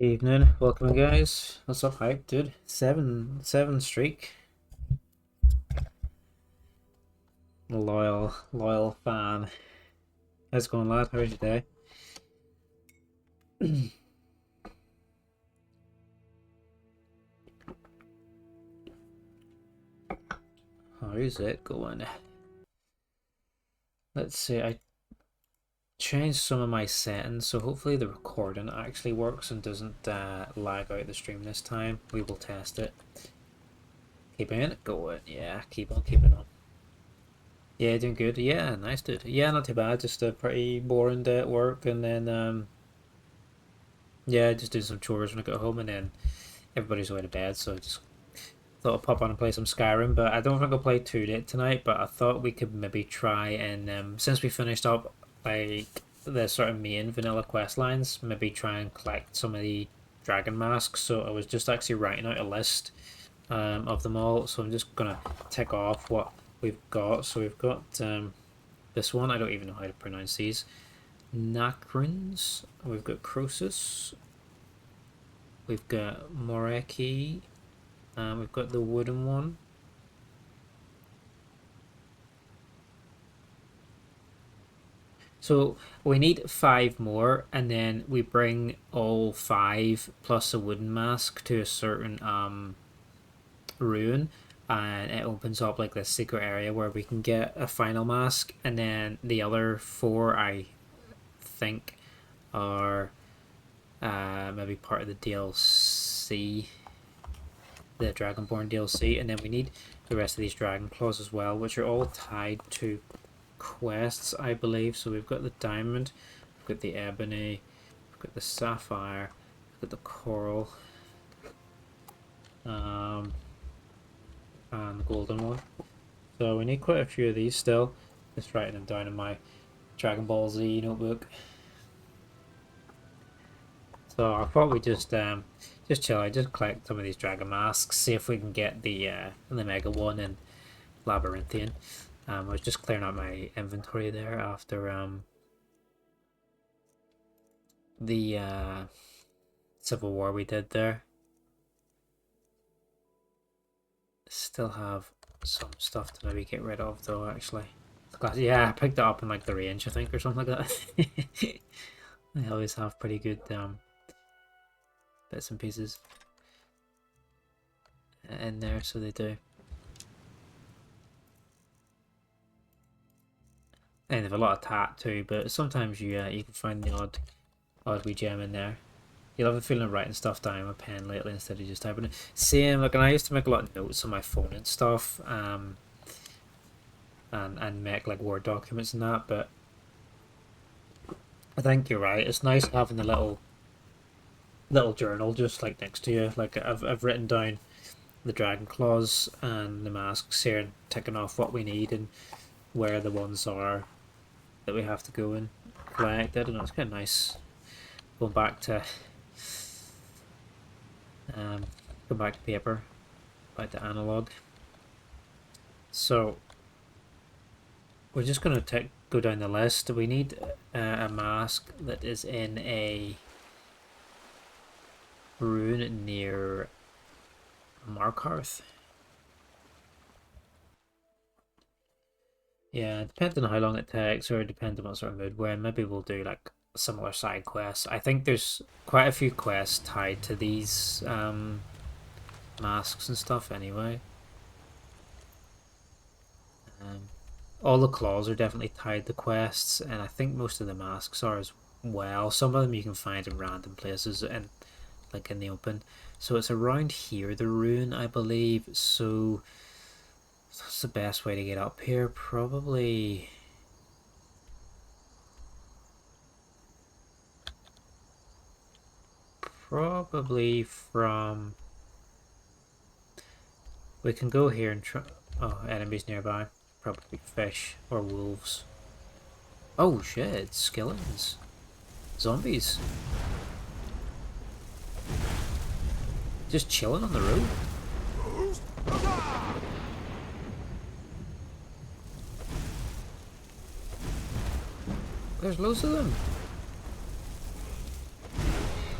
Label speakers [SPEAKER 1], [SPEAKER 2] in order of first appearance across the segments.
[SPEAKER 1] Evening, welcome guys. What's up, hype, dude? Seven streak. Loyal fan. How's it going, lad? How's your day? How's it going? Let's see. I changed some of my settings, so hopefully the recording actually works and doesn't lag out the stream this time. We will test it. Keeping it going. Yeah, keep on keeping on. Yeah, doing good. Yeah, nice, dude. Yeah, not too bad. Just a pretty boring day at work, and then yeah, just do some chores when I get home, and then everybody's away to bed, so I just thought I'd pop on and play some Skyrim. But I don't think I'll play too late tonight. But I thought we could maybe try and since we finished up like the sort of main vanilla quest lines, maybe try and collect some of the dragon masks. So I was just actually writing out a list of them all. So I'm just gonna tick off what we've got. So we've got this one. I don't even know how to pronounce these. Nakrins. We've got Croesus. We've got Moreki. We've got the wooden one. So we need 5 more, and then we bring all 5 plus a wooden mask to a certain ruin, and it opens up like this secret area where we can get a final mask, and then the other 4 I think are maybe part of the DLC, the Dragonborn DLC, and then we need the rest of these Dragon Claws as well, which are all tied to quests, I believe. So we've got the diamond, we've got the ebony, we've got the sapphire, we've got the coral, and the golden one. So we need quite a few of these still. Just writing them down in my Dragon Ball Z notebook. So I thought we'd just chill out, just collect some of these dragon masks, see if we can get the mega one and labyrinthian. I was just clearing out my inventory there after the civil war we did there. Still have some stuff to maybe get rid of though, actually. Yeah, I picked it up in like the range, I think, or something like that. I always have pretty good bits and pieces in there, so they do. And they have a lot of tat too, but sometimes you can find the odd wee gem in there. You'll have a feeling of writing stuff down with a pen lately instead of just typing it. Same, like, and I used to make a lot of notes on my phone and stuff, and make like Word documents and that. But I think you're right. It's nice having the little journal just like next to you. Like I've written down the dragon claws and the masks here and ticking off what we need and where the ones are that we have to go and collect. I don't know, it's kind of nice going back to go back to paper, back to analog. So we're just going to go down the list. We need a mask that is in a ruin near Markarth. Yeah, depending on how long it takes, or depending on what sort of mood we're in, maybe we'll do like similar side quests. I think there's quite a few quests tied to these masks and stuff anyway. All the claws are definitely tied to quests, and I think most of the masks are as well. Some of them you can find in random places and like in the open. So it's around here, the ruin, I believe. So what's the best way to get up here? Probably from... We can go here and try... Oh, enemies nearby. Probably fish or wolves. Oh shit, skeletons. Zombies. Just chilling on the road. There's loads of them.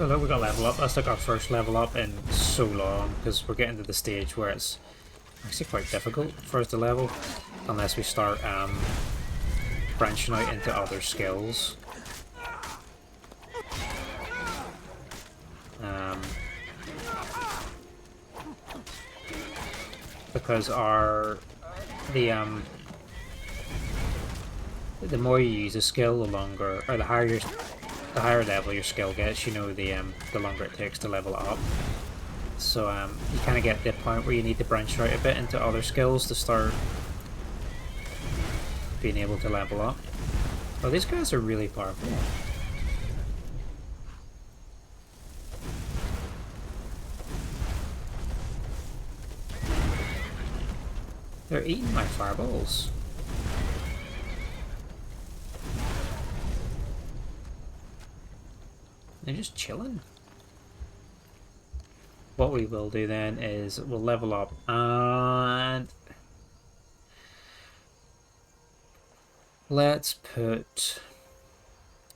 [SPEAKER 1] Oh look, we got level up. That's like our first level up in so long, because we're getting to the stage where it's actually quite difficult for us to level, unless we start branching out into other skills. Because the more you use a skill, the longer, or the higher level your skill gets, you know, the longer it takes to level it up. So you kind of get to the point where you need to branch out a bit into other skills to start being able to level up. Oh, these guys are really powerful. They're eating my fireballs. They're just chilling. What we will do then is we'll level up and let's put,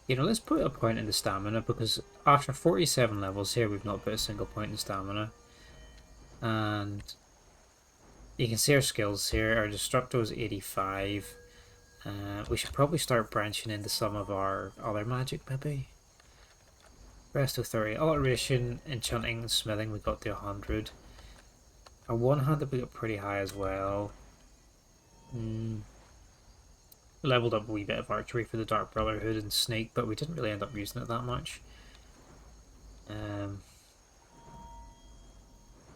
[SPEAKER 1] let's put a point into stamina, because after 47 levels here we've not put a single point in stamina. And you can see our skills here. Our Destructo is 85. We should probably start branching into some of our other magic, maybe. Resto 30. Alteration, Enchanting, and Smithing we got to 100. Our one-handed we got pretty high as well. Leveled up a wee bit of Archery for the Dark Brotherhood and Snake, but we didn't really end up using it that much.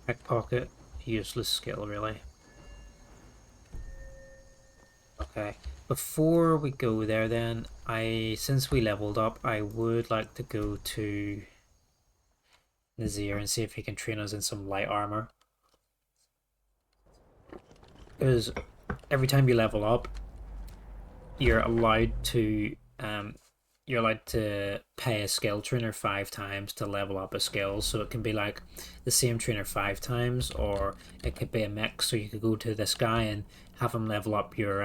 [SPEAKER 1] Pickpocket, useless skill really. Okay, before we go there then, since we leveled up, I would like to go to Nazir and see if he can train us in some light armor. Because every time you level up, you're allowed to pay a skill trainer 5 times to level up a skill. So it can be like the same trainer 5 times, or it could be a mix. So you could go to this guy and have him level up your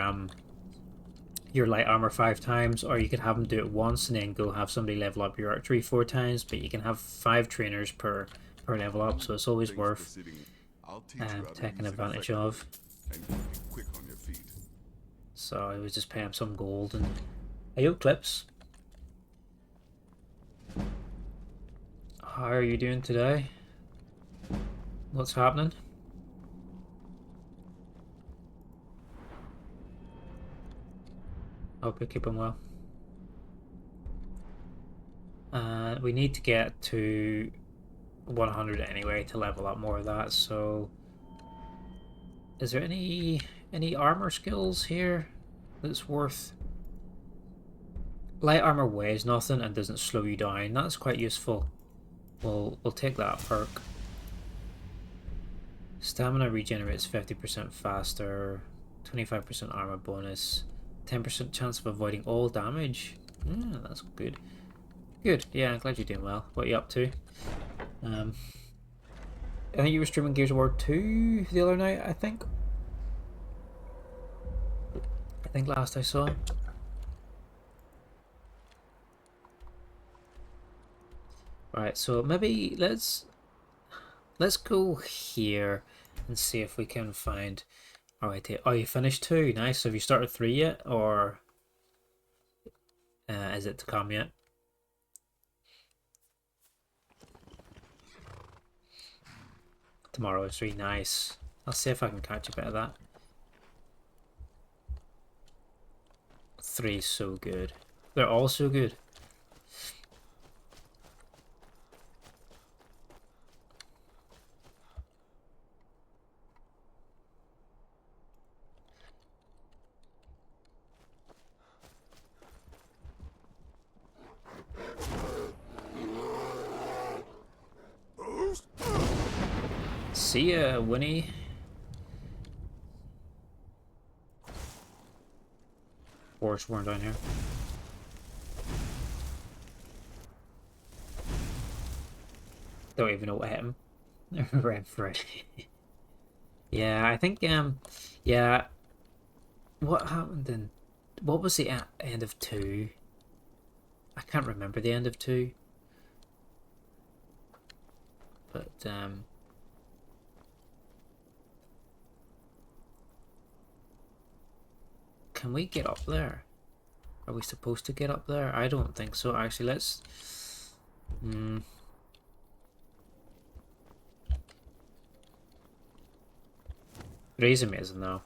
[SPEAKER 1] light armor 5 times, or you could have him do it once and then go have somebody level up your archery 4 times. But you can have 5 trainers per level up, so it's always worth taking advantage of. So I was just paying him some gold. And hey, yo, Clips, how are you doing today? What's happening? Hope you're keeping well. We need to get to 100 anyway to level up more of that. So is there any armor skills here that's worth? Light armor weighs nothing and doesn't slow you down. That's quite useful. We'll take that perk. Stamina regenerates 50% faster, 25% armor bonus, 10% chance of avoiding all damage. Yeah, that's good. Good. Yeah, I'm glad you're doing well. What are you up to? I think you were streaming Gears of War 2 the other night, I think last I saw. Right, so maybe let's go here and see if we can find. Alright, oh, you finished 2, nice. Have you started 3 yet, or is it to come yet? Tomorrow is 3, nice. I'll see if I can catch a bit of that. 3 is so good. They're all so good. See ya, Winnie. Forest worm down here. Don't even know what hit him. Red Fred. Yeah, I think yeah. What happened in? What was the end of 2? I can't remember the end of 2. But can we get up there? Are we supposed to get up there? I don't think so. Actually, let's... Pretty amazing though.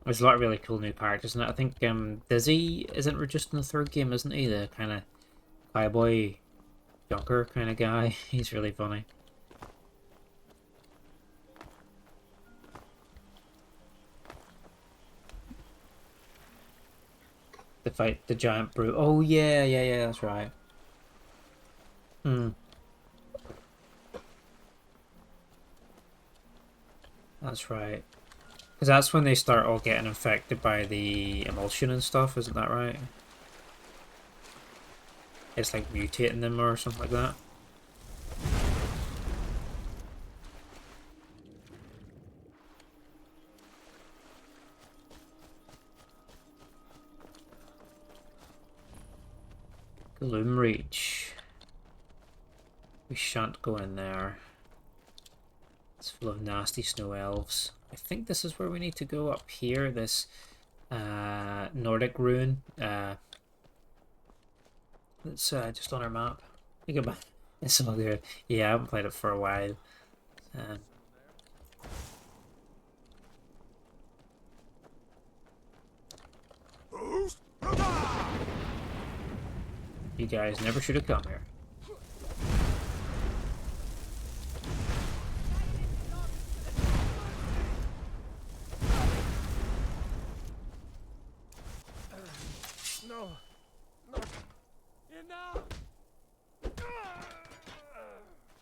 [SPEAKER 1] There's a lot of really cool new characters in it. I think Dizzy isn't introduced in the third game, isn't he? The kind of cowboy junker kind of guy. He's really funny. To fight the giant brute. Oh yeah, that's right. That's right. Because that's when they start all getting infected by the emulsion and stuff, isn't that right? It's like mutating them or something like that. Gloom Reach. We shan't go in there. It's full of nasty snow elves. I think this is where we need to go, up here. This Nordic ruin. It's just on our map. You go back. It's all good. Yeah, I haven't played it for a while. You guys never should have come here.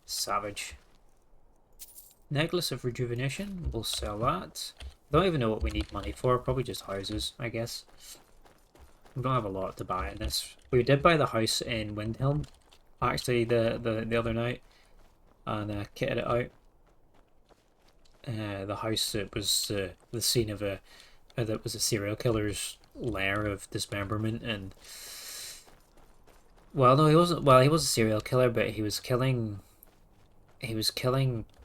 [SPEAKER 1] Savage. Necklace of Rejuvenation. We'll sell that. Don't even know what we need money for. Probably just houses, I guess. We don't have a lot to buy in this. We did buy the house in Windhelm, actually, the other night, and kitted it out. The house that was the scene of that was a serial killer's lair of dismemberment, and well, no, he wasn't. Well, he was a serial killer, but he was killing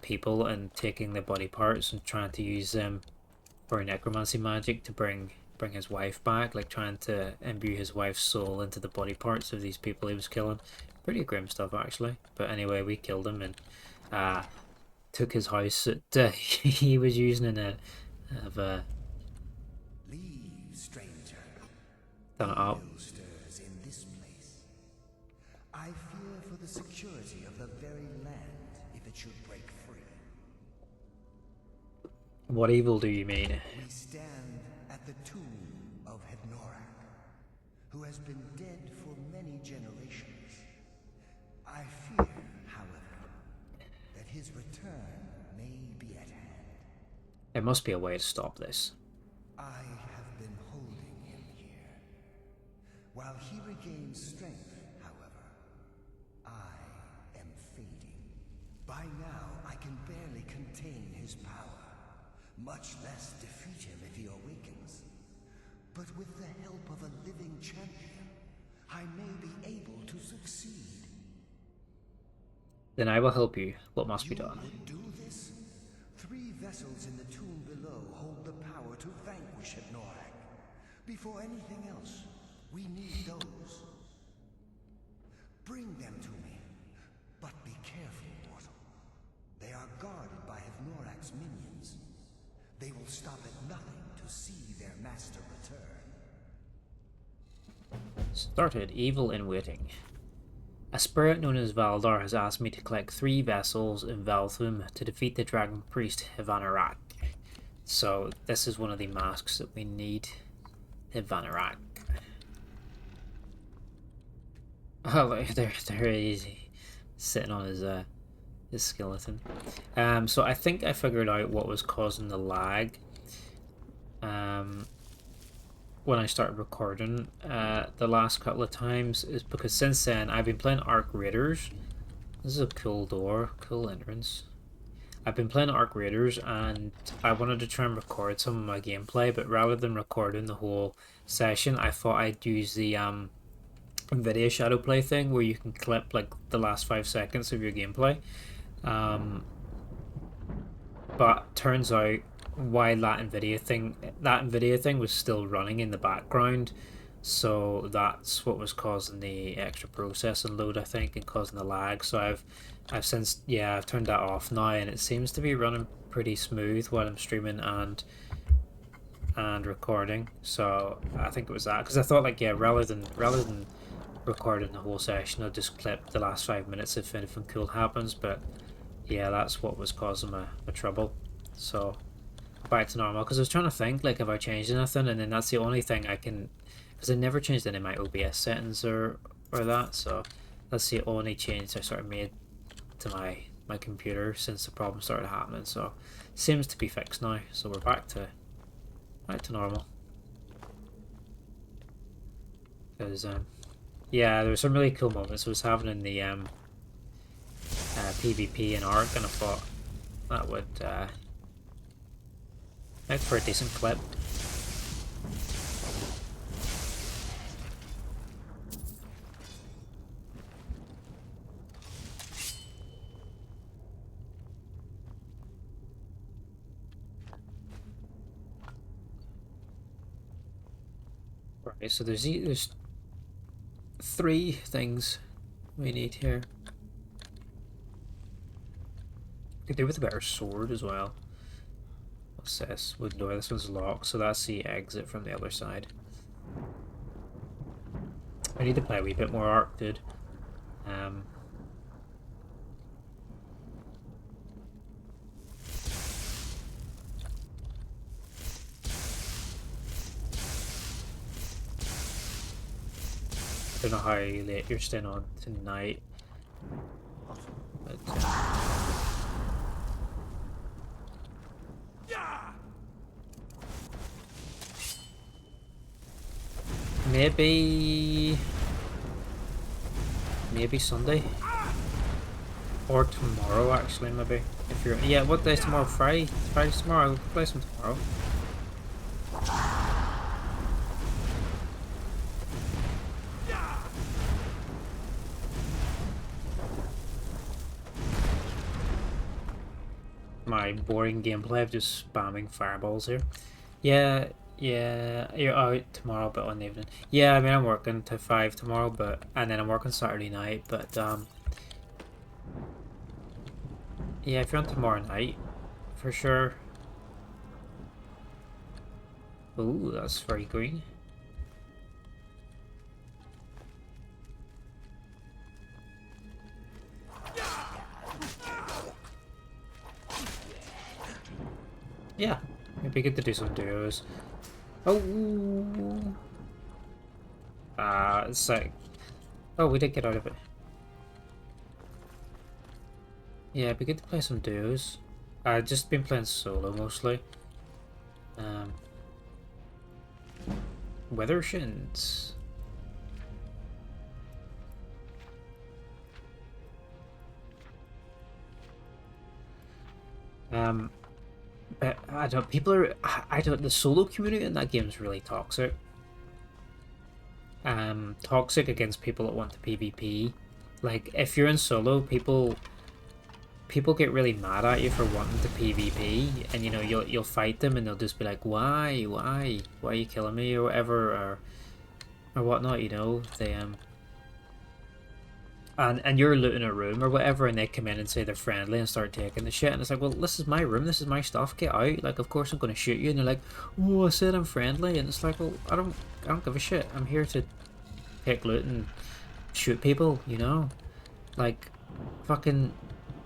[SPEAKER 1] people and taking their body parts and trying to use them for necromancy magic to bring his wife back, like trying to imbue his wife's soul into the body parts of these people he was killing. Pretty grim stuff, actually. But anyway, we killed him and took his house that he was using in a
[SPEAKER 2] Leave, stranger.
[SPEAKER 1] done it up.
[SPEAKER 2] Stirs in this place. I fear for the security of the very land if it should break free.
[SPEAKER 1] What evil do you mean?
[SPEAKER 2] We stand at the tomb of Hednorak, who has been dead for many generations. I fear, however, that his return may be at hand.
[SPEAKER 1] There must be a way to stop this.
[SPEAKER 2] I have been holding him here. While he regains strength, however, I am fading. By now, I can barely contain his power, much less defeat him if he awakens. But with the help of a living champion, I may be able to succeed.
[SPEAKER 1] Then I will help you. What must be done?
[SPEAKER 2] You would do this? 3 vessels in the tomb below hold the power to vanquish Hednorak. Before anything else, we need those. Bring them to me. But be careful, mortal. They are guarded by Hednorak's minions. They will stop at nothing to see their master return.
[SPEAKER 1] Started. Evil in waiting. A spirit known as Valdar has asked me to collect 3 vessels in Valthum to defeat the dragon priest Hivanarak. So this is one of the masks that we need. Hivanarak. Oh, look, there he is, sitting on his skeleton. So I think I figured out what was causing the lag. When I started recording the last couple of times is because since then I've been playing Arc Raiders. This is a cool door, cool entrance. I've been playing Arc Raiders and I wanted to try and record some of my gameplay, but rather than recording the whole session, I thought I'd use the NVIDIA shadow play thing where you can clip like the last 5 seconds of your gameplay. Um, but turns out while that NVIDIA thing was still running in the background, so that's what was causing the extra processing load, I think, and causing the lag. So I've since, yeah, I've turned that off now, and it seems to be running pretty smooth while I'm streaming and recording. So I think it was that, because I thought, like, yeah, rather than recording the whole session, I'll just clip the last 5 minutes if anything cool happens. But yeah, that's what was causing my trouble. So back to normal, because I was trying to think, like, if I changed anything, and then that's the only thing I can, because I never changed any of my OBS settings or that. So that's the only change I sort of made to my computer since the problem started happening. So seems to be fixed now, so we're back to normal. Because yeah, there were some really cool moments I was having in the PvP and Arc, and I thought that would make for a decent clip. Right, so there's 3 things we need here. Could do with a better sword as well. What's this? Wood door. This one's locked, so that's the exit from the other side. I need to play a wee bit more Arc, dude. I don't know how late you're staying on tonight, but maybe Sunday or tomorrow. Actually, maybe if you're, yeah. What day's tomorrow? Friday. Friday's tomorrow. I'll play some tomorrow. My boring gameplay of just spamming fireballs here. Yeah, you're out tomorrow, but on the evening. Yeah, I mean, I'm working to 5 tomorrow, and then I'm working Saturday night, but yeah, if you're on tomorrow night, for sure. Ooh, that's very green. Yeah, it'd be good to do some duos. Oh, it's like, oh, we did get out of it. Yeah, it'd be good to play some duos. I've just been playing solo mostly. Weather shins. But I don't. The solo community in that game is really toxic. Toxic against people that want to PvP. Like, if you're in solo, people get really mad at you for wanting to PvP, and you know you'll fight them, and they'll just be like, why are you killing me, or whatever, or whatnot. You know, they and you're looting a room or whatever, and they come in and say they're friendly and start taking the shit, and it's like, well, this is my room, this is my stuff, get out. Like, of course I'm going to shoot you. And they're like, oh, I said I'm friendly. And it's like, well, I don't give a shit. I'm here to take loot and shoot people, you know. Like, fucking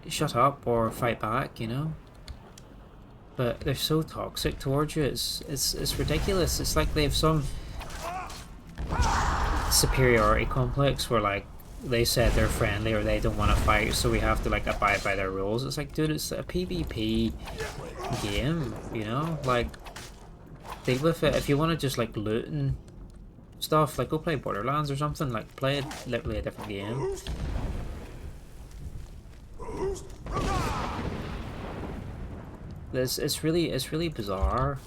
[SPEAKER 1] shut up or fight back, you know. But they're so toxic towards you. It's ridiculous. It's like they have some superiority complex where, like, they said they're friendly or they don't want to fight, so we have to, like, abide by their rules. It's like, dude, it's a PvP game, you know? Like, deal with it. If you want to just, like, loot and stuff, like, go play Borderlands or something. Like, play literally a different game. It's really bizarre.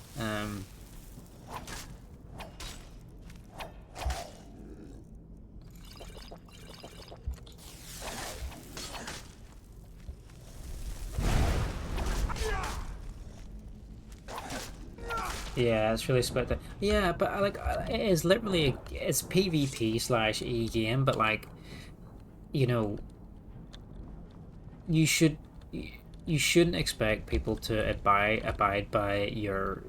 [SPEAKER 1] Yeah, it's really split. Yeah, but like it is literally it's PvP slash E game, but like you know you should you shouldn't expect people to abide by your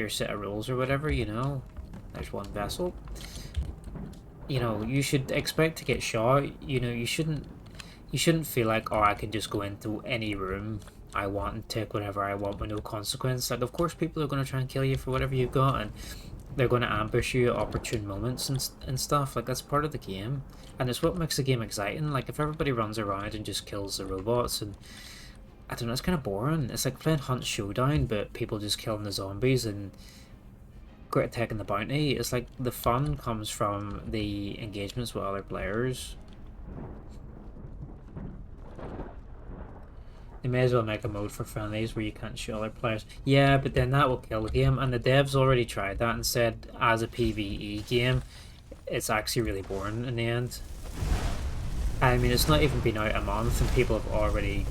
[SPEAKER 1] set of rules or whatever. There's one vessel. You should expect to get shot. You shouldn't feel like, oh, I can just go into any room I want and take whatever I want with no consequence. Like, of course, people are going to try and kill you for whatever you've got, and they're going to ambush you at opportune moments and stuff. Like, that's part of the game, and it's what makes the game exciting. Like, if everybody runs around and just kills the robots, and I don't know, it's kind of boring. It's like playing Hunt Showdown, but people just killing the zombies and taking the bounty. It's like the fun comes from the engagements with other players. They may as well make a mode for friendlies where you can't shoot other players. Yeah, but then that will kill the game, and the devs already tried that and said as a PvE game, it's actually really boring in the end. I mean, it's not even been out a month, and people have already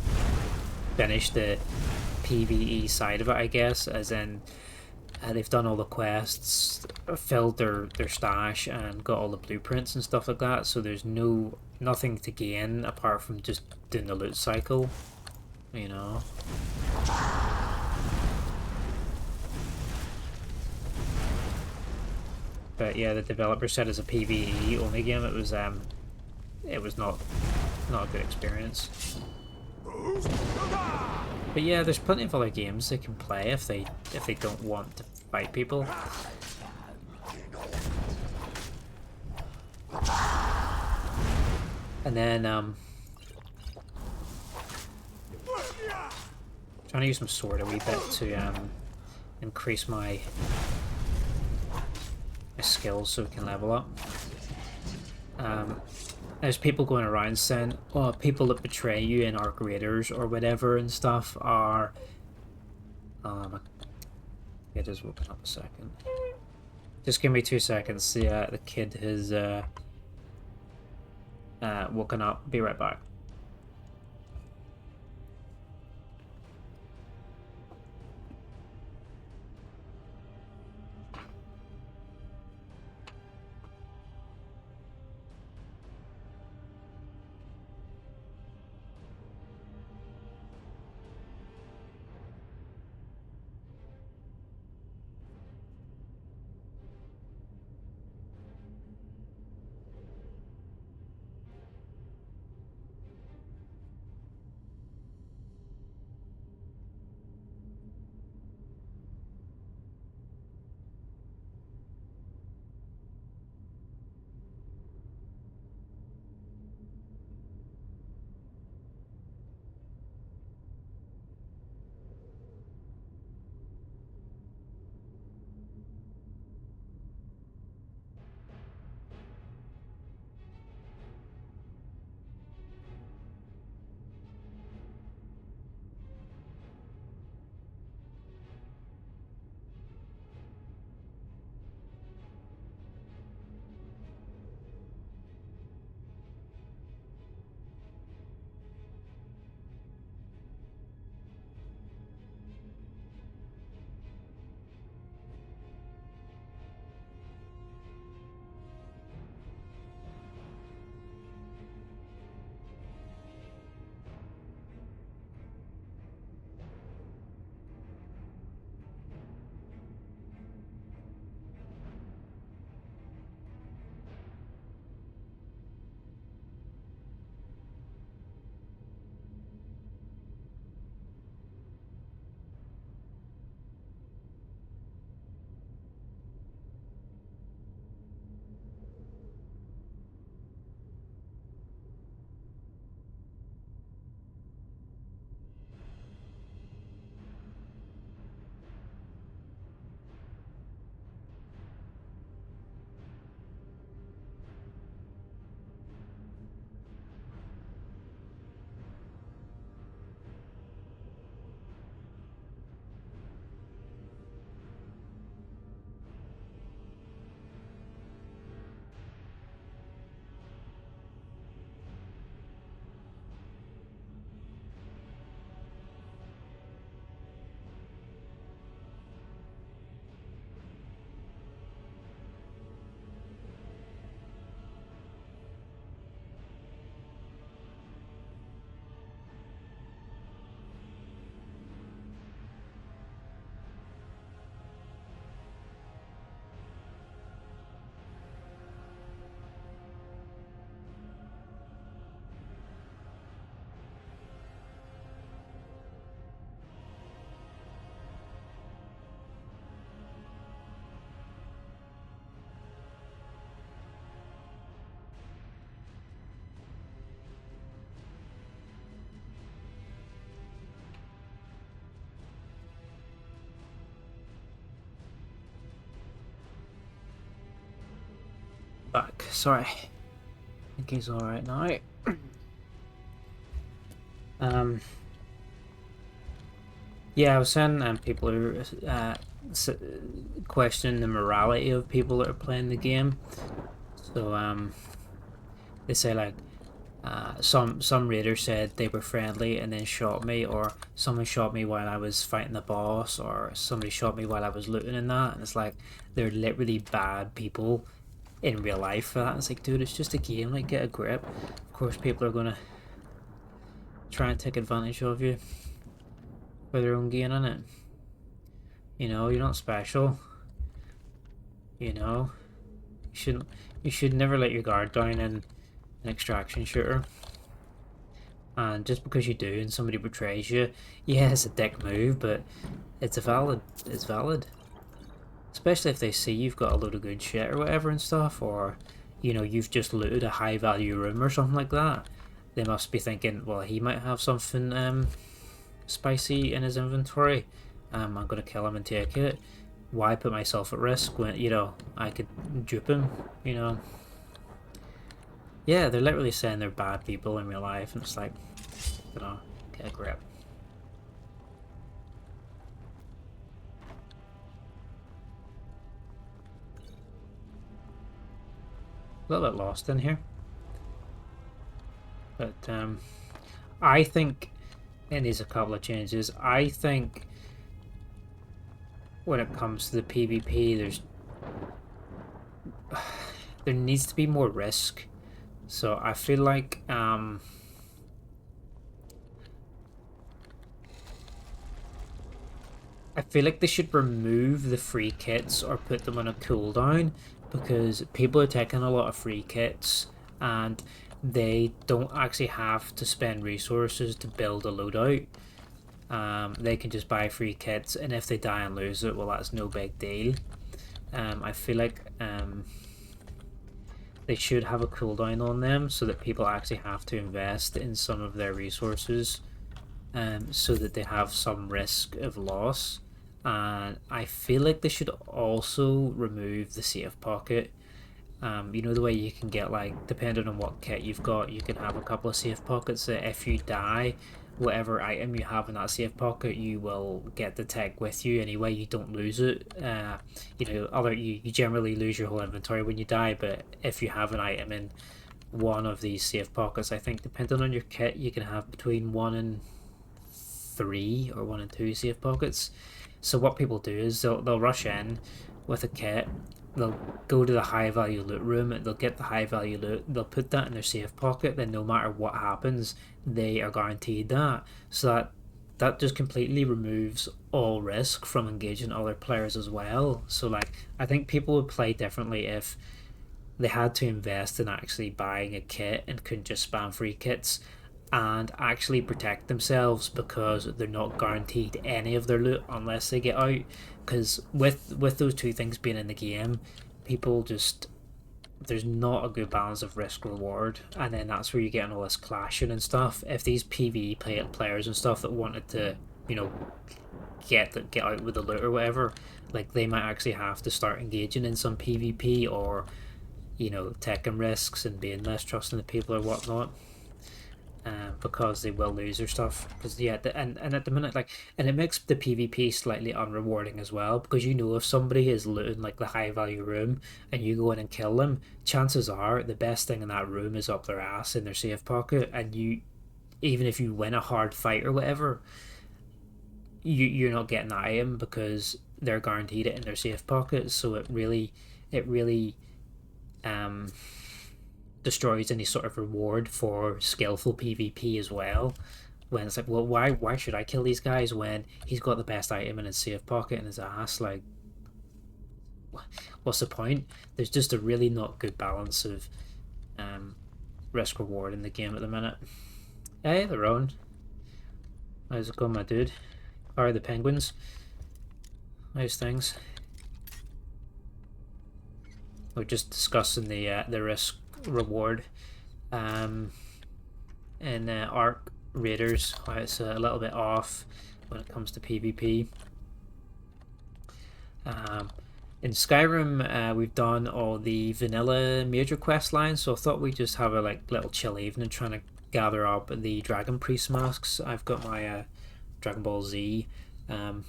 [SPEAKER 1] finished the PvE side of it, I guess, as in they've done all the quests, filled their stash, and got all the blueprints and stuff like that. So there's nothing to gain apart from just doing the loot cycle, you know. But yeah, the developer said as a PvE only game, it was not a good experience. But yeah, there's plenty of other games they can play if they don't want to fight people. And then trying to use my sword a wee bit to increase my skills so we can level up. There's people going around saying, oh, people that betray you in Arc Raiders or whatever and stuff are it is woken up a second. Just give me 2 seconds. The kid has woken up. Be right back. back. Sorry. I think he's alright now. Yeah, I was saying people are questioning the morality of people that are playing the game. So they say like some raiders said they were friendly and then shot me, or someone shot me while I was fighting the boss, or somebody shot me while I was looting and that. And it's like they're literally bad people in real life for that. And it's like, dude, it's just a game. Like, get a grip. Of course, people are gonna try and take advantage of you for their own gain in it. You know, you're not special. You know, you should never let your guard down in an extraction shooter. And just because you do and somebody betrays you, yeah, it's a dick move, but it's valid. Especially if they see you've got a load of good shit or whatever and stuff, or you know, you've just looted a high value room or something like that. They must be thinking, well, he might have something spicy in his inventory. I'm gonna kill him and take it. Why put myself at risk when, you know, I could dupe him, you know? Yeah, they're literally saying they're bad people in real life, and it's like, you know, get a grip. A little bit lost in here. But I think it needs a couple of changes. I think when it comes to the PvP, there needs to be more risk. So I feel like I feel like they should remove the free kits or put them on a cooldown, because people are taking a lot of free kits and they don't actually have to spend resources to build a loadout. They can just buy free kits, and if they die and lose it, well, that's no big deal. I feel like they should have a cooldown on them so that people actually have to invest in some of their resources, so that they have some risk of loss. And I feel like they should also remove the safe pocket. You know, the way you can get, like, depending on what kit you've got, you can have a couple of safe pockets that if you die, whatever item you have in that safe pocket, you will get the tech with you anyway. You don't lose it. You know, you generally lose your whole inventory when you die, but if you have an item in one of these safe pockets, I think depending on your kit, you can have between 1 and 3 or 1 and 2 safe pockets. So what people do is they'll rush in with a kit, they'll go to the high value loot room, and they'll get the high value loot, they'll put that in their safe pocket, then no matter what happens, they are guaranteed that. So that just completely removes all risk from engaging other players as well. So like, I think people would play differently if they had to invest in actually buying a kit and couldn't just spam free kits, and actually protect themselves, because they're not guaranteed any of their loot unless they get out. Because with those two things being in the game, people just, there's not a good balance of risk reward, and then that's where you get all this clashing and stuff. If these PvE players and stuff that wanted to, you know, get out with the loot or whatever, like, they might actually have to start engaging in some PvP, or, you know, taking risks and being less trusting of people or whatnot. Because they will lose their stuff. Because yeah, and at the minute, like, and it makes the PvP slightly unrewarding as well, because you know, if somebody is looting like the high value room and you go in and kill them, chances are the best thing in that room is up their ass in their safe pocket, and you, even if you win a hard fight or whatever, you're not getting that item because they're guaranteed it in their safe pocket. So it really destroys any sort of reward for skillful PvP as well. When it's like, well, why should I kill these guys when he's got the best item in his safe pocket in his ass? Like, what's the point? There's just a really not good balance of risk reward in the game at the minute. Hey, they're on. How's it going, my dude? How are the penguins? How's things? We're just discussing the risk reward in Arc Raiders, how it's a little bit off when it comes to PvP. in Skyrim, we've done all the vanilla major quest lines, so I thought we'd just have a like little chill evening trying to gather up the Dragon Priest masks. I've got my Dragon Ball Z um,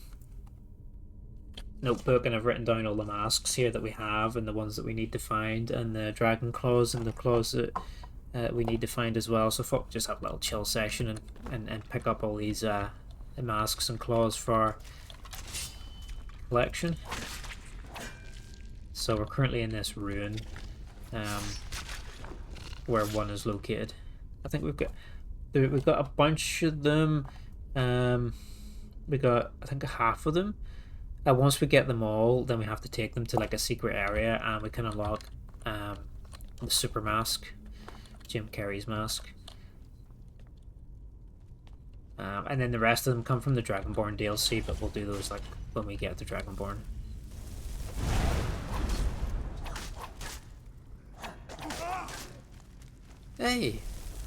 [SPEAKER 1] notebook, and I've written down all the masks here that we have and the ones that we need to find, and the dragon claws and the claws that we need to find as well. So I thought we'd just have a little chill session and pick up all these masks and claws for our collection. So we're currently in this ruin where one is located. I think we've got a bunch of them. We got, I think, half of them. Once we get them all, then we have to take them to like a secret area, and we can unlock the super mask, Jim Carrey's mask. And then the rest of them come from the Dragonborn DLC, but we'll do those like when we get to Dragonborn. Hey,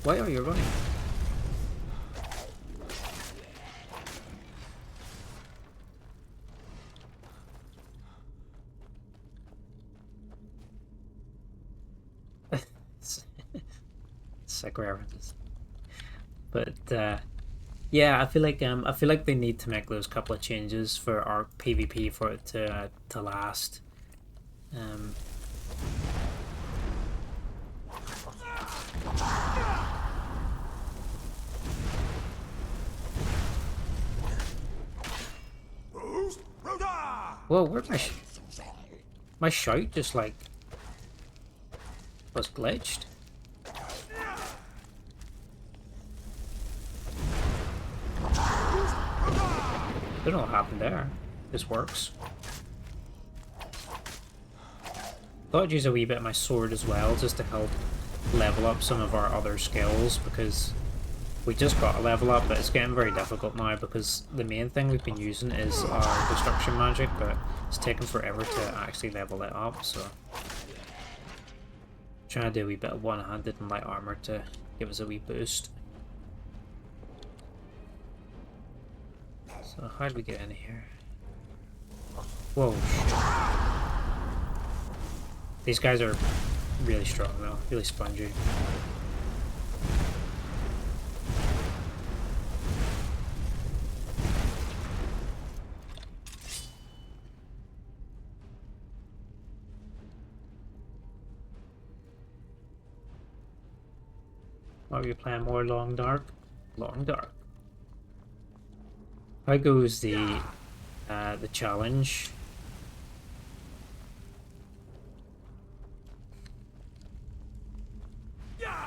[SPEAKER 1] why are you running? Sick references. But yeah, I feel like they need to make those couple of changes for our PvP for it to last. Whoa, where'd my shout just like was glitched? I don't know what happened there. This works. Thought I'd use a wee bit of my sword as well, just to help level up some of our other skills, because we just got a level up, but it's getting very difficult now because the main thing we've been using is our destruction magic, but it's taken forever to actually level it up, so trying to do a wee bit of one-handed and light armor to give us a wee boost. So how do we get in here? Whoa, shit. These guys are really strong though, really spongy. Are we playing more Long Dark? Long Dark. How goes the challenge?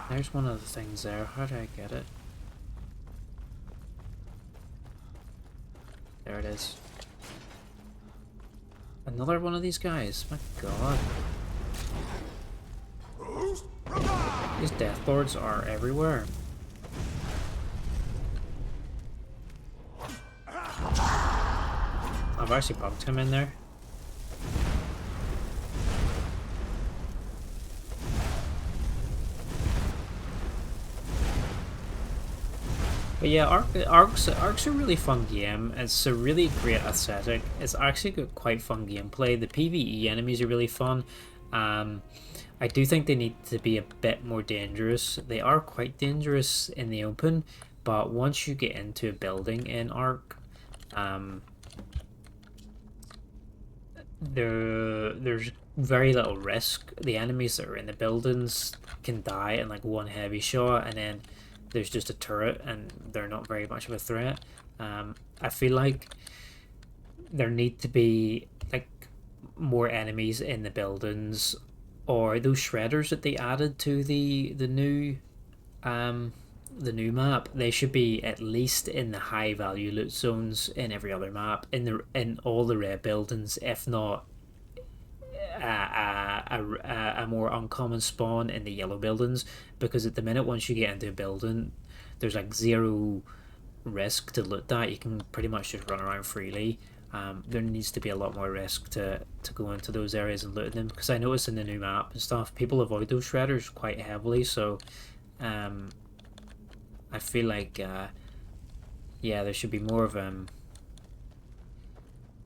[SPEAKER 1] There's one of the things there. How do I get it? There it is. Another one of these guys. My god. These Death Lords are everywhere. I've actually bugged him in there. But yeah, Ark's a really fun game. It's a really great aesthetic. It's actually got quite fun gameplay. The PvE enemies are really fun. I do think they need to be a bit more dangerous. They are quite dangerous in the open, but once you get into a building in Ark, there's very little risk. The enemies that are in the buildings can die in like one heavy shot, and then there's just a turret, and they're not very much of a threat. I feel like there need to be like more enemies in the buildings, or those shredders that they added to the new map. They should be at least in the high value loot zones in every other map, in all the red buildings, if not a more uncommon spawn in the yellow buildings, because at the minute once you get into a building there's like zero risk to loot that. You can pretty much just run around freely. There needs to be a lot more risk to go into those areas and loot them, because I noticed in the new map and stuff people avoid those shredders quite heavily, so I feel like yeah, there should be more of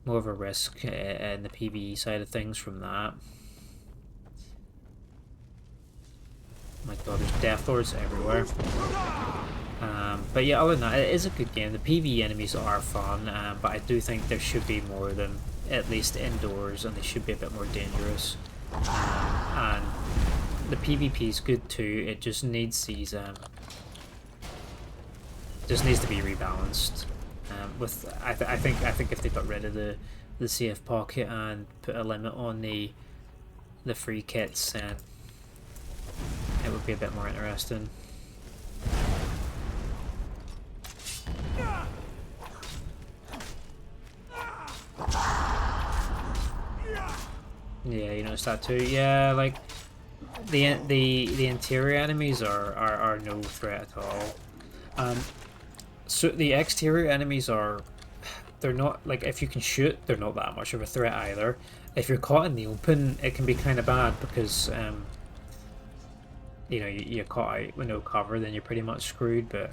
[SPEAKER 1] more of a risk in the PvE side of things from that. My god, there's Death Lords everywhere. But yeah, other than that, it is a good game. The PvE enemies are fun, but I do think there should be more of them, at least indoors, and they should be a bit more dangerous. And the PvP is good too. It just needs these, just needs to be rebalanced. I think if they got rid of the safe pocket and put a limit on the free kits, then it would be a bit more interesting. Yeah, you noticed that too. Yeah, like the interior enemies are no threat at all. So the exterior enemies they're not, like, if you can shoot, they're not that much of a threat either. If you're caught in the open, it can be kind of bad because you know, you're caught out with no cover, then you're pretty much screwed. But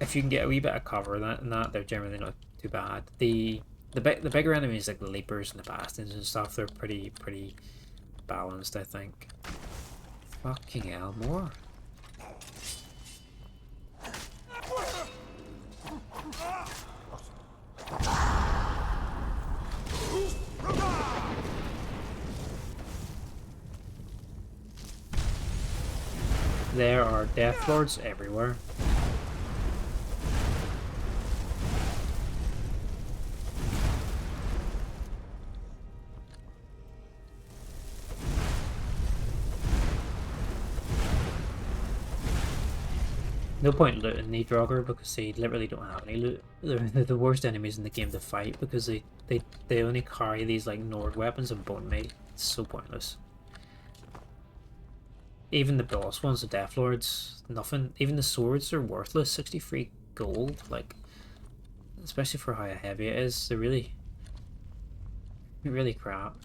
[SPEAKER 1] if you can get a wee bit of cover and that, they're generally not too bad. The bigger enemies, like the Leapers and the Bastions and stuff, they're pretty balanced, I think. Fucking hell, more. There are Death Lords everywhere. No point looting the Draugr because they literally don't have any loot. They're the worst enemies in the game to fight because they only carry these like Nord weapons and bone meat. It's so pointless. Even the boss ones, the Death Lords, nothing. Even the swords are worthless. 63 gold, like, especially for how heavy it is. They're really crap.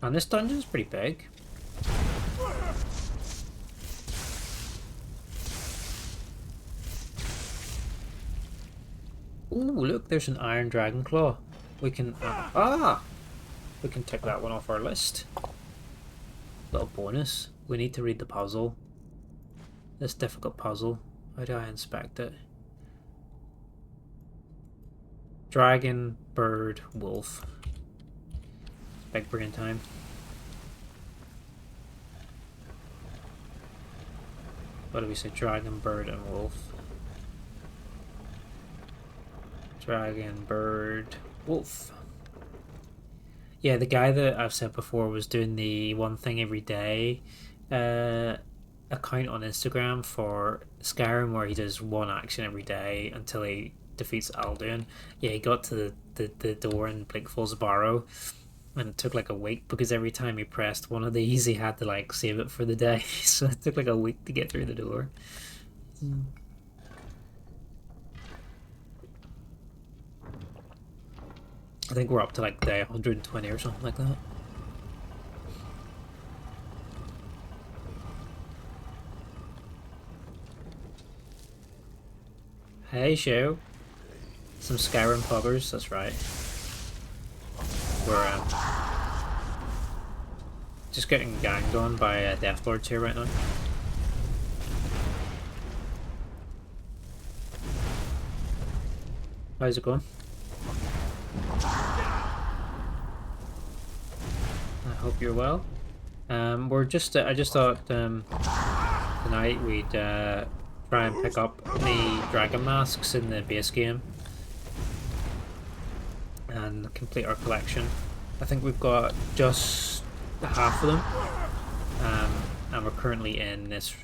[SPEAKER 1] And this dungeon's pretty big. Ooh, look, there's an Iron Dragon Claw. We can we can tick that one off our list. Little bonus. We need to read the puzzle. This difficult puzzle. How do I inspect it? Dragon, bird, wolf. Big brain time. What do we say? Dragon, bird, and wolf. Dragon, bird, wolf. Yeah, the guy that I've said before was doing the one thing every day account on Instagram for Skyrim, where he does one action every day until he defeats Alduin. Yeah, he got to the door in Blinkfall's Barrow, and it took like a week because every time he pressed one of these, he had to like save it for the day. So it took like a week to get through the door. I think we're up to like day 120 or something like that. Hey, show. Some Skyrim puggers, that's right. We're just getting ganged on by Death Lords here right now. How's it going? I hope you're well. We're just I just thought tonight we'd try and pick up the dragon masks in the base game and complete our collection. I think we've got just half of them, and we're currently in this,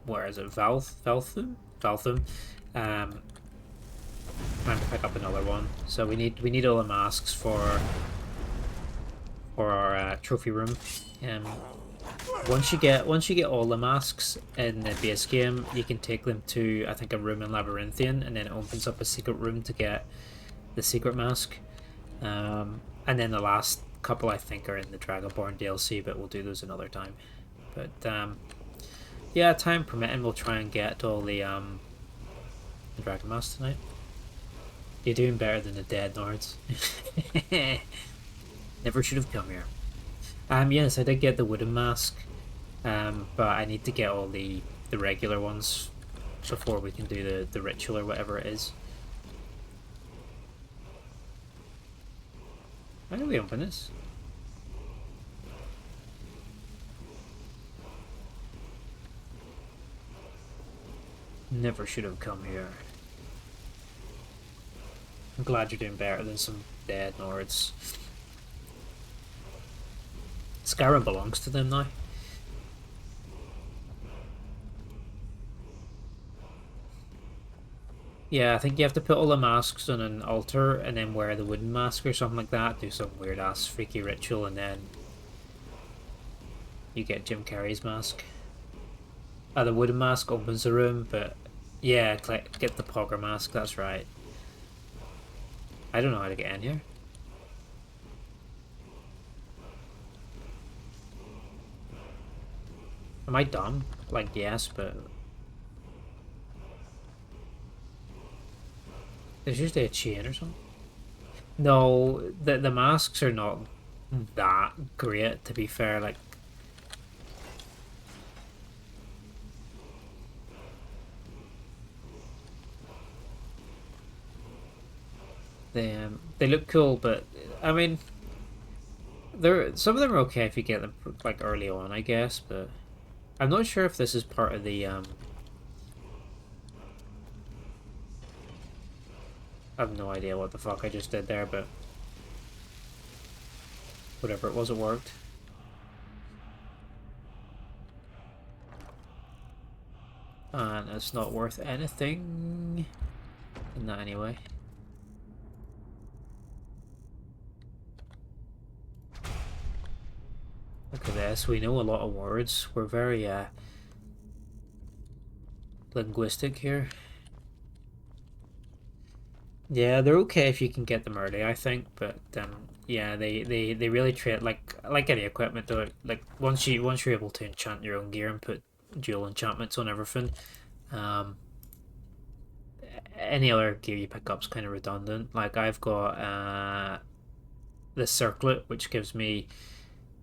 [SPEAKER 1] where is it, Valthum, trying to pick up another one. So we need all the masks for our trophy room. Once you get all the masks in the base game, you can take them to, I think, a room in Labyrinthian, and then it opens up a secret room to get the secret mask. And then the last couple, I think, are in the Dragonborn DLC, but we'll do those another time. But yeah, time permitting, we'll try and get all the Dragon Mask tonight. You're doing better than the dead Nords. Never should have come here. Yes, I did get the wooden mask, but I need to get all the regular ones before we can do the ritual or whatever it is. How do we open this? Never should have come here. I'm glad you're doing better than some dead Nords. Skyrim belongs to them now. Yeah, I think you have to put all the masks on an altar and then wear the wooden mask or something like that. Do some weird ass freaky ritual and then you get Jim Carrey's mask. The wooden mask opens the room, but yeah, get the Pogger mask, that's right. I don't know how to get in here. Am I dumb? Like, yes, but... There's usually a chain or something. No, the masks are not that great, to be fair, like... They look cool, but, I mean... Some of them are okay if you get them, like, early on, I guess, but... I'm not sure if this is part of the, I have no idea what the fuck I just did there, but... Whatever it was, it worked. And it's not worth anything... in that anyway. Look at this, we know a lot of words. We're very linguistic here. Yeah, they're okay if you can get them early, I think, but yeah, they really treat like any equipment though. Like once you're able to enchant your own gear and put dual enchantments on everything, any other gear you pick up is kind of redundant. Like I've got the circlet, which gives me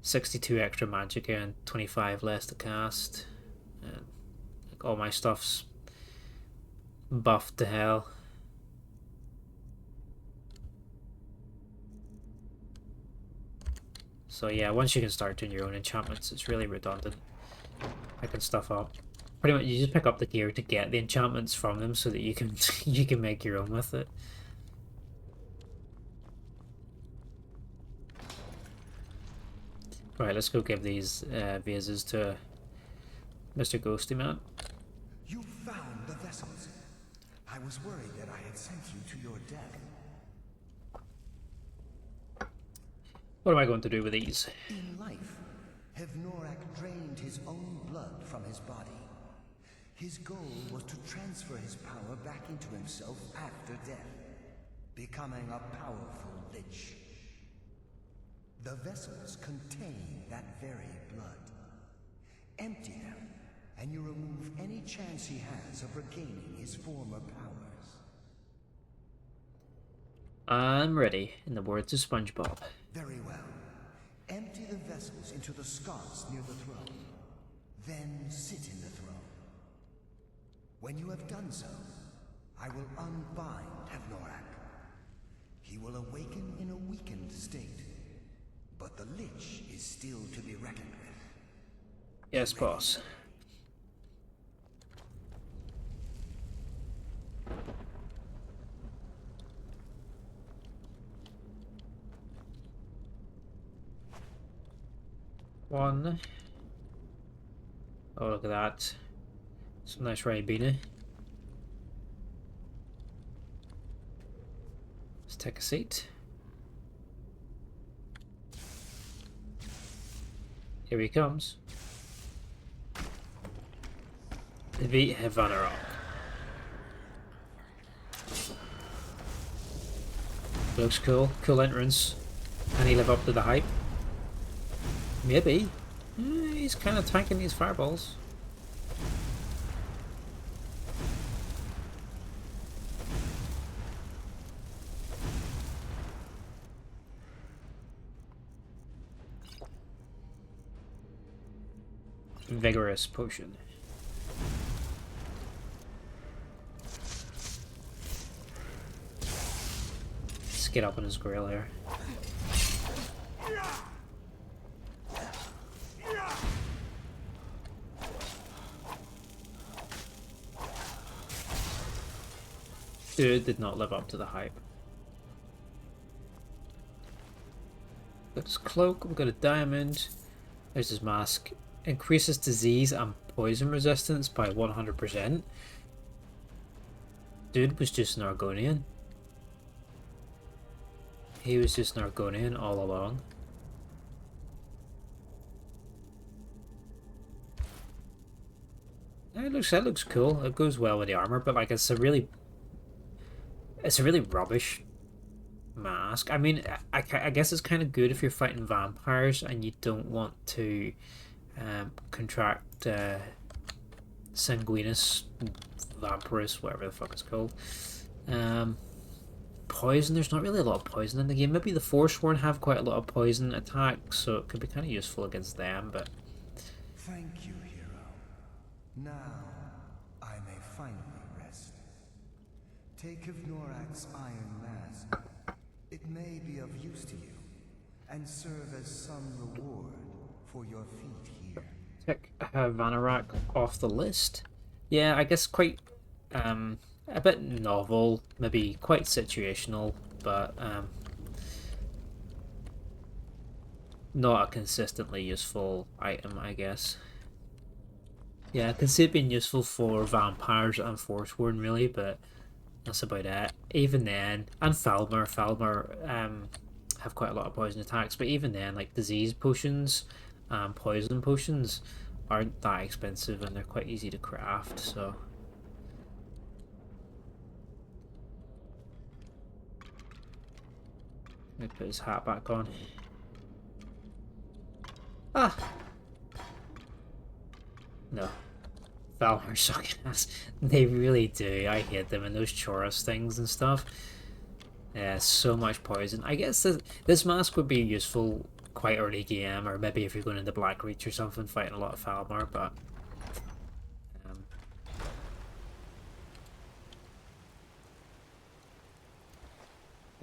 [SPEAKER 1] 62 extra magic and 25 less to cast. And like, all my stuff's buffed to hell. So yeah, once you can start doing your own enchantments, it's really redundant. Picking stuff up. Pretty much, you just pick up the gear to get the enchantments from them, so that you can you can make your own with it. Right, let's go give these vases to Mr. Ghosty Man.
[SPEAKER 2] You found the vessels. I was worried that I had sent you to your death.
[SPEAKER 1] What am I going to do with these?
[SPEAKER 2] In life, Hevnorak drained his own blood from his body. His goal was to transfer his power back into himself after death, becoming a powerful lich. The vessels contain that very blood. Empty them, and you remove any chance he has of regaining his former powers.
[SPEAKER 1] I'm ready, in the words of SpongeBob.
[SPEAKER 2] Very well. Empty the vessels into the sconce near the throne. Then sit in the throne. When you have done so, I will unbind Hevnorak. He will awaken in a weakened state, but the Lich is still to be reckoned with.
[SPEAKER 1] Yes, boss. One. Oh, look at that. Some nice Ribena. Let's take a seat. Here he comes. Beat Hevnorak. Looks cool. Cool entrance. Can he live up to the hype? Maybe. He's kind of tanking these fireballs. Vigorous potion. Let's get up on his grill here. Dude did not live up to the hype. Got his cloak, we've got a diamond. There's his mask. Increases disease and poison resistance by 100%. Dude was just an Argonian. He was just an Argonian all along. That looks cool. It goes well with the armor, but like it's a really rubbish mask. I mean, I guess it's kind of good if you're fighting vampires and you don't want to contract sanguinus vampirus, whatever the fuck it's called. Poison, there's not really a lot of poison in the game. Maybe the Forsworn have quite a lot of poison attacks, so it could be kind of useful against them, but...
[SPEAKER 2] Thank you, hero. Now, I may finally rest. Take of Norak's iron mask. It may be of use to you, and serve as some reward for your feat here.
[SPEAKER 1] Tick Vanarak off the list. Yeah, I guess quite a bit novel, maybe quite situational, but not a consistently useful item, I guess. Yeah, I can see it being useful for vampires and Forsworn really, but that's about it. Even then, and Falmer have quite a lot of poison attacks, but even then, like disease potions and poison potions aren't that expensive and they're quite easy to craft, so... Let me put his hat back on. Ah! No. Falmer suck ass. They really do. I hate them and those Chorus things and stuff. Yeah, so much poison. I guess this mask would be useful quite early game, or maybe if you're going into Black Reach or something, fighting a lot of Falmer, but...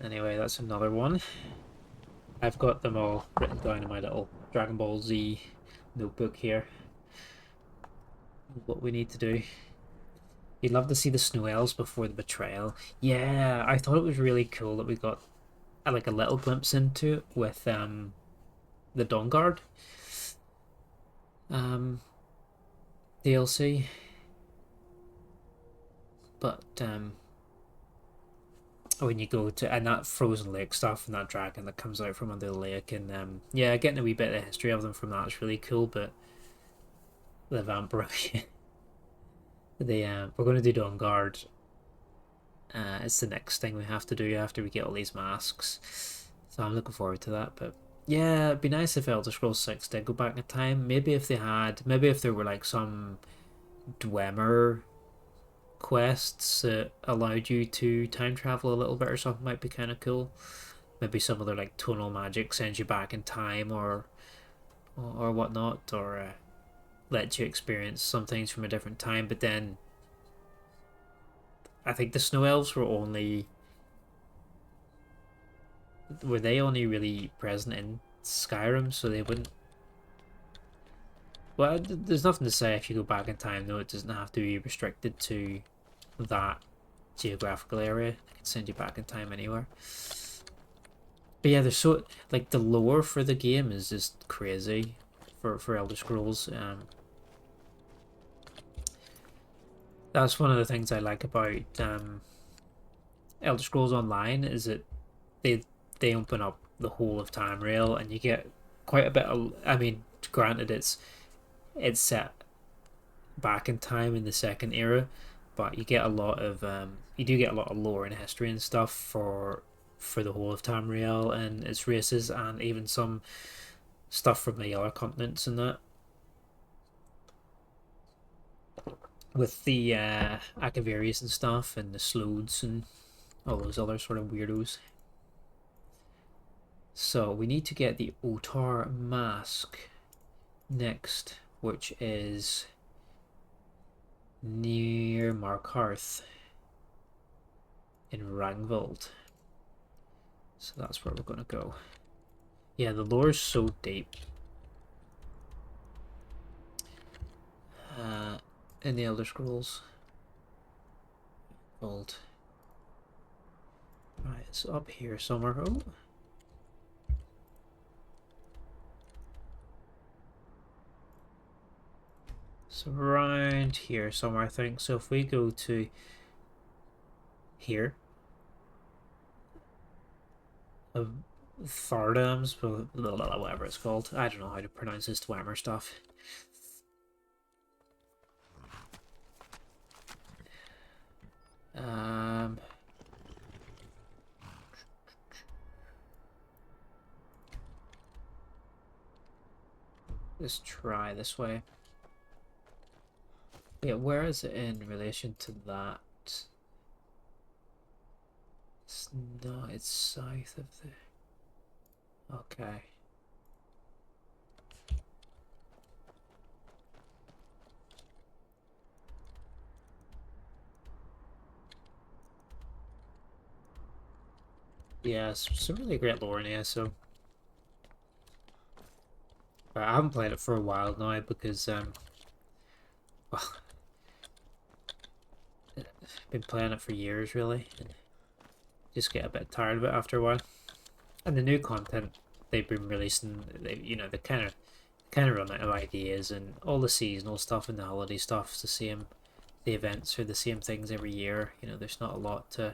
[SPEAKER 1] Anyway, that's another one. I've got them all written down in my little Dragon Ball Z notebook here. What we need to do. You'd love to see the Snow Elves before the betrayal. Yeah, I thought it was really cool that we got like a little glimpse into it with the Dawnguard DLC. But when you go to and that frozen lake stuff and that dragon that comes out from under the lake, and yeah, getting a wee bit of history of them from that is really cool. But the vampire, we're going to do Dawnguard. It's the next thing we have to do after we get all these masks, so I'm looking forward to that. But yeah, it'd be nice if Elder Scrolls 6 did go back in time. Maybe if there were like some Dwemer quests that allowed you to time travel a little bit or something, might be kind of cool. Maybe some other like tonal magic sends you back in time or whatnot, or lets you experience some things from a different time. But then I think the Snow Elves were only really present in Skyrim, so they wouldn't... Well, there's nothing to say if you go back in time, though. It doesn't have to be restricted to that geographical area. I can send you back in time anywhere. But yeah, there's so... like, the lore for the game is just crazy for Elder Scrolls. That's one of the things I like about Elder Scrolls Online, is that they open up the whole of Tamriel, and you get quite a bit of... I mean, granted, it's set back in time in the second era, but you get a lot of you do get a lot of lore and history and stuff for the whole of Tamriel and its races, and even some stuff from the other continents and that, with the Akavirius and stuff, and the Slodes and all those other sort of weirdos. So we need to get the Otar mask next. which is near Markarth in Rangvold. So that's where we're going to go. Yeah, the lore is so deep. In the Elder Scrolls. Old. Right, it's up here somewhere. Oh. So around here somewhere, I think. So if we go to here, Thardams, whatever it's called. I don't know how to pronounce this Dwemer stuff. Let's try this way. Yeah, where is it in relation to that? It's south of the... Okay. Yeah, it's some really great lore in here, so... But I haven't played it for a while now because, well, I've been playing it for years, really. And just get a bit tired of it after a while. And the new content they've been releasing, they kind of run out of ideas, and all the seasonal stuff and the holiday stuff's the same. The events are the same things every year. You know, there's not a lot to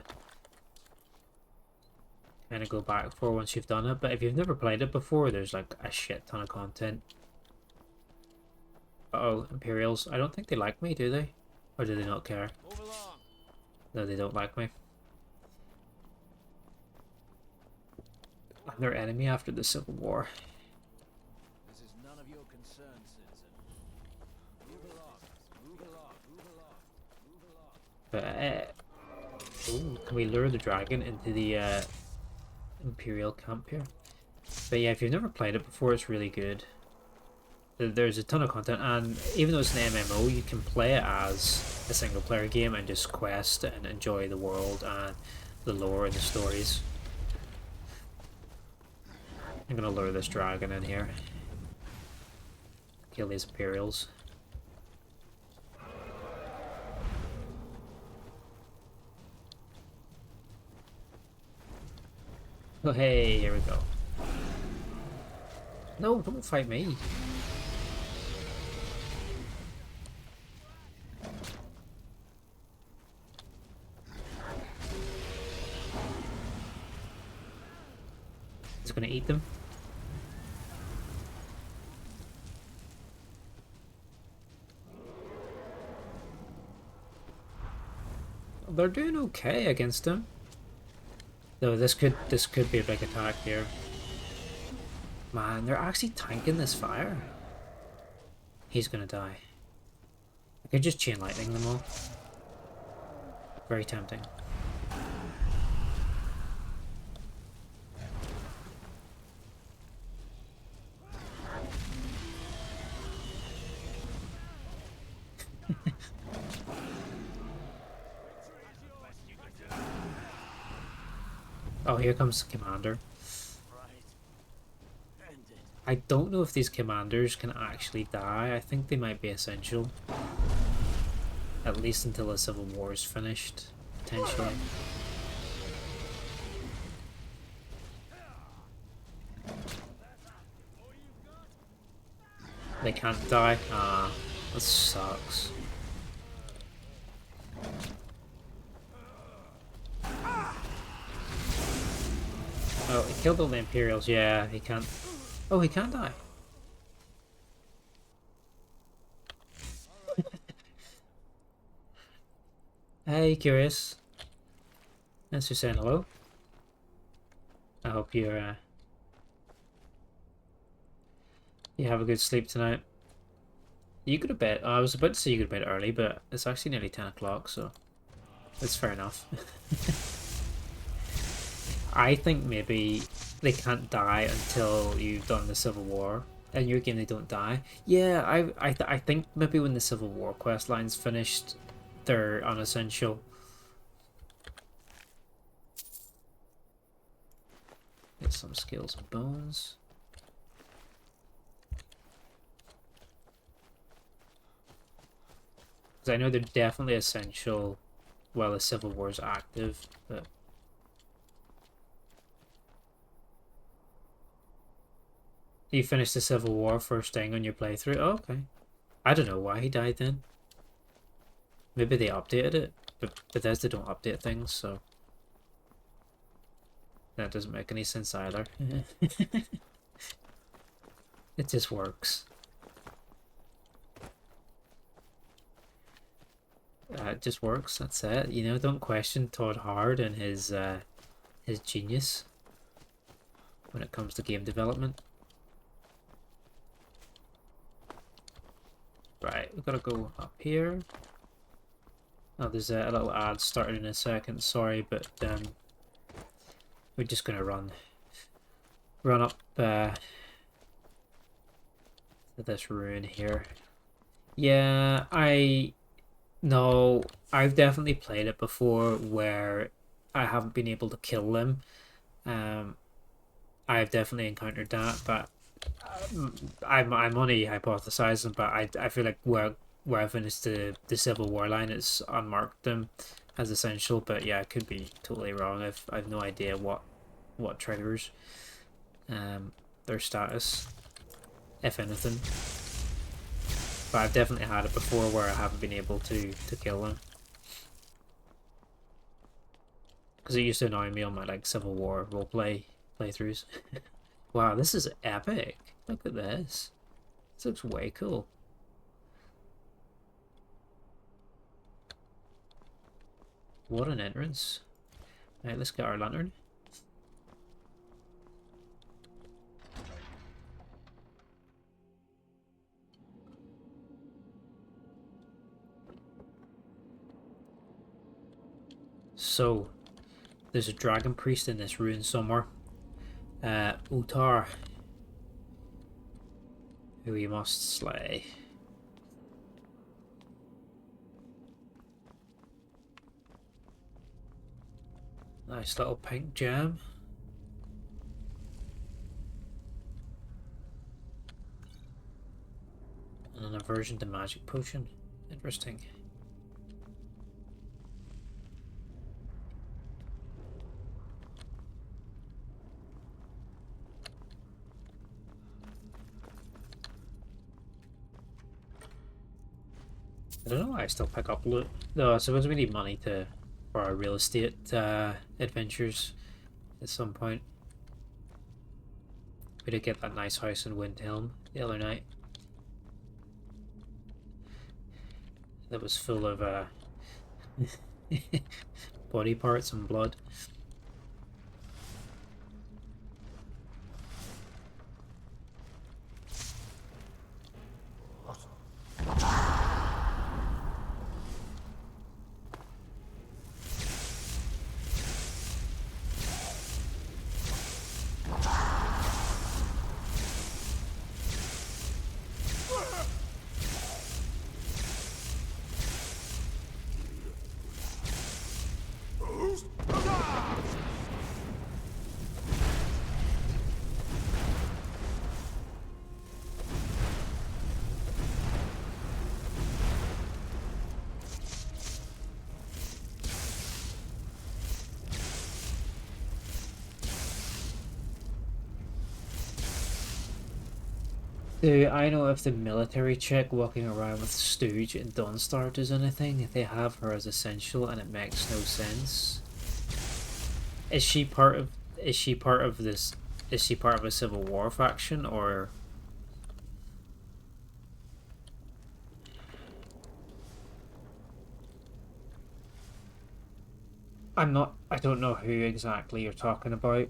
[SPEAKER 1] kind of go back for once you've done it. But if you've never played it before, there's like a shit ton of content. Uh-oh, Imperials. I don't think they like me, do they? Or do they not care? No, they don't like me. I'm their enemy after the Civil War.
[SPEAKER 3] This is none of your concern, citizen. Move along. Move along. Move along.
[SPEAKER 1] But, ooh, can we lure the dragon into the Imperial camp here? But yeah, if you've never played it before, it's really good. There's a ton of content, and even though it's an MMO, you can play it as a single player game and just quest and enjoy the world and the lore and the stories. I'm gonna lure this dragon in here. Kill these Imperials. Oh hey, here we go. No, don't fight me. It's gonna eat them. They're doing okay against him. Though this could be a big attack here. Man, they're actually tanking this fire. He's gonna die. I could just chain lightning them all. Very tempting. Oh, here comes the commander. I don't know if these commanders can actually die. I think they might be essential. At least until the Civil War is finished, potentially. They can't die? Ah, that sucks. Oh, he killed all the Imperials. Yeah, he can't. Oh, he can't die. Hey, Curious. Thanks for saying hello. I hope you're, you have a good sleep tonight. You go to bed. I was about to say you go to bed early, but it's actually nearly 10 o'clock, so that's fair enough. I think maybe they can't die until you've done the Civil War, In your game, they don't die. Yeah, I think maybe when the Civil War quest line's finished, they're unessential. Get some skills and bones. Because I know they're definitely essential while the Civil War's active, but you finished the Civil War first thing on your playthrough? Oh, okay. I don't know why he died then. Maybe they updated it, but Bethesda don't update things, so that doesn't make any sense either. It just works. It just works. That's it. You know, don't question Todd Howard and his genius when it comes to game development. Right, we've got to go up here. Oh, there's a little ad starting in a second. Sorry, but we're just gonna run up to this ruin here. Yeah, no, I've definitely played it before where I haven't been able to kill them. I've definitely encountered that, but I'm only hypothesizing. But I feel like where I finished the Civil War line, it's unmarked them as essential. But yeah, I could be totally wrong. I've no idea what triggers their status, if anything. But I've definitely had it before where I haven't been able to kill them. Because it used to annoy me on my like Civil War roleplay playthroughs. Wow, this is epic. Look at this. This looks way cool. What an entrance. Alright, let's get our lantern. So, there's a dragon priest in this ruin somewhere. Utar, who we must slay. Nice little pink gem. And an aversion to magic potion. Interesting. I don't know why I still pick up loot. No, I suppose we need money for our real estate adventures at some point. We did get that nice house in Windhelm the other night. That was full of body parts and blood. Do I know if the military chick walking around with Stooge and Dawnstar does anything? If they have her as essential and it makes no sense. Is she part of this, is she part of a Civil War faction, or I don't know who exactly you're talking about.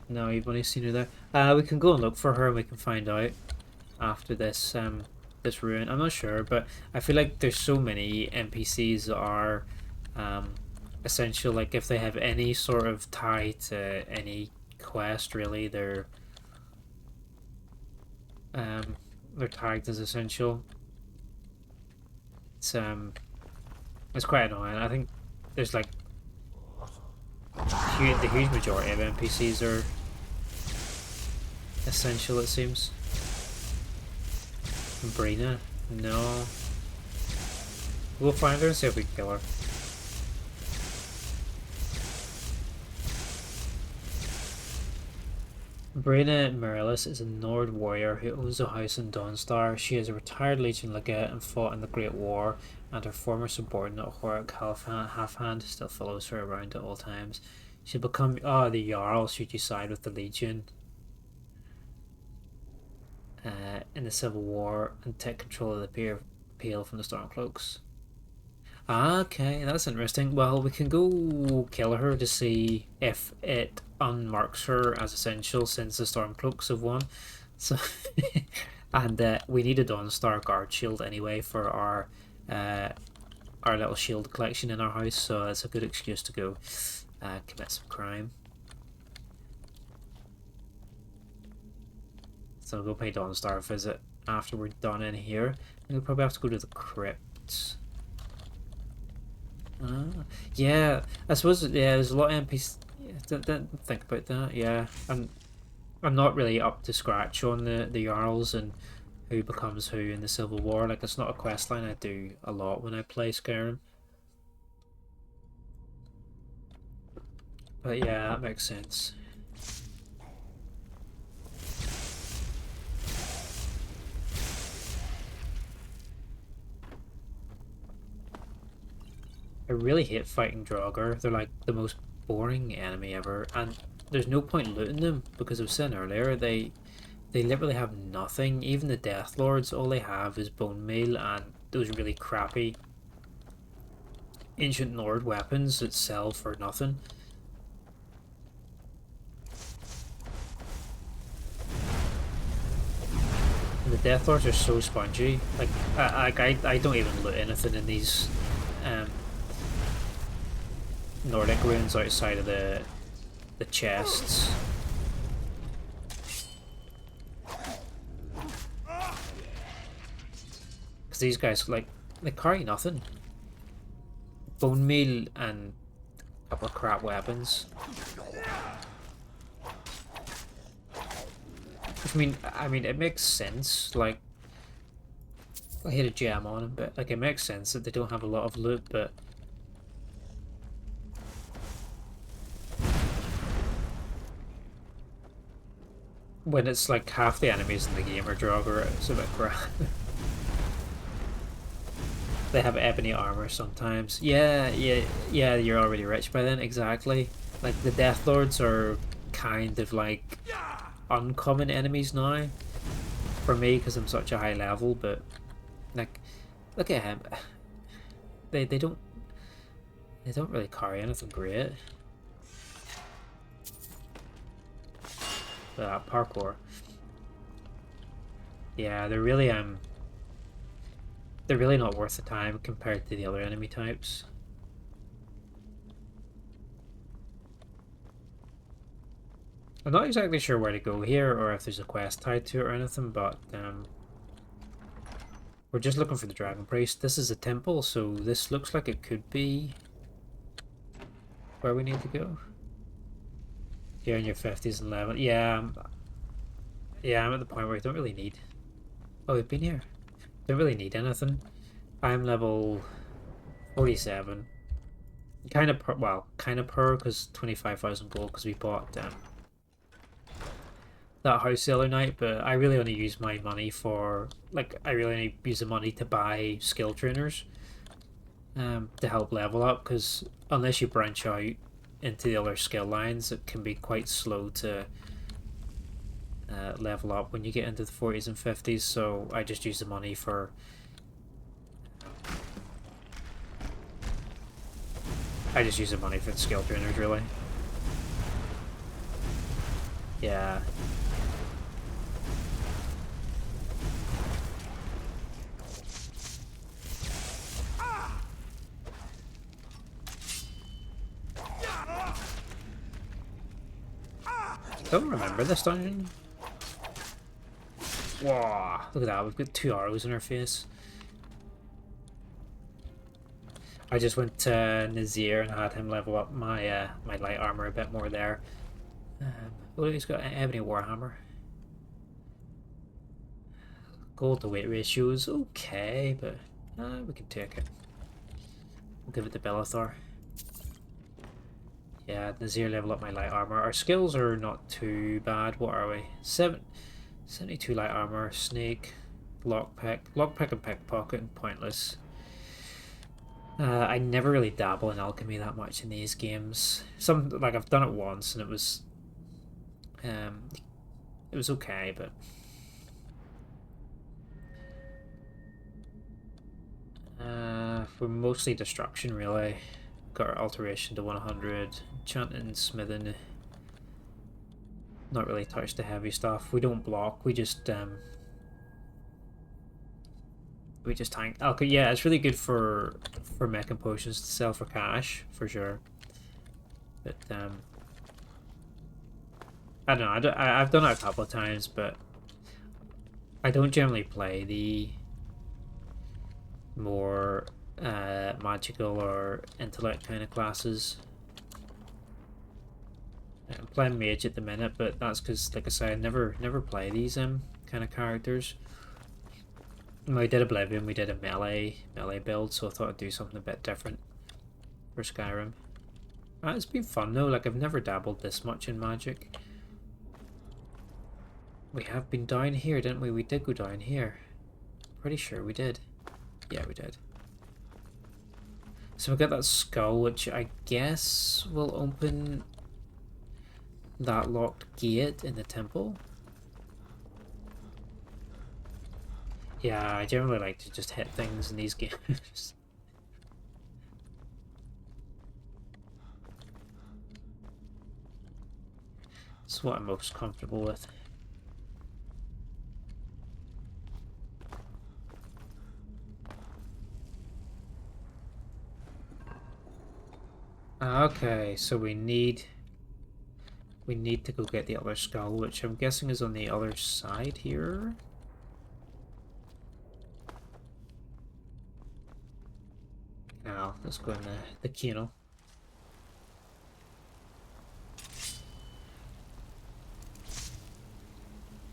[SPEAKER 1] No, you've only seen her there. We can go and look for her and we can find out after this this ruin. I'm not sure, but I feel like there's so many NPCs that are essential. Like if they have any sort of tie to any quest really. They're tagged as essential. It's quite annoying. I think there's like the huge majority of NPCs are essential, it seems. Brina? No. We'll find her and see if we can kill her. Brina Merilis is a Nord warrior who owns a house in Dawnstar. She is a retired Legion Legate and fought in the Great War, and her former subordinate Horik Halfhand still follows her around at all times. She'll become the Jarl should you side with the Legion in the Civil War and take control of the Pale from the Stormcloaks. Okay, that's interesting. Well, we can go kill her to see if it unmarks her as essential since the Stormcloaks have won. So, and we need a Dawnstar guard shield anyway for our little shield collection in our house. So it's a good excuse to go commit some crime. So we'll go pay Dawnstar a visit after we're done in here. And we'll probably have to go to the crypts. Yeah, I suppose. Yeah, there's a lot of NPCs. Didn't think about that. Yeah, I'm not really up to scratch on the Jarls and who becomes who in the Civil War. Like, it's not a quest line I do a lot when I play Skyrim. But yeah, that makes sense. I really hate fighting Draugr. They're like the most boring enemy ever, and there's no point looting them because I was saying earlier they literally have nothing. Even the Death Lords, all they have is bone meal and those really crappy ancient Nord weapons that sell for nothing. And the Death Lords are so spongy. Like I don't even loot anything in these Nordic runes outside of the chests. Because these guys, like, they carry nothing. Bone meal and a couple of crap weapons. Which I mean, it makes sense. Like, I hit a gem on them, but like, it makes sense that they don't have a lot of loot, but when it's like half the enemies in the game are Draugr, it's a bit crap. They have ebony armor sometimes. Yeah, you're already rich by then, exactly. Like, the Death Lords are kind of like uncommon enemies now for me because I'm such a high level, but like, look at him. They don't really carry anything great. Parkour. Yeah, they're really not worth the time compared to the other enemy types. I'm not exactly sure where to go here or if there's a quest tied to it or anything, but we're just looking for the Dragon Priest. This is a temple, so this looks like it could be where we need to go. You're in your 50s and 11. Yeah, I'm at the point where I don't really need... Oh, we've been here. Don't really need anything. I'm level 47. Kind of per, because 25,000 gold because we bought that house the other night, but I really only use my money for... Like, I really only use the money to buy skill trainers to help level up, because unless you branch out into the other skill lines, it can be quite slow to level up when you get into the 40s and 50s, so I just use the money for the skill trainers, really. Yeah. don't remember this dungeon. Whoa, look at that, we've got 2 arrows in our face. I just went to Nazir and had him level up my my light armor a bit more there. Oh, he's got an ebony warhammer. Gold to weight ratio is okay, but we can take it. We'll give it to Bellathor. Yeah, Nazir level up my light armor. Our skills are not too bad. What are we? 72 light armor, snake, lockpick and pickpocket, and pointless. I never really dabble in alchemy that much in these games. I've done it once and it was okay, but we're mostly destruction really. Got our alteration to 100, enchanting and smithing. Not really touched the heavy stuff. We don't block. We just tank. Okay, yeah, it's really good for meching potions to sell for cash for sure. But I don't know. I've done it a couple of times, but I don't generally play the more magical or intellect kind of classes. I'm playing mage at the minute, but that's because, like I said, I never play these kind of characters. When we did Oblivion, we did a melee build, so I thought I'd do something a bit different for Skyrim. It's been fun though. Like, I've never dabbled this much in magic. We have been down here, didn't we? We did go down here. Pretty sure we did. Yeah, we did. So we got that skull, which I guess will open that locked gate in the temple. Yeah, I generally like to just hit things in these games. It's what I'm most comfortable with. Okay, so we need to go get the other skull, which I'm guessing is on the other side here. Now, let's go in the kennel.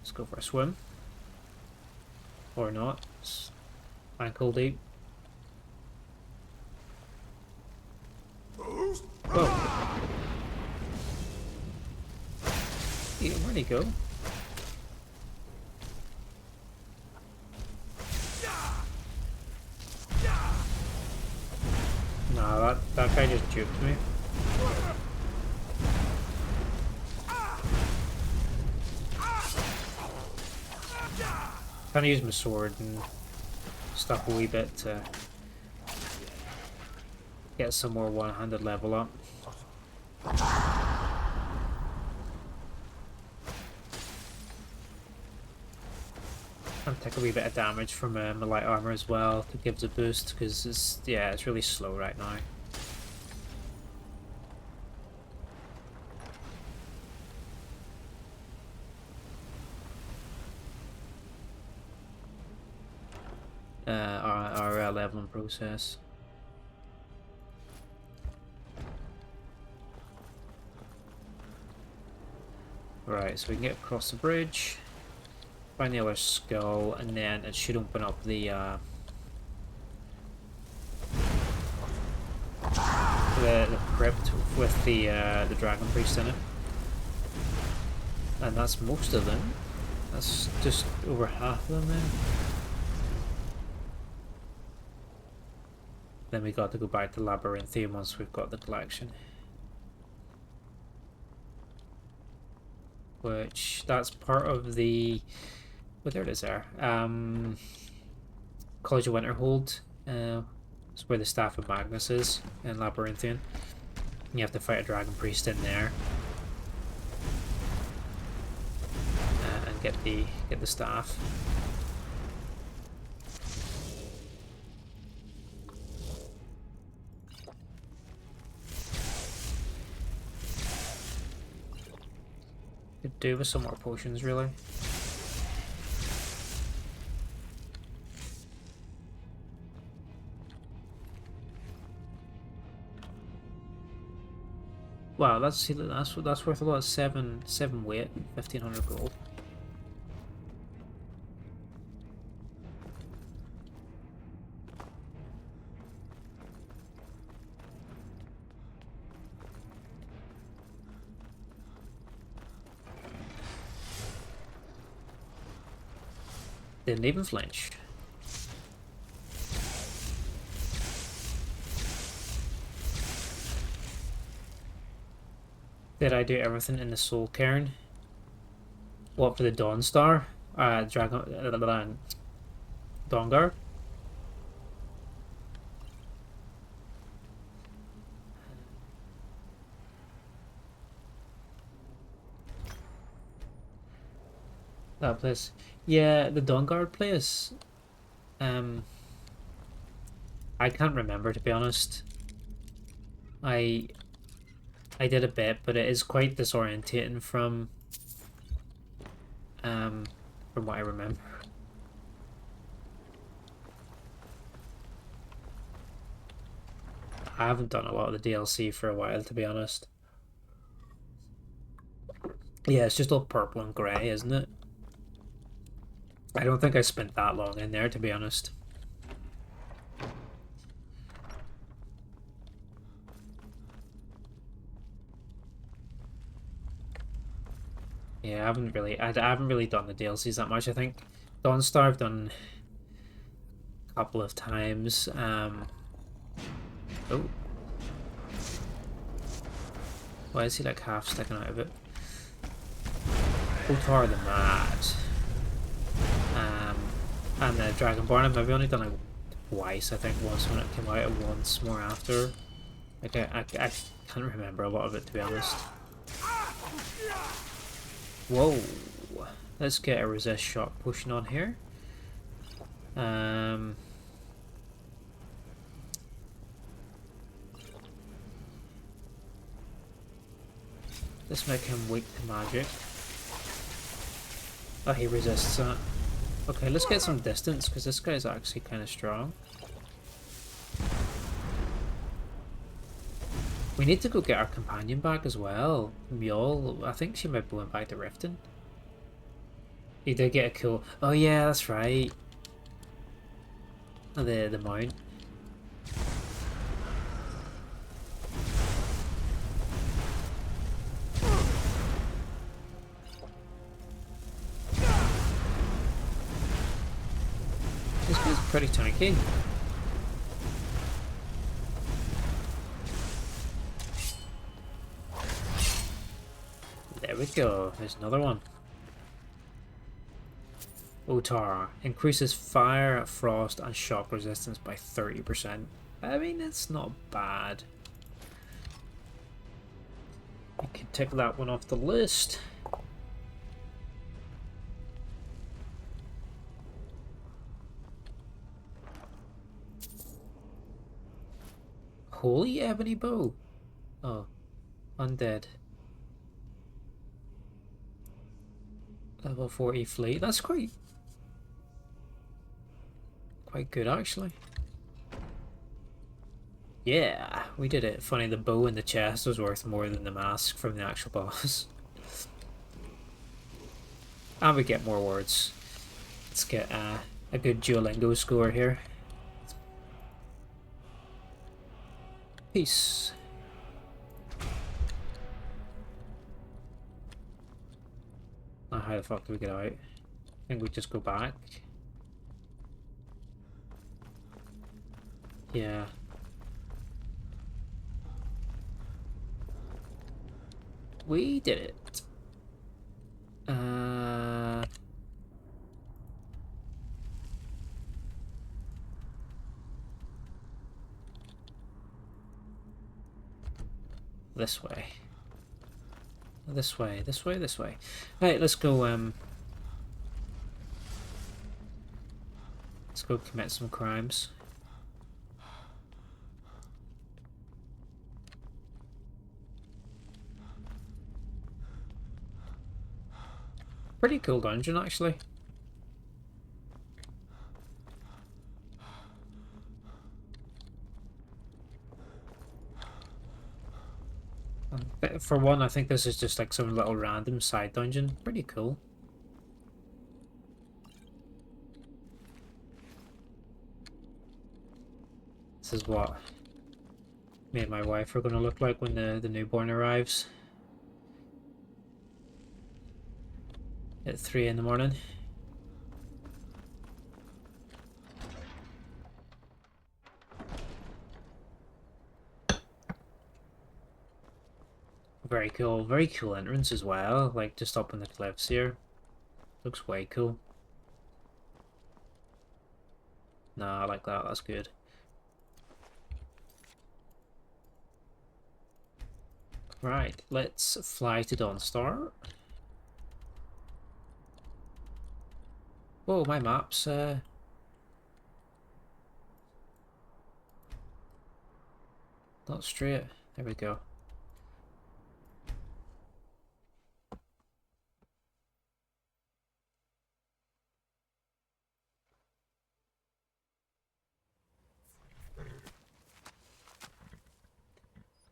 [SPEAKER 1] Let's go for a swim. Or not. It's ankle deep. Oh. Yeah, where'd he go? No, that guy just juked me. Trying to use my sword and stuff a wee bit to get some more one-handed level up. And take a wee bit of damage from my light armor as well to give it a boost, because it's really slow right now. Our leveling process. Right, so we can get across the bridge, find the other skull, and then it should open up the crypt with the dragon priest in it. And that's most of them. That's just over half of them then. Then we got to go back to Labyrinthium once we've got the collection. Which, that's part of the... Well, there it is there. College of Winterhold. It's where the Staff of Magnus is in Labyrinthian. You have to fight a dragon priest in there. And get the staff. Could do with some more potions, really. Wow, that's worth a lot. Seven weight, 1,500 gold. Didn't even flinch. Did I do everything in the Soul Cairn? What for the Dawn Star? Dawnguard? That place. Yeah, the Dawnguard place. Um, I can't remember, to be honest. I I did a bit, but it is quite disorientating from what I remember. I haven't done a lot of the DLC for a while, to be honest. Yeah, it's just all purple and grey, isn't it? I don't think I spent that long in there, to be honest. Yeah, I haven't really done the DLCs that much. I think Dawnstar I've done a couple of times. Oh, why is he like half sticking out of it? Otar the Mad. And the Dragonborn I've maybe only done like twice. I think once when it came out and once more after. Like I can't remember a lot of it, to be honest. Whoa. Let's get a resist shot pushing on here. Let's make him weak to magic. Oh, he resists that. Okay, let's get some distance, because this guy's actually kind of strong. We need to go get our companion back as well. Mjol, I think she might be going back to Riften. He did get a cool... Oh yeah, that's right. Oh, the mount. This guy's pretty tanky. There we go. There's another one. Otar increases fire, frost, and shock resistance by 30%. I mean, it's not bad. We can tick that one off the list. Holy ebony bow. Oh, undead. Level 40 fleet. That's quite good, actually. Yeah, we did it. Funny, the bow in the chest was worth more than the mask from the actual boss. And we get more words. Let's get a good Duolingo score here. Peace. Now how the fuck do we get out? I think we just go back. Yeah. We did it. This way. This way, this way, this way. Right, let's go, let's go commit some crimes. Pretty cool dungeon, actually. For one, I think this is just like some little random side dungeon. Pretty cool. This is what me and my wife are going to look like when the newborn arrives. At 3 in the morning. Very cool entrance as well, like just up in the cliffs here. Looks way cool. Nah, I like that, that's good. Right, let's fly to Dawnstar. Whoa, my map's not straight. There we go.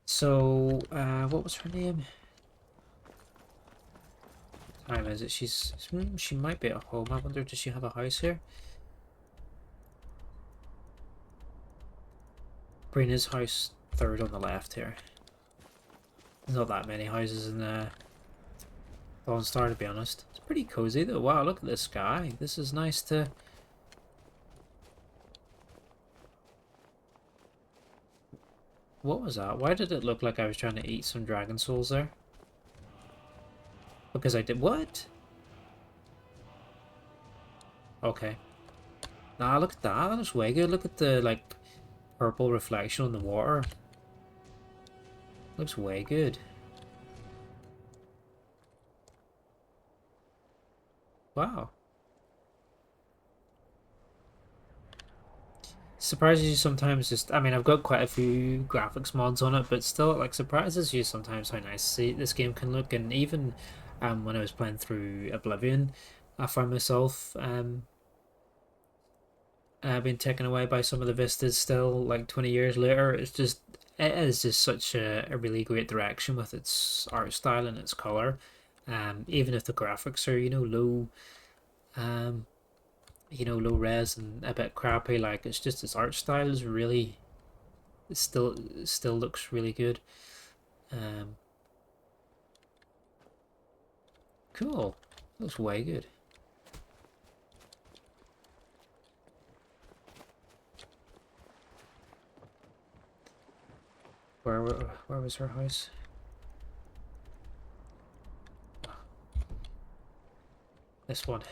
[SPEAKER 1] So, what was her name? What time is it? She might be at home. I wonder, does she have a house here? Brina's house, third on the left here. There's not that many houses in Dawnstar, to be honest. It's pretty cozy though. Wow, look at this sky. This is nice to... What was that? Why did it look like I was trying to eat some dragon souls there? Because I did... What? Okay. Nah, look at that. That looks way good. Look at the, like, purple reflection on the water. Looks way good. Wow. Surprises you sometimes just... I mean, I've got quite a few graphics mods on it, but still, like, surprises you sometimes how nice this game can look. And even when I was playing through Oblivion, I found myself being taken away by some of the vistas still, like, 20 years later. It's just... It is just such a really great direction with its art style and its colour. Even if the graphics are, low... low res and a bit crappy, like it's just its art style is really it still looks really good. Cool. Looks way good. Where was her house? This one.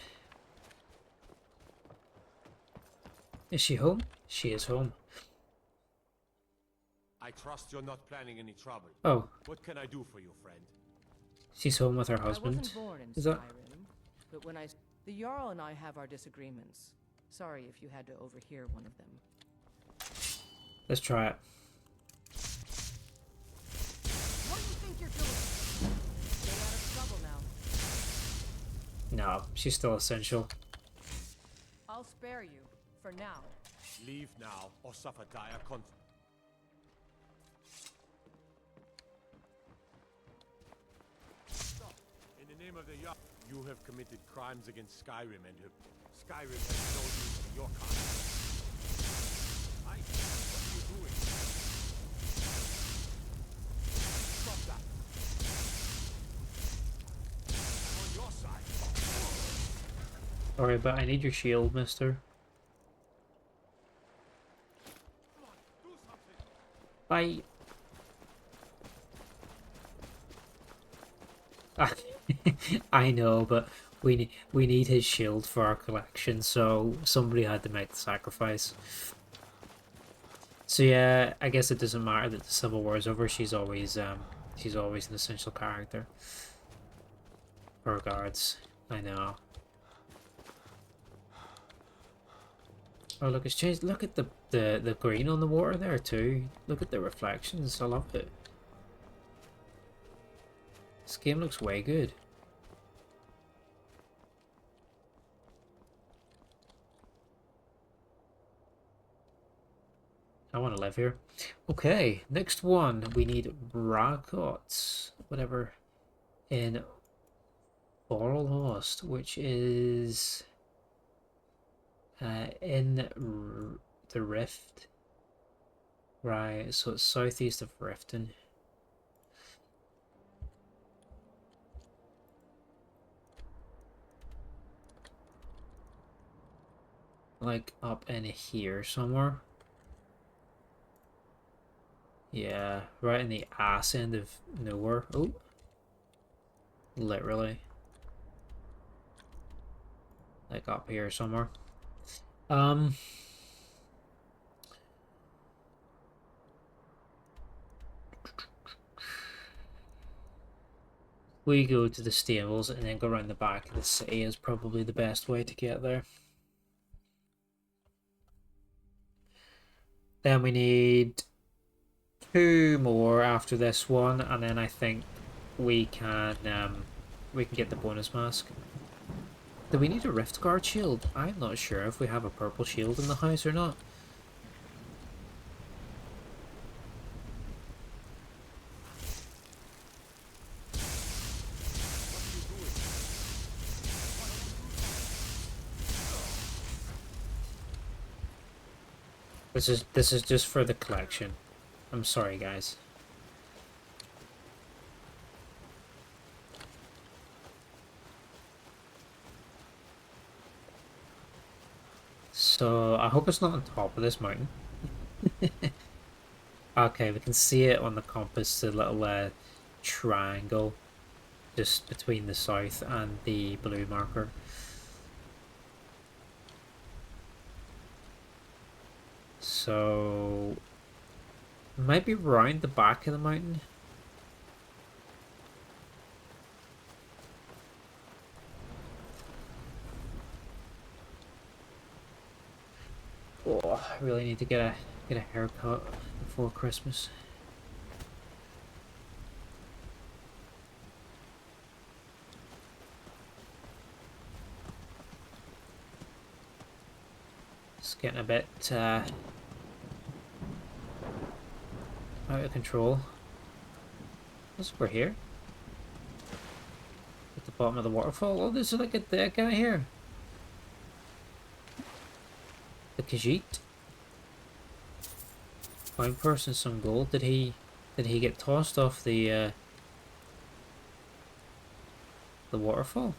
[SPEAKER 1] Is she home? She is home.
[SPEAKER 4] I trust you're not planning any trouble.
[SPEAKER 1] Oh,
[SPEAKER 4] What can I do for you, friend?
[SPEAKER 1] she's home with her
[SPEAKER 5] I
[SPEAKER 1] husband.
[SPEAKER 5] wasn't born in
[SPEAKER 1] Is that...
[SPEAKER 5] Skyrim, but when the Jarl and I have our disagreements. Sorry if you had to overhear one of them.
[SPEAKER 1] Let's try it.
[SPEAKER 5] What do you think you're doing? Stay out of trouble now.
[SPEAKER 1] No, she's still essential.
[SPEAKER 5] I'll spare you, for now.
[SPEAKER 4] Leave now or suffer dire consequences. In the name of the Yard, you have committed crimes against Skyrim and Skyrim has no use for your kind. What are you doing? Stop that. I'm on your side.
[SPEAKER 1] Sorry, but I need your shield, mister.
[SPEAKER 4] Come on, do something.
[SPEAKER 1] Bye. I know, but we need his shield for our collection, so somebody had to make the sacrifice. So yeah, I guess it doesn't matter that the Civil War is over. She's always an essential character. Regards, I know. Oh look, it's changed. Look at the green on the water there too. Look at the reflections. I love it. This game looks way good. I want to live here. Okay, next one. We need Bragots, whatever, in Borlost, which is in the Rift. Right, so it's southeast of Riften. Like up in here somewhere. Yeah, right in the ass end of nowhere. Oh, literally. Like up here somewhere. We go to the stables and then go around the back of the city is probably the best way to get there. Then we need 2 more after this one, and then I think we can get the bonus mask. Do we need a Rift Guard shield? I'm not sure if we have a purple shield in the house or not. This is just for the collection. I'm sorry, guys. So I hope it's not on top of this mountain. Okay, we can see it on the compass, the little triangle just between the south and the blue marker. So might be round the back of the mountain. Oh, I really need to get a haircut before Christmas. It's getting a bit out of control. We're here. At the bottom of the waterfall. Oh, there's like a dead guy here. The Khajiit. Find person some gold. Did he get tossed off the waterfall?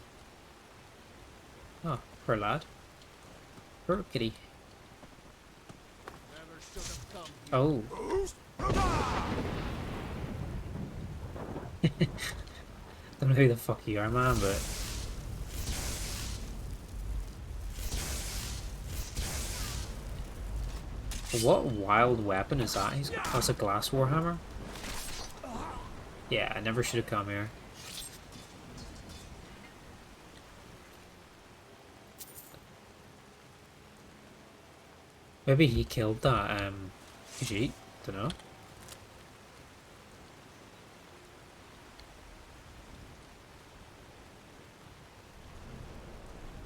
[SPEAKER 1] Oh, poor lad. Poor kitty. Oh. Don't know who the fuck you are, man, but what wild weapon is that? That's a glass warhammer? Yeah, I never should have come here. Maybe he killed that Khajiit, don't know.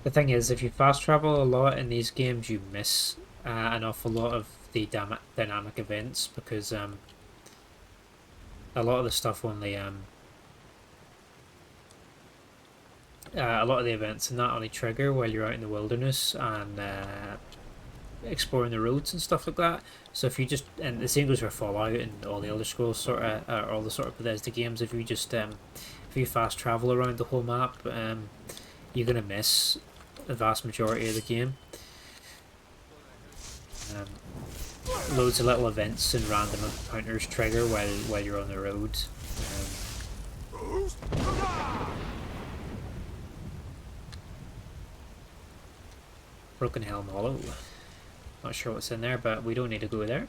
[SPEAKER 1] The thing is, if you fast travel a lot in these games, you miss an awful lot of the dynamic events because a lot of the stuff only a lot of the events not only trigger while you're out in the wilderness and exploring the roads and stuff like that. So if you just, and the same goes for Fallout and all the Elder Scrolls sort of all the sort of Bethesda games, if you just if you fast travel around the whole map, you're gonna miss the vast majority of the game. Loads of little events and random encounters trigger while you're on the road. Broken Helm Hollow. Not sure what's in there, but we don't need to go there.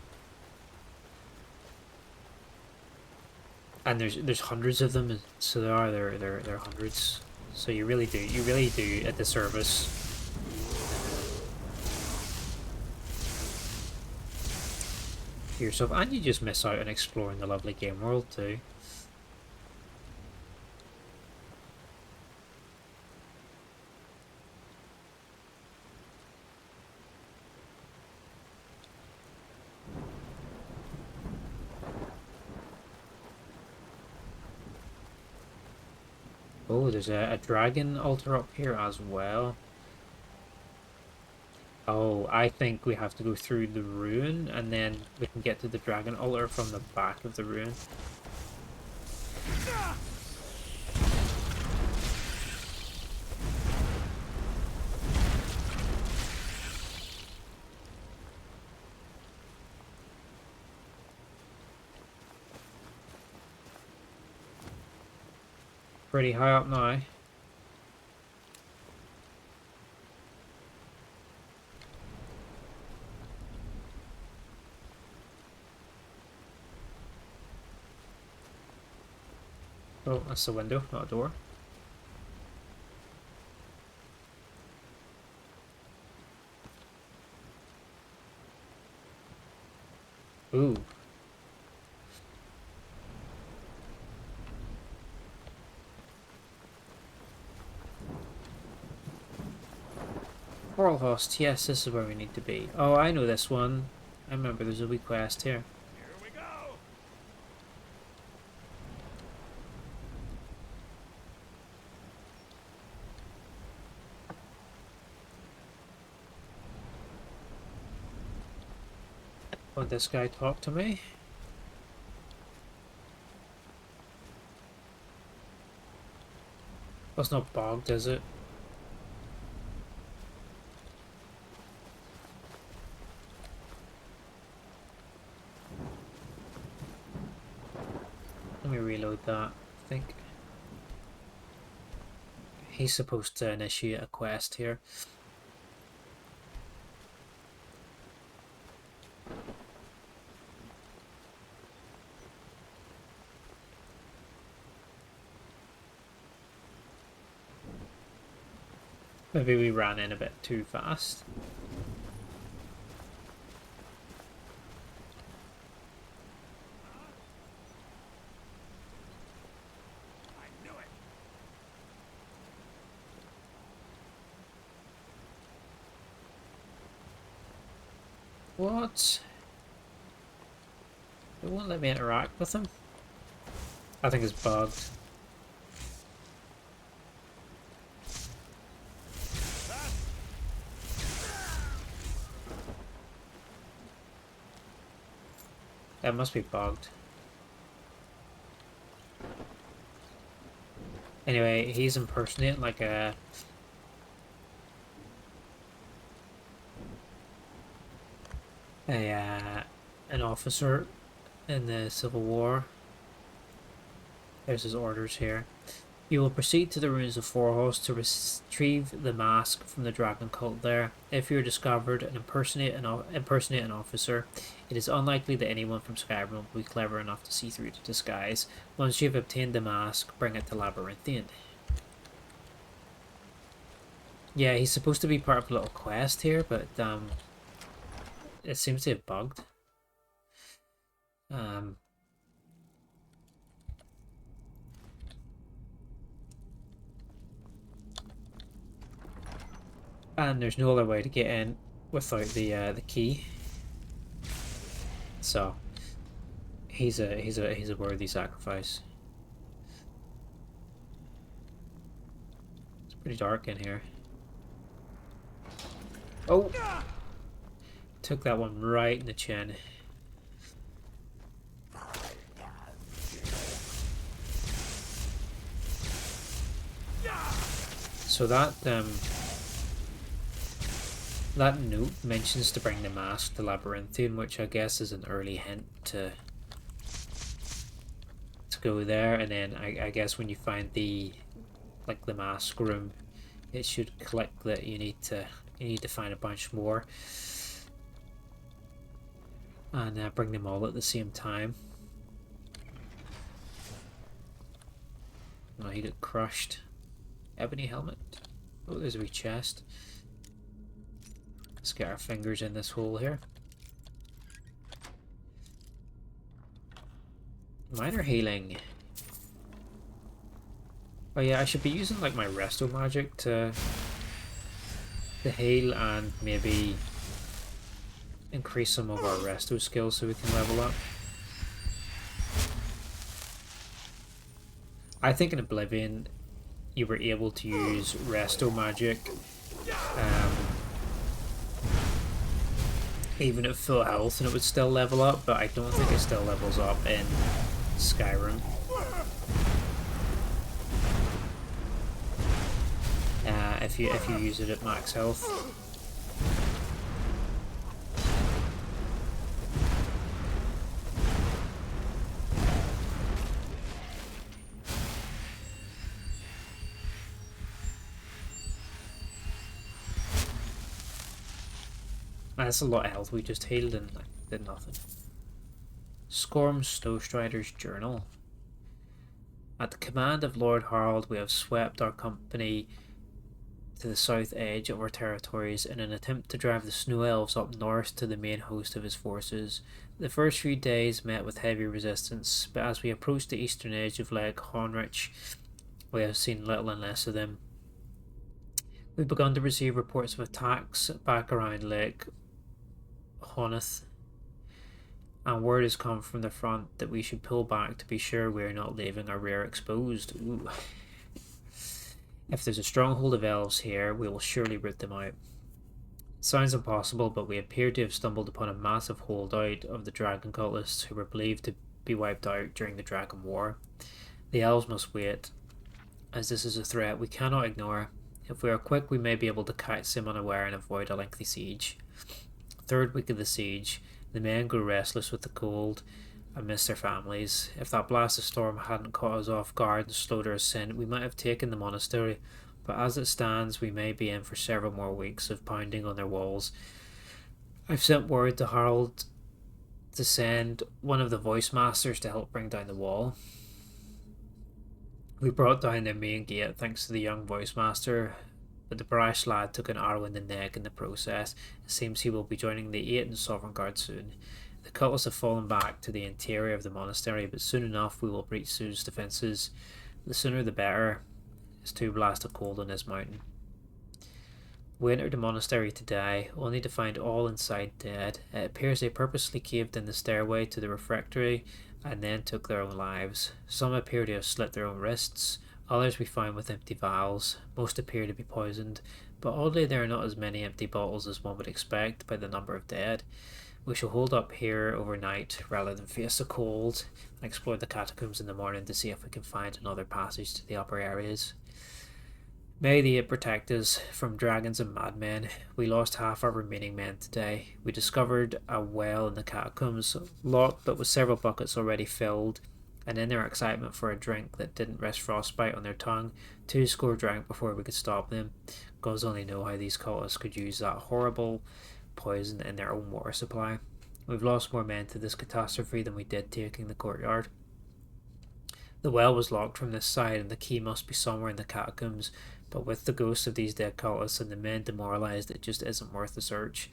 [SPEAKER 1] And there's hundreds of them, so there are hundreds. So you really do a disservice to yourself, and you just miss out on exploring the lovely game world too. Oh, there's a dragon altar up here as well. Oh, I think we have to go through the ruin and then we can get to the dragon altar from the back of the ruin. Pretty high up now. Oh, that's a window, not a door. Ooh. Coral host, yes, this is where we need to be. Oh, I know this one. I remember there's a wee quest here.
[SPEAKER 4] Here we go.
[SPEAKER 1] Won't this guy talk to me? Oh, it's not bogged, is it? Let me reload that, I think. He's supposed to initiate a quest here. Maybe we ran in a bit too fast.
[SPEAKER 4] I knew it.
[SPEAKER 1] What? It won't let me interact with him. I think it's bugged. That must be bugged. Anyway, he's impersonating like an officer in the Civil War. There's his orders here. You will proceed to the ruins of Forhost to retrieve the mask from the dragon cult there. If you are discovered and impersonate an officer, it is unlikely that anyone from Skyrim will be clever enough to see through the disguise. Once you have obtained the mask, bring it to Labyrinthian. Yeah, he's supposed to be part of a little quest here, but it seems to have bugged. And there's no other way to get in without the key. So he's a worthy sacrifice. It's pretty dark in here. Oh! Took that one right in the chin. So that note mentions to bring the mask to Labyrinthian, which I guess is an early hint to go there, and then I guess when you find the mask room, it should click that you need to find a bunch more and bring them all at the same time. Oh, he got crushed. Ebony helmet. Oh, there's a wee chest. Let's get our fingers in this hole here. Minor healing. Oh yeah, I should be using like my resto magic to heal and maybe increase some of our resto skills so we can level up. I think in Oblivion you were able to use resto magic, um, even at full health, and it would still level up. But I don't think it still levels up in Skyrim. If you use it at max health. That's a lot of health we just healed and like, did nothing. Scorm Snowstrider's Journal. At the command of Lord Harald, we have swept our company to the south edge of our territories in an attempt to drive the Snow Elves up north to the main host of his forces. The first few days met with heavy resistance, but as we approached the eastern edge of Lake Honrich, we have seen little and less of them. We've begun to receive reports of attacks back around Lake Honeth, and word has come from the front that we should pull back to be sure we are not leaving our rear exposed. Ooh. If there's a stronghold of elves here, we will surely root them out. It sounds impossible, but we appear to have stumbled upon a massive holdout of the dragon cultists who were believed to be wiped out during the Dragon War. The elves must wait, as this is a threat we cannot ignore. If we are quick, we may be able to catch them unaware and avoid a lengthy siege. Third week of the siege, the men grew restless with the cold and missed their families. If that blast of storm hadn't caught us off guard and slowed our ascent, we might have taken the monastery, but as it stands, we may be in for several more weeks of pounding on their walls. I've sent word to Harold to send one of the voice masters to help bring down the wall. We brought down their main gate thanks to the young voice master, but the brash lad took an arrow in the neck in the process. It seems he will be joining the 8 and Sovereign Guard soon. The cultists have fallen back to the interior of the monastery, but soon enough we will breach those defences. The sooner the better. It's too blasted cold on this mountain. We entered the monastery today, only to find all inside dead. It appears they purposely caved in the stairway to the refectory and then took their own lives. Some appear to have slit their own wrists, others we found with empty vials. Most appear to be poisoned, but oddly there are not as many empty bottles as one would expect by the number of dead. We shall hold up here overnight rather than face the cold and explore the catacombs in the morning to see if we can find another passage to the upper areas. May the 8 protect us from dragons and madmen. We lost half our remaining men today. We discovered a well in the catacombs, locked but with several buckets already filled, and in their excitement for a drink that didn't rest frostbite on their tongue, 2 score drank before we could stop them. Gods only know how these cultists could use that horrible poison in their own water supply. We've lost more men to this catastrophe than we did taking the courtyard. The well was locked from this side and the key must be somewhere in the catacombs, but with the ghosts of these dead cultists and the men demoralised, it just isn't worth the search.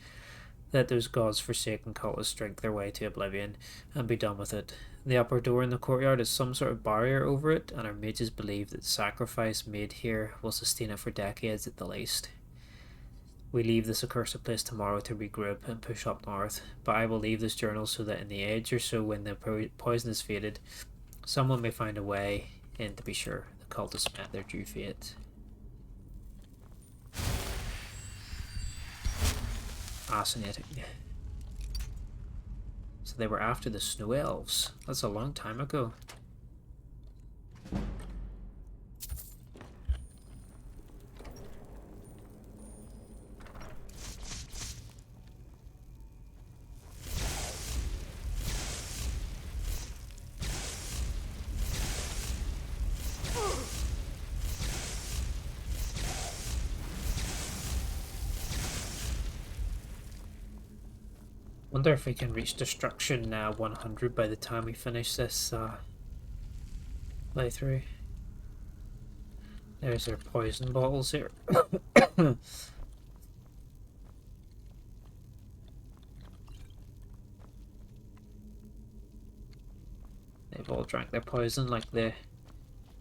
[SPEAKER 1] Let those gods-forsaken cultists drink their way to oblivion and be done with it. The upper door in the courtyard has some sort of barrier over it, and our mages believe that the sacrifice made here will sustain it for decades at the least. We leave this accursed place tomorrow to regroup and push up north, but I will leave this journal so that in the age or so when the poison is faded, someone may find a way in to be sure the cultists met their due fate. Fascinating. So they were after the Snow Elves. That's a long time ago. Wonder if we can reach destruction 100 by the time we finish this playthrough. There's our poison bottles here. They've all drank their poison like the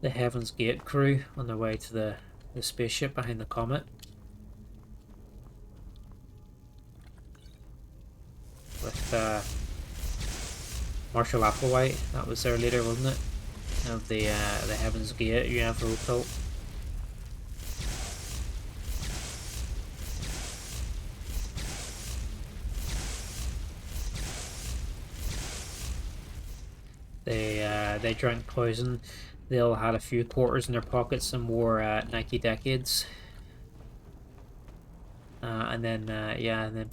[SPEAKER 1] Heaven's Gate crew on their way to the spaceship behind the comet. With Marshall Applewhite, that was their leader, wasn't it? Of the Heaven's Gate UFO cult. they drank poison, they'll had a few quarters in their pockets and wore Nike Decades. And then yeah, and then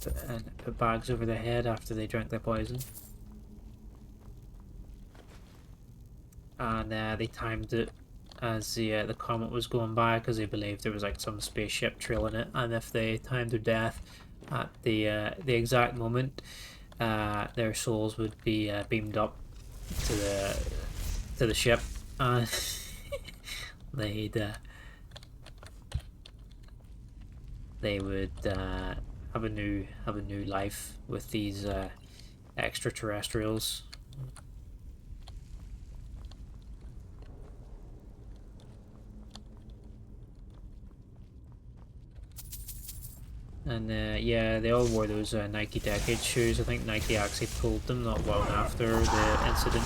[SPEAKER 1] put bags over their head after they drank their poison. And they timed it as the comet was going by because they believed there was like some spaceship trailing it, and if they timed their death at the exact moment, their souls would be beamed up to the ship, and they would have a new life with these extraterrestrials. And yeah, they all wore those Nike Decade shoes. I think Nike actually pulled them not long after the incident.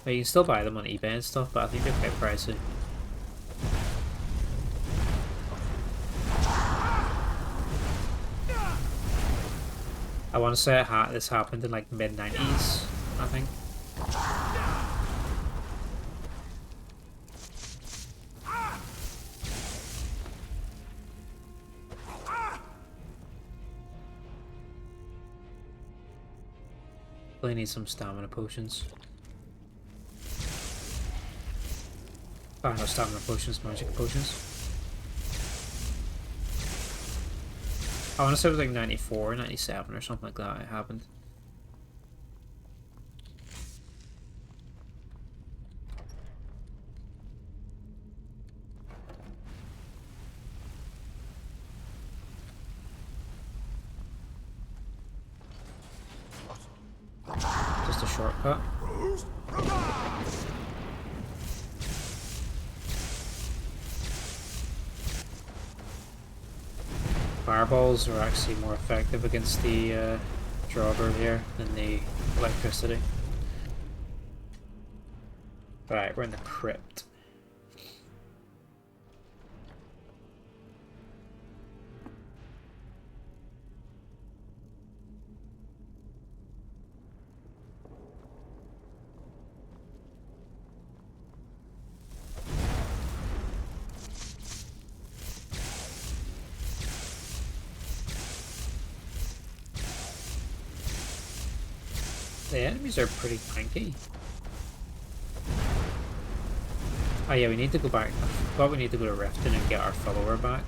[SPEAKER 1] But you can still buy them on eBay and stuff, but I think they're quite pricey. I want to say this happened in like mid-90s, I think. Really need some stamina potions. Oh, no stamina potions, magic potions. I want to say it was like 94, 97 or something like that it happened. Just a shortcut. Fireballs are actually more effective against the Draugr here than the electricity. Right, we're in the crypt. The enemies are pretty tanky. Oh yeah, we need to go back. I thought we need to go to Riften and get our follower back.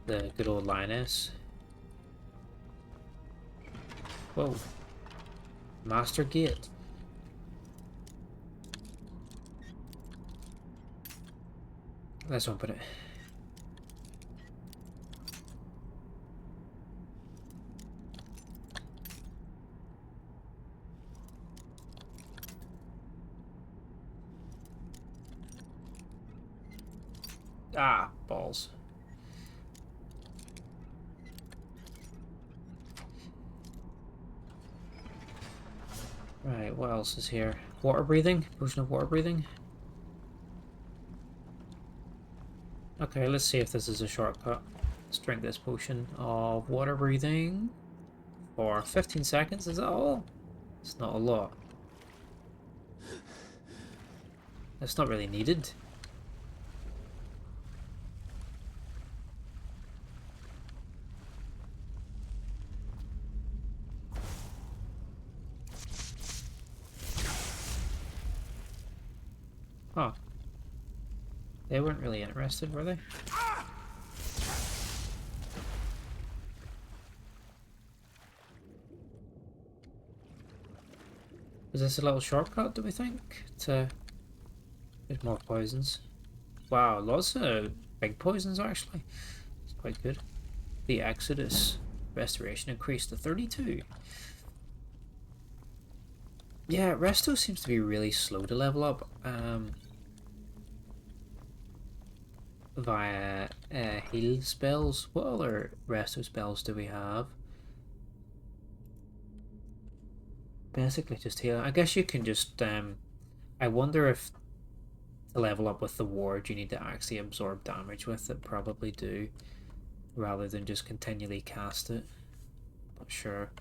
[SPEAKER 1] The good old lioness. Whoa. Master Gate. Let's open it. Ah, balls. Right, what else is here? Water breathing? Potion of water breathing? Okay, let's see if this is a shortcut. Let's drink this potion of water breathing for 15 seconds, is that all? It's not a lot. It's not really needed. Huh. They weren't really interested, were they? Is this a little shortcut, do we think? There's more poisons. Wow, lots of big poisons actually. It's quite good. The Exodus restoration increased to 32. Yeah, Resto seems to be really slow to level up. Via heal spells. What other Resto spells do we have? Basically just heal. I guess you can just I wonder if to level up with the ward you need to actually absorb damage with it. Probably do, rather than just continually cast it. Not sure.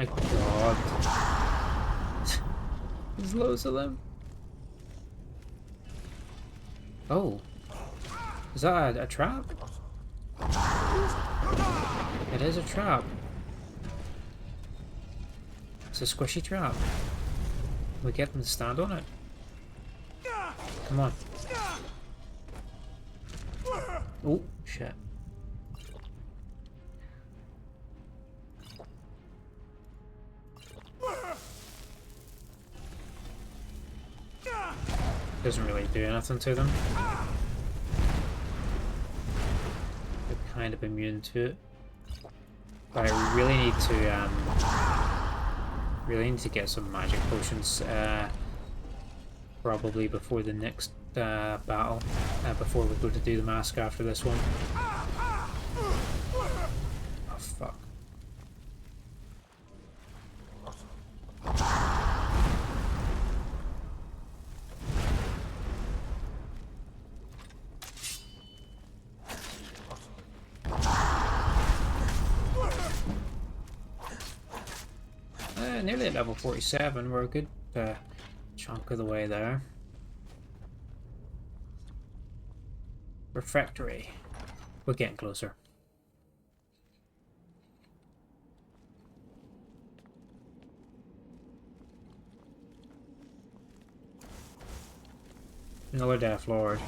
[SPEAKER 1] My god. There's loads of them. Oh. Is that a trap? It is a trap. It's a squishy trap. We get them to stand on it. Come on. Oh, shit. Doesn't really do anything to them. They're kind of immune to it. But I really need to get some magic potions probably before the next battle, before we go to do the mask after this one. Oh fuck. Nearly at level 47, we're a good chunk of the way there. Refractory. We're getting closer. Another Death Lord.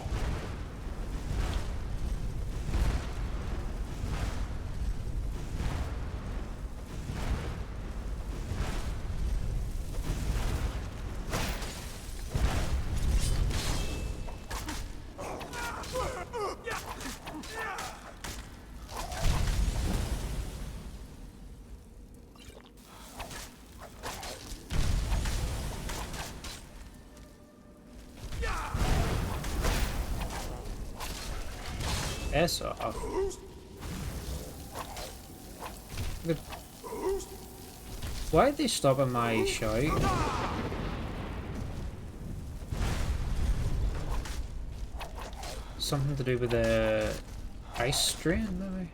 [SPEAKER 1] Piss off. Why did they stop at my shout? Something to do with the ice strain, maybe?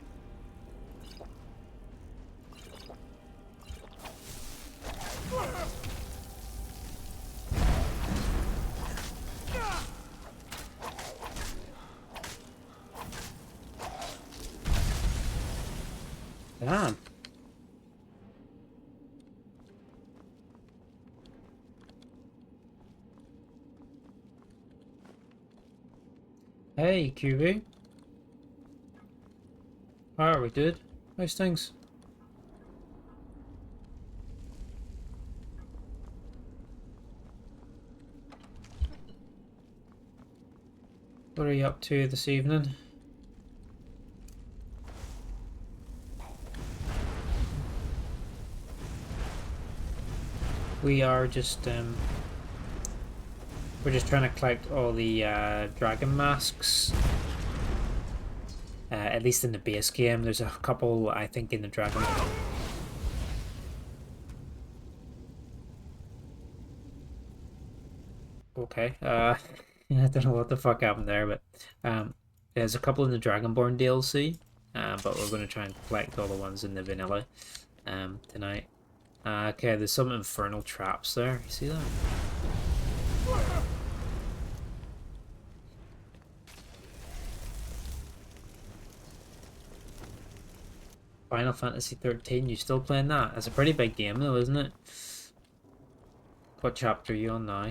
[SPEAKER 1] Damn. Hey, QB. How are we, dude? How's things? What are you up to this evening? We are just we're just trying to collect all the dragon masks. At least in the base game, there's a couple I think in the dragon. Okay, I don't know what the fuck happened there, but there's a couple in the Dragonborn DLC, but we're going to try and collect all the ones in the vanilla tonight. Okay, there's some infernal traps there. You see that? Final Fantasy 13, you still playing that? It's a pretty big game though, isn't it? What chapter are you on now?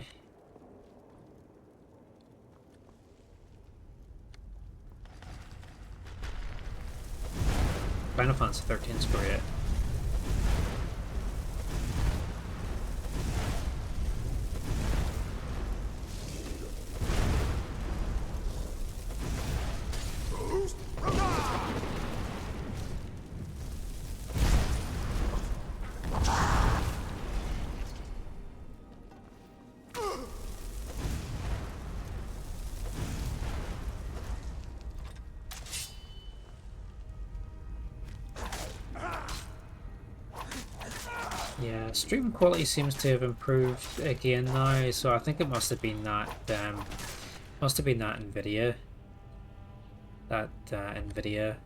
[SPEAKER 1] Final Fantasy 13 is great. Yeah, stream quality seems to have improved again now, so I think it must have been that NVIDIA. That NVIDIA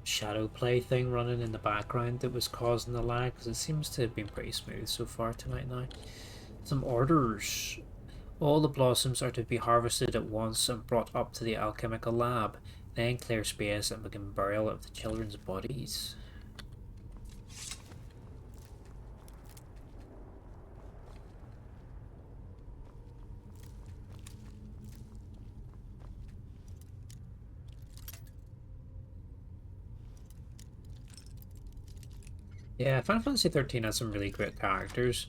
[SPEAKER 1] shadow play thing running in the background that was causing the lag, because it seems to have been pretty smooth so far tonight now. Some orders. All the blossoms are to be harvested at once and brought up to the alchemical lab, then clear space and begin burial of the children's bodies. Yeah, Final Fantasy 13 has some really great characters.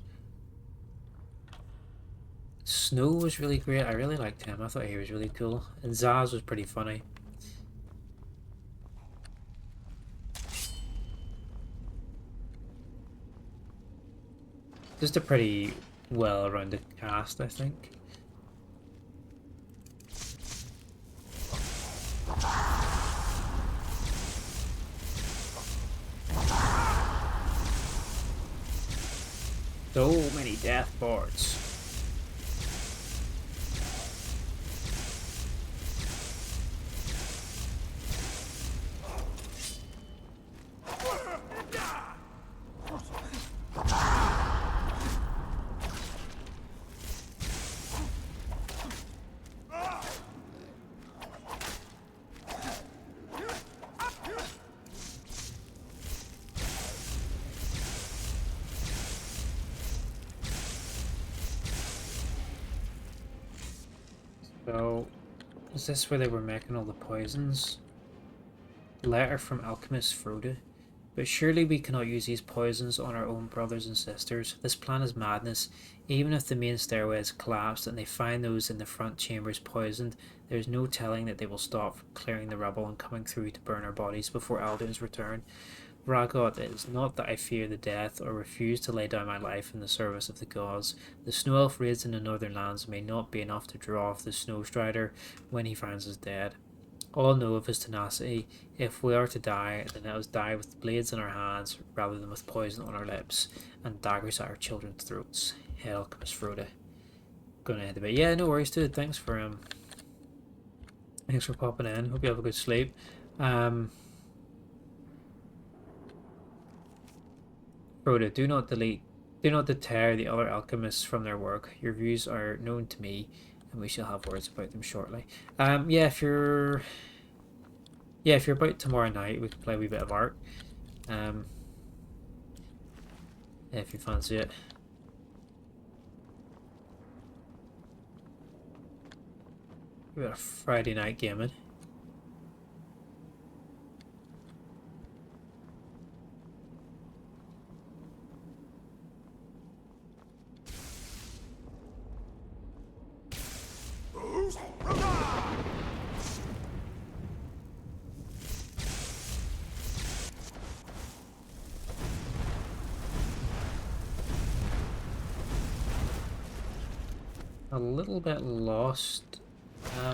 [SPEAKER 1] Snow was really great. I really liked him. I thought he was really cool. And Zaz was pretty funny. Just a pretty well-rounded cast, I think. So many death boards. So, is this where they were making all the poisons? Letter from Alchemist Frodo. But surely we cannot use these poisons on our own brothers and sisters. This plan is madness. Even if the main stairway has collapsed and they find those in the front chambers poisoned, there is no telling that they will stop from clearing the rubble and coming through to burn our bodies before Alduin's return. Ragot, it is not that I fear the death or refuse to lay down my life in the service of the gods. The snow elf raids in the northern lands may not be enough to draw off the snow strider when he finds us dead. All know of his tenacity. If we are to die, then let us die with blades in our hands rather than with poison on our lips and daggers at our children's throats. Hell comes Frodo. Gonna head a bit. Yeah, no worries, dude. Thanks for popping in. Hope you have a good sleep. Frodo, do not deter the other alchemists from their work. Your views are known to me, and we shall have words about them shortly. Yeah, if you're about tomorrow night, we can play a wee bit of art. If you fancy it. We got a Friday night gaming. A little bit lost. I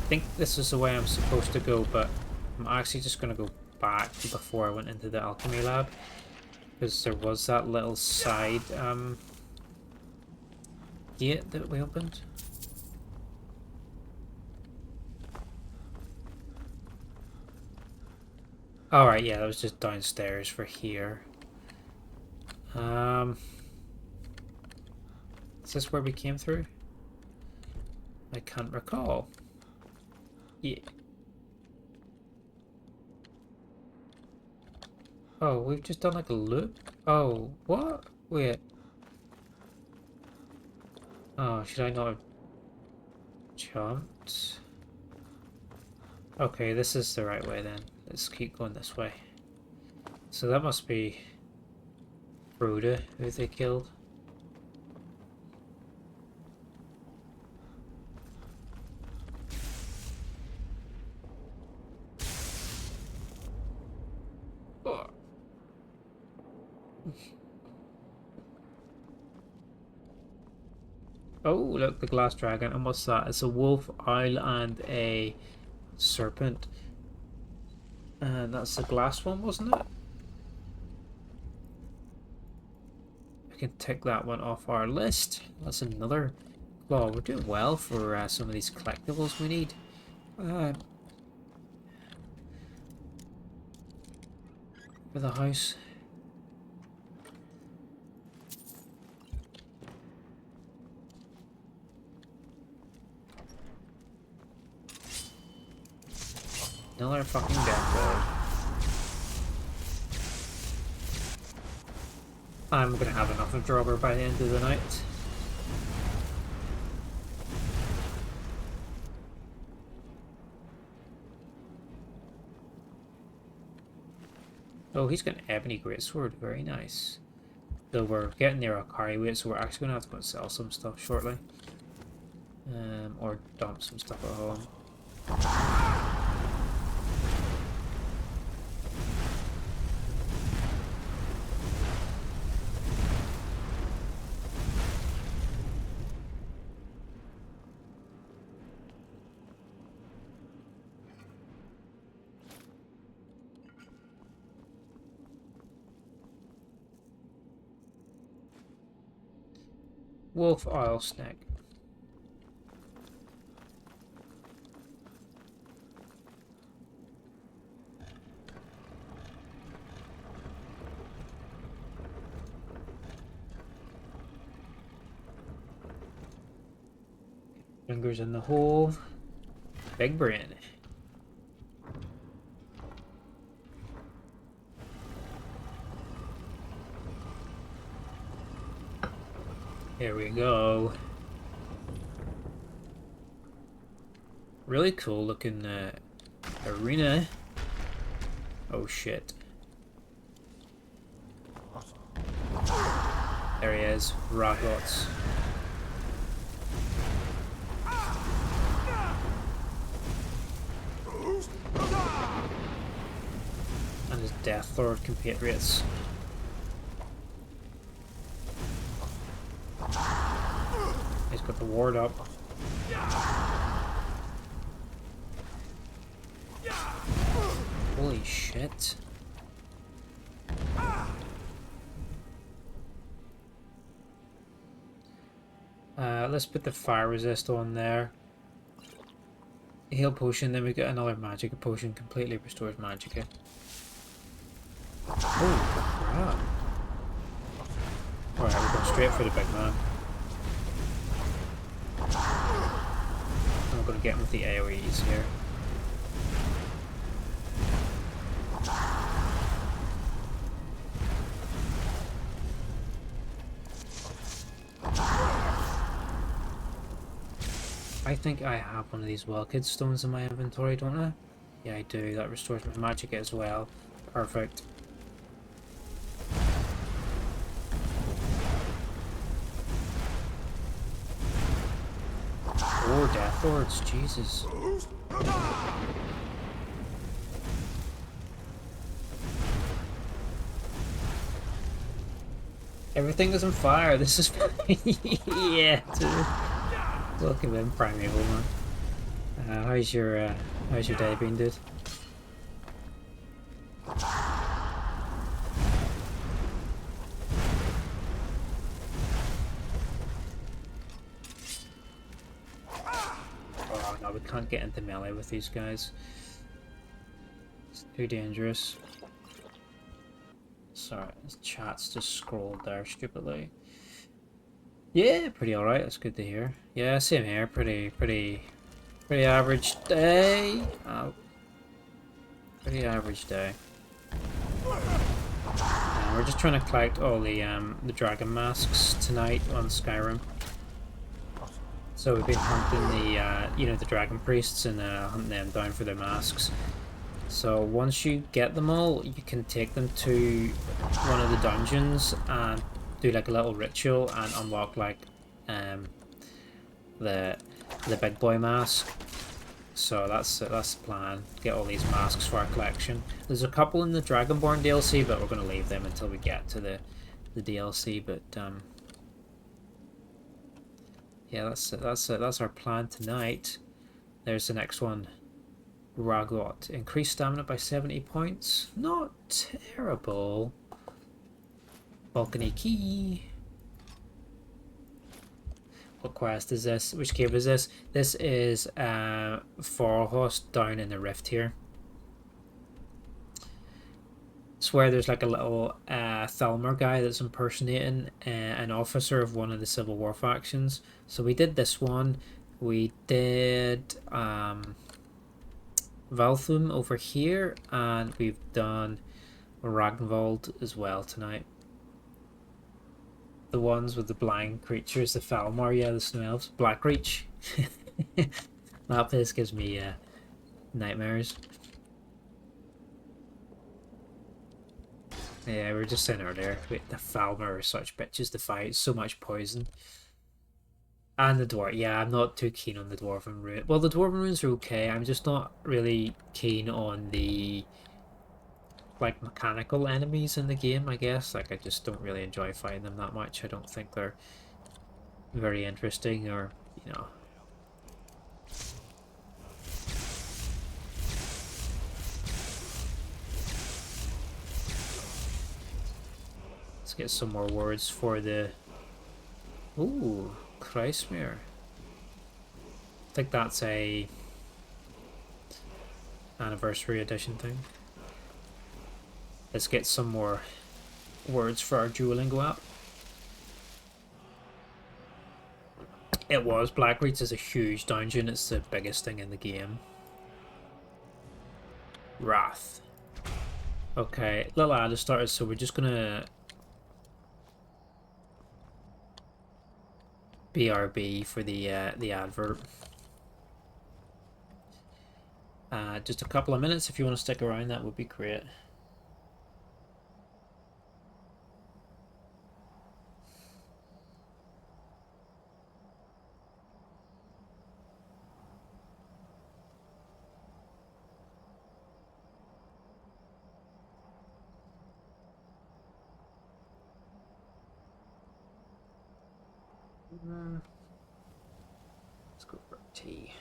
[SPEAKER 1] think this is the way I'm supposed to go, but I'm actually just going to go back to before I went into the alchemy lab, because there was that little side gate that we opened. Alright, yeah, that was just downstairs for here. Is this where we came through? I can't recall. Yeah. Oh, we've just done like a loop? Oh, what? Wait. Oh, should I not have jumped? Okay, this is the right way then. Let's keep going this way. So that must be Frodo who they killed. Oh, look, the glass dragon. And what's that? It's a wolf, owl, and a serpent. And that's the glass one, wasn't it? can tick that one off our list. That's another claw. We're doing well for some of these collectibles we need. For the house. Another fucking death ball. I'm gonna have enough of Dropper by the end of the night. Oh, he's got an ebony greatsword. Very nice. Though we're getting near our carry weight, so we're actually gonna have to go and sell some stuff shortly. Or dump some stuff at home. Wolf oil snack. Fingers in the hole. Big brain. Here we go. Really cool looking arena. Oh shit. There he is, Rocklots. And his Death Lord compatriots. He's got the ward up. Holy shit. Let's put the fire resist on there. Heal potion, then we get another magic potion, completely restores magicka. Oh crap. Alright, we're going straight for the big man. I'm gonna get him with the AoEs here. I think I have one of these Wellkid stones in my inventory, don't I? Yeah, I do. That restores my magicka as well. Perfect. Four Death Lords, Jesus. Everything is on fire. This is yeah, dude. Welcome in, Primeval man. How's your day been, dude? Oh no, we can't get into melee with these guys. It's too dangerous. Sorry, this chat's just scrolled there stupidly. Yeah, pretty alright, that's good to hear. Yeah, same here, pretty average day. Oh. Pretty average day. We're just trying to collect all the dragon masks tonight on Skyrim. So we've been hunting the you know, the dragon priests and hunting them down for their masks. So once you get them all, you can take them to one of the dungeons and do like a little ritual and unlock like the big boy mask. So that's the plan. Get all these masks for our collection. There's a couple in the Dragonborn DLC, but we're gonna leave them until we get to the DLC. But yeah, that's our plan tonight. There's the next one. Raglot. Increased stamina by 70 points. Not terrible. Balcony key. What quest is this? Which cave is this? This is Forhost down in the rift here. It's where there's like a little Thalmor guy that's impersonating an officer of one of the Civil War factions. So we did this one. We did Valthum over here, and we've done Ragnvald as well tonight. The ones with the blind creatures, the Falmar, yeah, the Snow Elves, Blackreach. That place gives me nightmares. Yeah, we were just saying earlier, the Falmar are such bitches to fight, so much poison. And the dwarf, yeah, I'm not too keen on the dwarven rune. Well, the dwarven runes are okay. I'm just not really keen on the like mechanical enemies in the game. I guess like I just don't really enjoy fighting them that much. I don't think they're very interesting, or you know. Let's get some more words for the. Ooh, Kreismere. I think that's a anniversary edition thing. Let's get some more words for our Duolingo app. It was. Blackreach is a huge dungeon. It's the biggest thing in the game. Wrath. Okay, little ad has started, so we're just gonna BRB for the advert. Just a couple of minutes if you want to stick around, that would be great. Let's go for tea.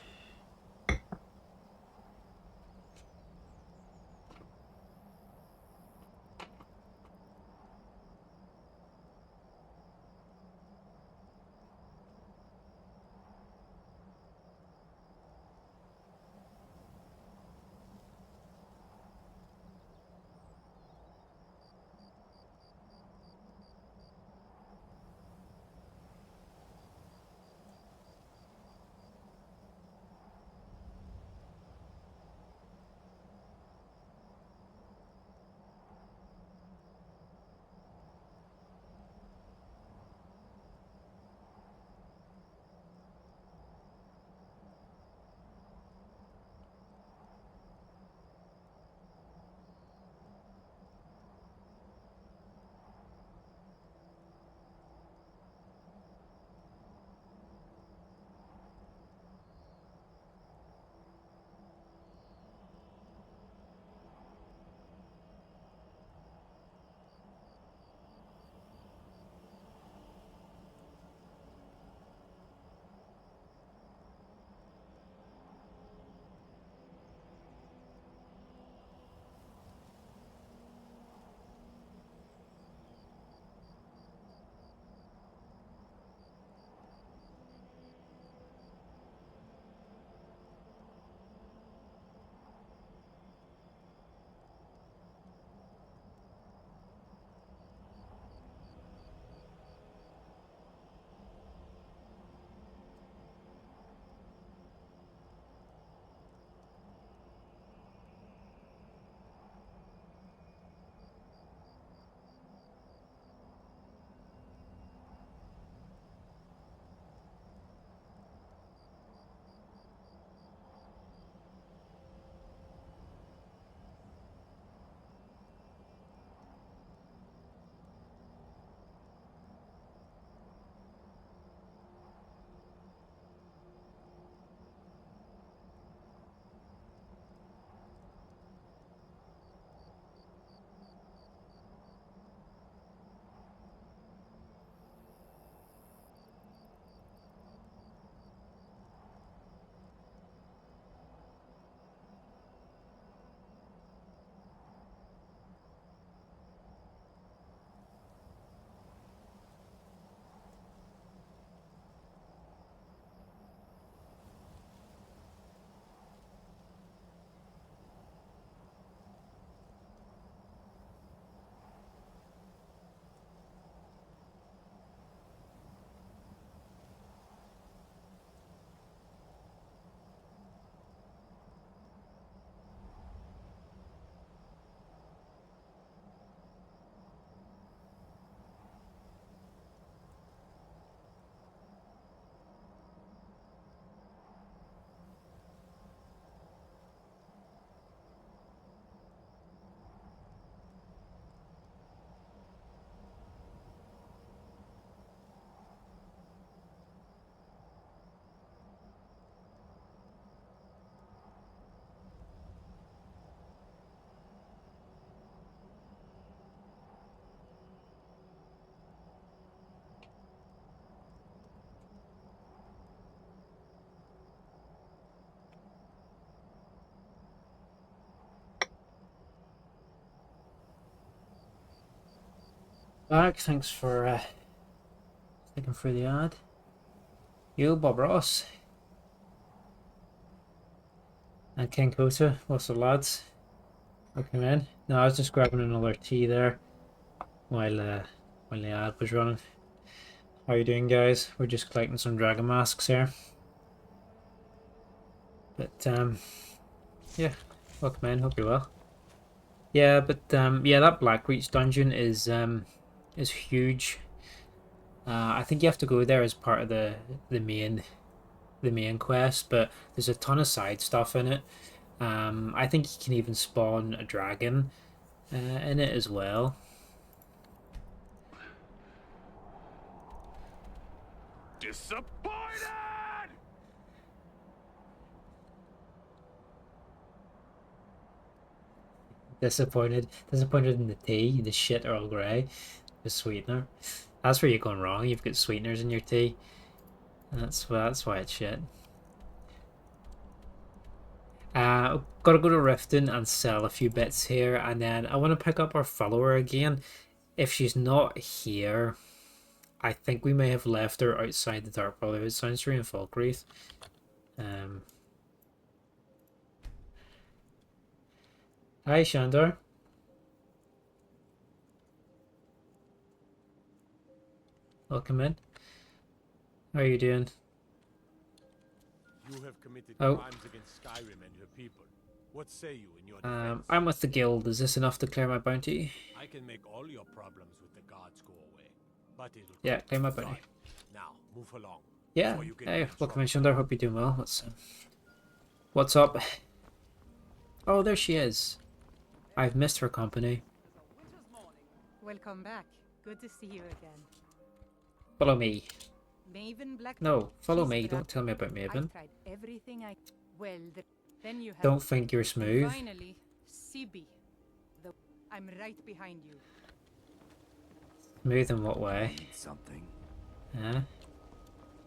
[SPEAKER 1] Back. Thanks for sticking through the ad. You, Bob Ross. And King Kota. What's the lads? Welcome in. No, I was just grabbing another tea there while the ad was running. How you doing, guys? We're just collecting some dragon masks here. But yeah, welcome in. Hope you're well. Yeah, but yeah, that Blackreach dungeon is huge. I think you have to go there as part of the main quest, but there's a ton of side stuff in it. I think you can even spawn a dragon in it as well.
[SPEAKER 4] Disappointed!
[SPEAKER 1] Disappointed in the tea, the shit Earl Grey, the sweetener. That's where you're going wrong. You've got sweeteners in your tea. That's why it's shit. Gotta go to Riften and sell a few bits here, and then I want to pick up our follower again. If she's not here, I think we may have left her outside the Dark Brotherhood Sanctuary in Falkreath. Hi, Shandor. Welcome in. How are you doing?
[SPEAKER 4] You have committed
[SPEAKER 1] Oh.
[SPEAKER 4] crimes against Skyrim and her people. What say you in your defense?
[SPEAKER 1] I'm with the guild. Is this enough to clear my bounty?
[SPEAKER 4] I can make all your problems with the gods go away, but it'll
[SPEAKER 1] Yeah, clear my
[SPEAKER 4] cost
[SPEAKER 1] bounty.
[SPEAKER 4] blood. Now, move along.
[SPEAKER 1] Yeah.
[SPEAKER 4] before you get
[SPEAKER 1] Hey,
[SPEAKER 4] in
[SPEAKER 1] welcome in,
[SPEAKER 4] trouble.
[SPEAKER 1] Shandor. Hope you're doing well. What's up? Oh, there she is. I've missed her company.
[SPEAKER 5] Welcome back. Good to see you again.
[SPEAKER 1] Follow me.
[SPEAKER 5] Maven Black.
[SPEAKER 1] No, follow
[SPEAKER 5] She's
[SPEAKER 1] me.
[SPEAKER 5] the-
[SPEAKER 1] Don't tell me about
[SPEAKER 5] I
[SPEAKER 1] Maven.
[SPEAKER 5] tried everything I. Well, then you have.
[SPEAKER 1] Don't think you're smooth.
[SPEAKER 5] Finally, CB. I'm right behind you.
[SPEAKER 1] Smooth in what way?
[SPEAKER 2] Need something.
[SPEAKER 1] Huh?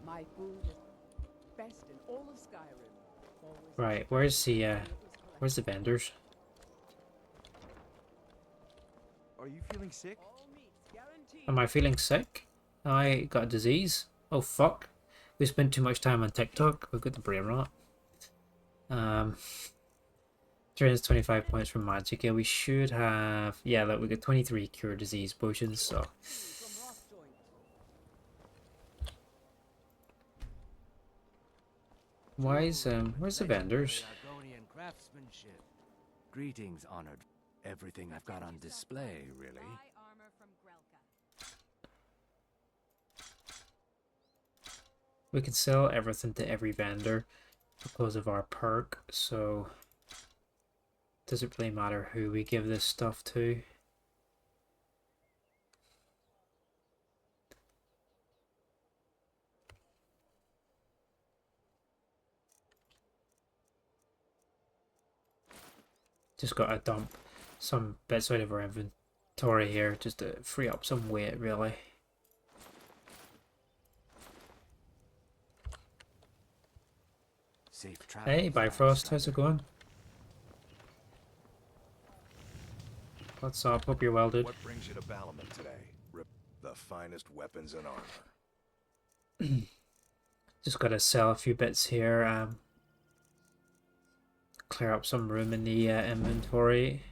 [SPEAKER 6] My food is best in all of Skyrim. Always
[SPEAKER 1] Right, where's the vendors?
[SPEAKER 2] Are you feeling sick?
[SPEAKER 6] all meats guaranteed.
[SPEAKER 1] Am I feeling sick? I got a disease. Oh fuck. We spent too much time on TikTok. We've got the brain rot. Drains 25 points from magic. Yeah, we should have. Yeah, look, we got 23 cure disease potions. So
[SPEAKER 6] From Ross Joint.
[SPEAKER 1] where's the vendors?
[SPEAKER 7] Argonian craftsmanship. Greetings, honored. Everything I've got on display, really.
[SPEAKER 5] Buy armor from Grelka.
[SPEAKER 1] We can sell everything to every vendor because of our perk. So does it really matter who we give this stuff to? Just got to dump some bits out of our inventory here just to free up some weight, really.
[SPEAKER 7] Safe
[SPEAKER 1] Hey, Bifrost, how's it going? What's up? Hope you're well, dude.
[SPEAKER 8] What brings you to Balamut today? Rip the finest weapons and armor.
[SPEAKER 1] Just gotta sell a few bits here. Clear up some room in the inventory.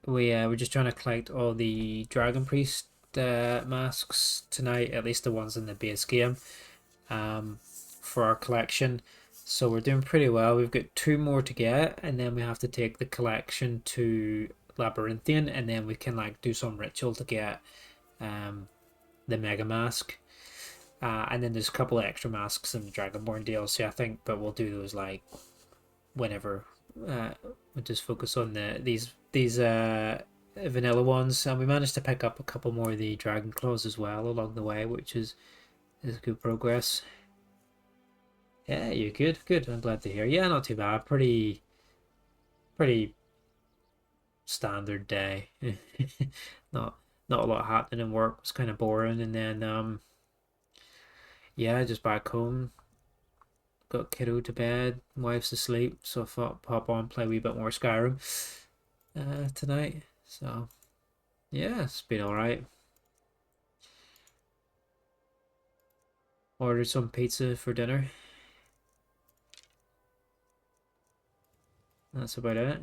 [SPEAKER 1] We're just trying to collect all the Dragon Priest masks tonight, at least the ones in the base game, for our collection. So we're doing pretty well. We've got 2 more to get, and then we have to take the collection to Labyrinthian, and then we can like do some ritual to get the Mega Mask. And then there's a couple of extra masks in the Dragonborn DLC, I think, but we'll do those like whenever. We'll just focus on these vanilla ones, and we managed to pick up a couple more of the Dragon Claws as well along the way, which is good progress. Yeah, you're good. Good. I'm glad to hear. Yeah, not too bad. Pretty standard day. not a lot happening in work. It was kind of boring, and then yeah, just back home. Got kiddo to bed, wife's asleep, so I thought pop on, play a wee bit more Skyrim tonight. So Yeah, it's been alright. Ordered some pizza for dinner. That's about it.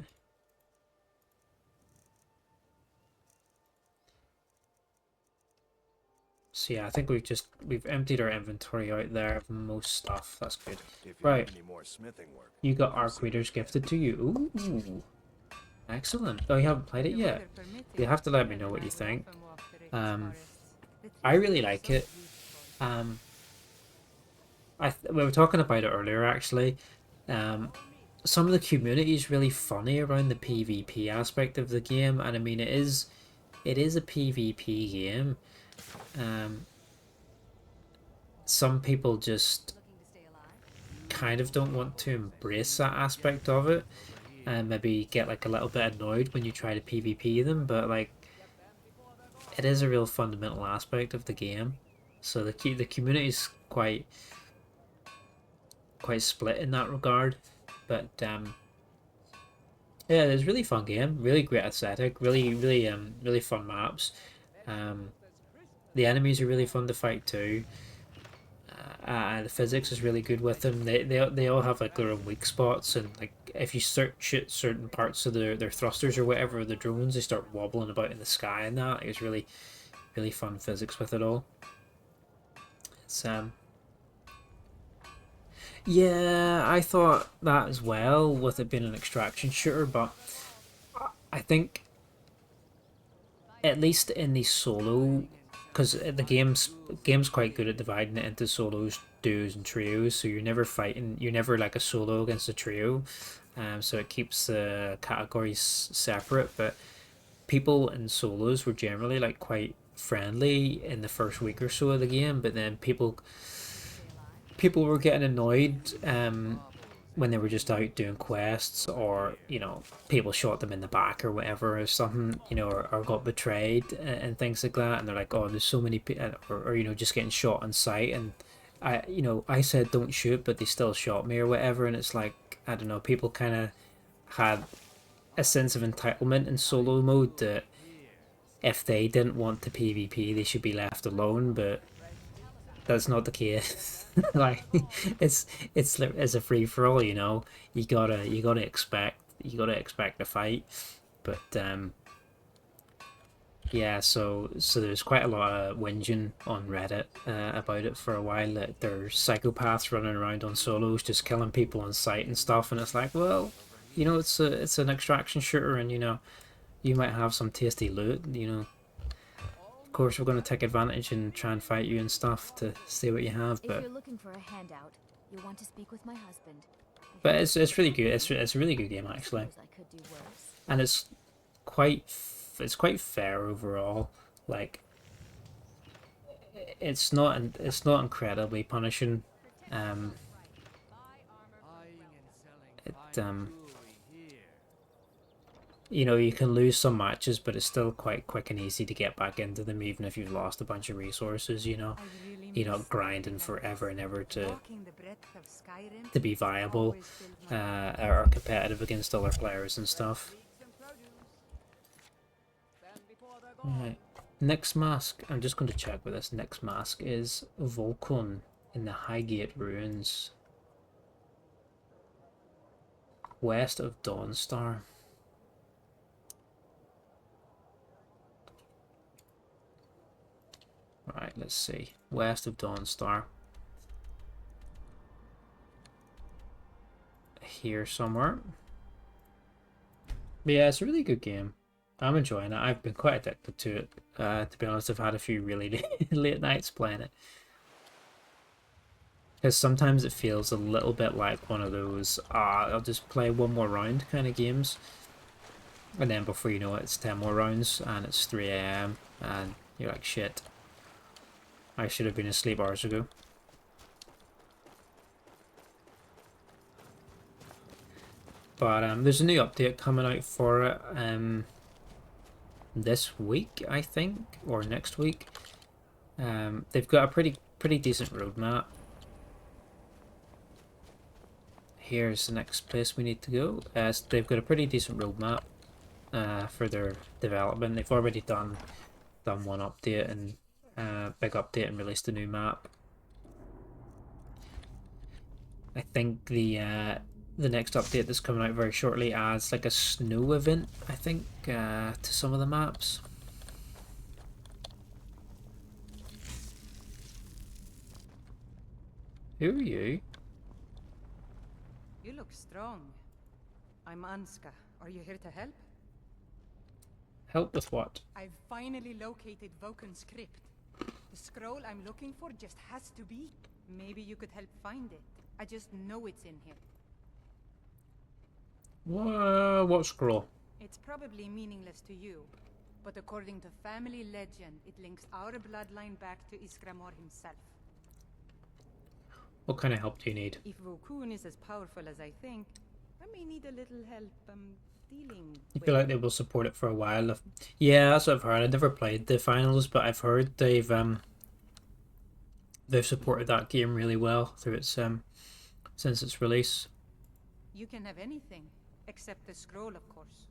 [SPEAKER 1] So yeah, I think we've emptied our inventory out there of most stuff. That's good.
[SPEAKER 8] If you
[SPEAKER 1] Right,
[SPEAKER 8] need any more smithing work,
[SPEAKER 1] you got
[SPEAKER 8] come
[SPEAKER 1] Arc
[SPEAKER 8] see me.
[SPEAKER 1] Readers gifted to you. Ooh, excellent. Oh, you haven't played it yet. You have to let me know what you think. I really like it. Um, we were talking about it earlier actually. Um, some of the community is really funny around the PvP aspect of the game, and I mean it is a PvP game. Um, some people just kind of don't want to embrace that aspect of it, and maybe get like a little bit annoyed when you try to PvP them, but like it is a real fundamental aspect of the game. So the community is quite split in that regard, but yeah, it's a really fun game, really great aesthetic, really fun maps. Um, the enemies are really fun to fight too. The physics is really good with them. They all have like their own weak spots, and like if you shoot certain parts of their thrusters or whatever, the drones, they start wobbling about in the sky, and that it's really fun physics with it all. It's yeah, I thought that as well with it being an extraction shooter, but I think at least in the solo, because the game's quite good at dividing it into solos, duos, and trios. So you're never fighting. You're never like a solo against a trio. So it keeps the categories separate. But people in solos were generally like quite friendly in the first week or so of the game. But then people were getting annoyed when they were just out doing quests, or people shot them in the back or whatever or something, or got betrayed and things like that, and they're like, oh, there's so many people, or just getting shot on sight, and I said don't shoot, but they still shot me or whatever, and it's like, I don't know, people kind of had a sense of entitlement in solo mode that if they didn't want to PvP they should be left alone, but that's not the case. Like it's a free for all, you gotta expect a fight. But yeah, so there's quite a lot of whinging on Reddit about it for a while, that there's psychopaths running around on solos just killing people on sight and stuff, and it's like, well, it's an extraction shooter, and you might have some tasty loot, of course we're going to take advantage and try and fight you and stuff to see what you have,
[SPEAKER 9] If
[SPEAKER 1] but
[SPEAKER 9] you're looking for a handout, you'll want to speak with my husband.
[SPEAKER 1] it's really good. It's a really good game actually,
[SPEAKER 9] Suppose I could do worse.
[SPEAKER 1] and it's quite fair overall. Like it's not incredibly punishing. Um, it you can lose some matches, but it's still quite quick and easy to get back into them, even if you've lost a bunch of resources. You're not grinding forever and ever to be viable or competitive against other players and stuff. Right. Next mask, I'm just going to check what this next mask is. Volcon in the Highgate Ruins, west of Dawnstar. Right, let's see. West of Dawnstar. Here somewhere. But yeah, it's a really good game. I'm enjoying it. I've been quite addicted to it. To be honest, I've had a few really late nights playing it. Because sometimes it feels a little bit like one of those, I'll just play one more round kind of games. And then before you know it, it's 10 more rounds and it's 3 AM and you're like, shit. I should have been asleep hours ago. But there's a new update coming out for it this week, I think, or next week. They've got a pretty decent roadmap. Here's the next place we need to go. So they've got a pretty decent roadmap. for their development. They've already done one update and big update and released a new map. I think the next update that's coming out very shortly adds like a snow event, I think, to some of the maps. Who are you?
[SPEAKER 5] You look strong. I'm Anska. Are you here to help?
[SPEAKER 1] Help with what?
[SPEAKER 5] I've finally located Voken's crypt. The scroll I'm looking for just has to be. Maybe you could help find it. I just know it's in here.
[SPEAKER 1] What scroll?
[SPEAKER 5] It's probably meaningless to you, but according to family legend, it links our bloodline back to Iskramor himself.
[SPEAKER 1] What kind of help do you need?
[SPEAKER 5] If Vokun is as powerful as I think, I may need a little help dealing
[SPEAKER 1] You
[SPEAKER 5] with
[SPEAKER 1] feel like they will support it for a while? Yeah, that's what I've heard. I never played the finals, but I've heard they've supported that game really well through its since its release.
[SPEAKER 5] You can have anything, except the scroll, of course.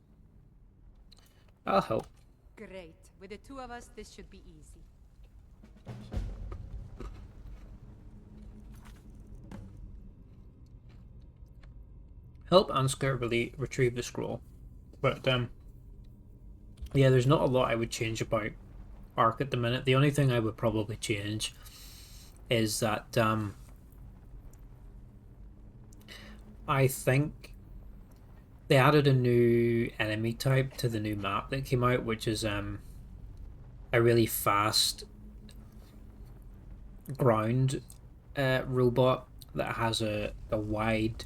[SPEAKER 1] I'll help.
[SPEAKER 5] Great. With the two of us, this should be easy.
[SPEAKER 1] Help Anska really retrieve the scroll. But yeah, there's not a lot I would change about Ark at the minute. The only thing I would probably change is that I think they added a new enemy type to the new map that came out, which is a really fast ground robot that has a wide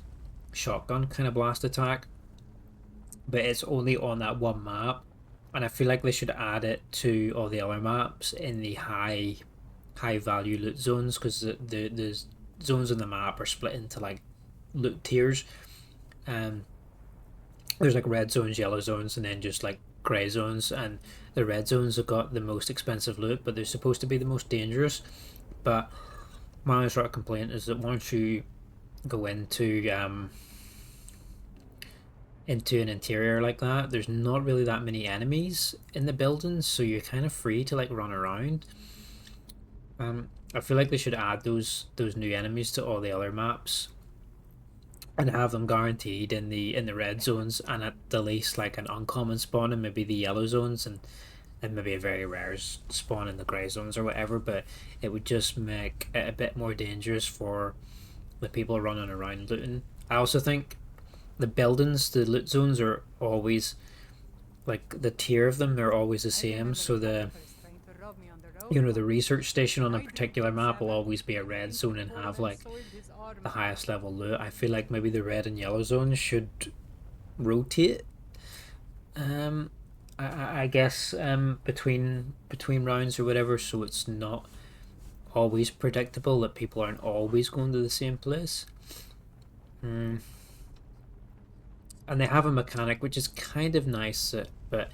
[SPEAKER 1] shotgun kind of blast attack, but it's only on that one map, and I feel like they should add it to all the other maps in the high value loot zones, because the zones on the map are split into like loot tiers. There's like red zones, yellow zones, and then just like grey zones, and the red zones have got the most expensive loot, but they're supposed to be the most dangerous. But my only sort of complaint is that once you go into an interior like that, there's not really that many enemies in the buildings, so you're kind of free to like run around. I feel like they should add those new enemies to all the other maps and have them guaranteed in the red zones, and at the least like an uncommon spawn in maybe the yellow zones, and maybe a very rare spawn in the grey zones or whatever. But it would just make it a bit more dangerous for the people running around looting. I also think the buildings, the loot zones, are always like the tier of them, they're always the same. So the research station on a particular map will always be a red zone and have like the highest level loot. I feel like maybe the red and yellow zones should rotate. I guess between rounds or whatever, so it's not always predictable, that people aren't always going to the same place. And they have a mechanic which is kind of nice, but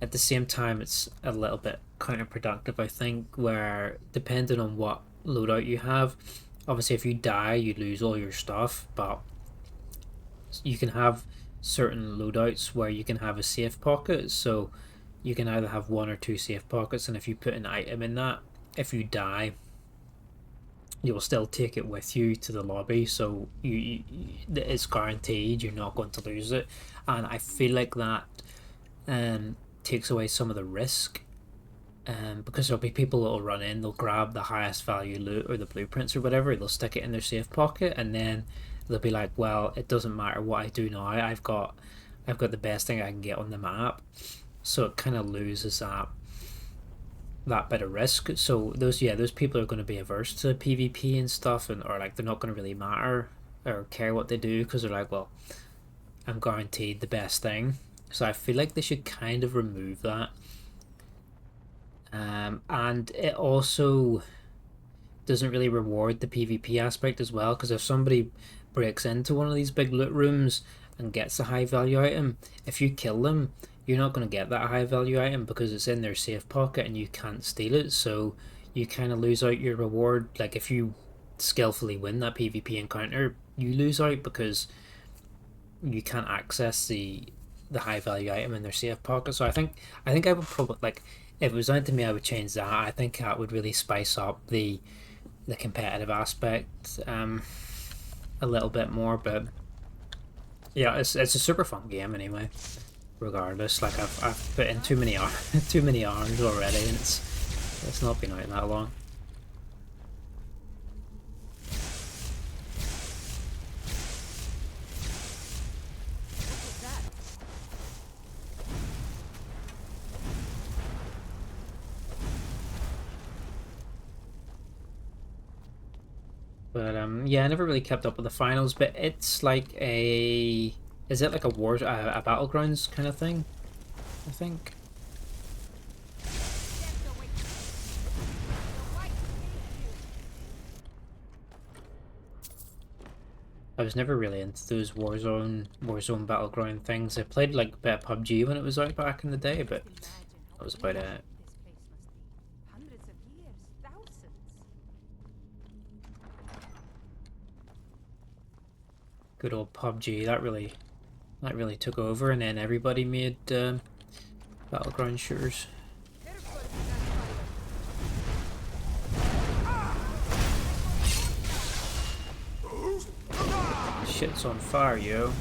[SPEAKER 1] at the same time it's a little bit counterproductive, I think, where depending on what loadout you have, obviously if you die you lose all your stuff, but you can have certain loadouts where you can have a safe pocket, so you can either have one or two safe pockets, and if you put an item in that, if you die you will still take it with you to the lobby, so it's guaranteed you're not going to lose it. And I feel like that takes away some of the risk, because there'll be people that will run in, they'll grab the highest value loot or the blueprints or whatever, they'll stick it in their safe pocket, and then they'll be like, well, it doesn't matter what I do now, I've got the best thing I can get on the map. So it kind of loses that bit of risk. So those people are going to be averse to PvP and stuff, or like they're not going to really matter or care what they do, because they're like, well, I'm guaranteed the best thing. So I feel like they should kind of remove that. And it also doesn't really reward the PvP aspect as well, because if somebody breaks into one of these big loot rooms and gets a high value item, if you kill them, you're not going to get that high value item because it's in their safe pocket and you can't steal it, so you kind of lose out your reward. Like if you skillfully win that PvP encounter, you lose out because you can't access the the high value item in their safe pocket. So I think I would probably like if it was down to me, I would change that. I think that would really spice up the competitive aspect a little bit more. But yeah, it's a super fun game anyway. Regardless, like I've put in too many too many hours already, and it's not been out that long. But yeah, I never really kept up with the finals. But it's like is it like a battlegrounds kind of thing? I think. I was never really into those Warzone battleground things. I played like a bit of PUBG when it was out back in the day, but that was about it.
[SPEAKER 5] Hundreds of years, thousands.
[SPEAKER 1] Good old PUBG. That really took over, and then everybody made battleground shooters. Shit's on fire, yo.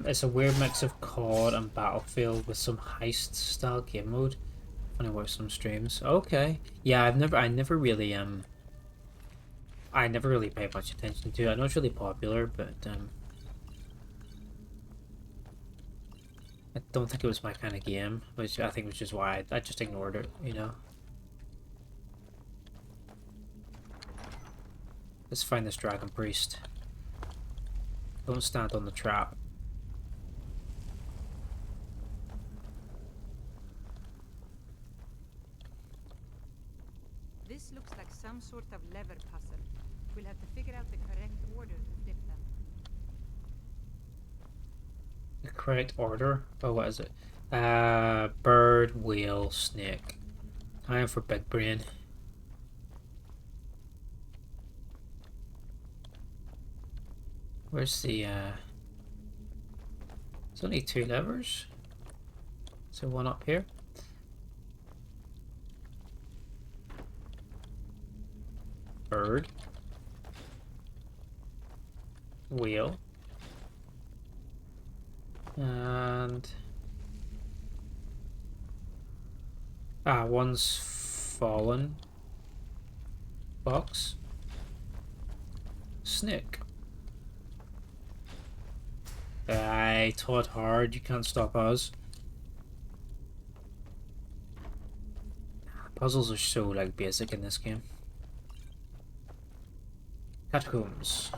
[SPEAKER 1] It's a weird mix of COD and Battlefield with some heist style game mode. When I watch some streams. Okay. Yeah, I never really paid much attention to it. I know it's really popular, but I don't think it was my kind of game, which I think was just why I just ignored it, you know. Let's find this dragon priest. Don't stand on the trap.
[SPEAKER 5] This looks like some sort of lever puzzle. We'll have to figure out the correct order to flip them.
[SPEAKER 1] The correct order? Oh, what is it? Bird, wheel, snake. Time for big brain. Where's the, There's only 2 levers. So one up here. Bird. Wheel. And one's fallen. Box. Snake. I taught hard, you can't stop us. Puzzles are so like basic in this game. Catacombs.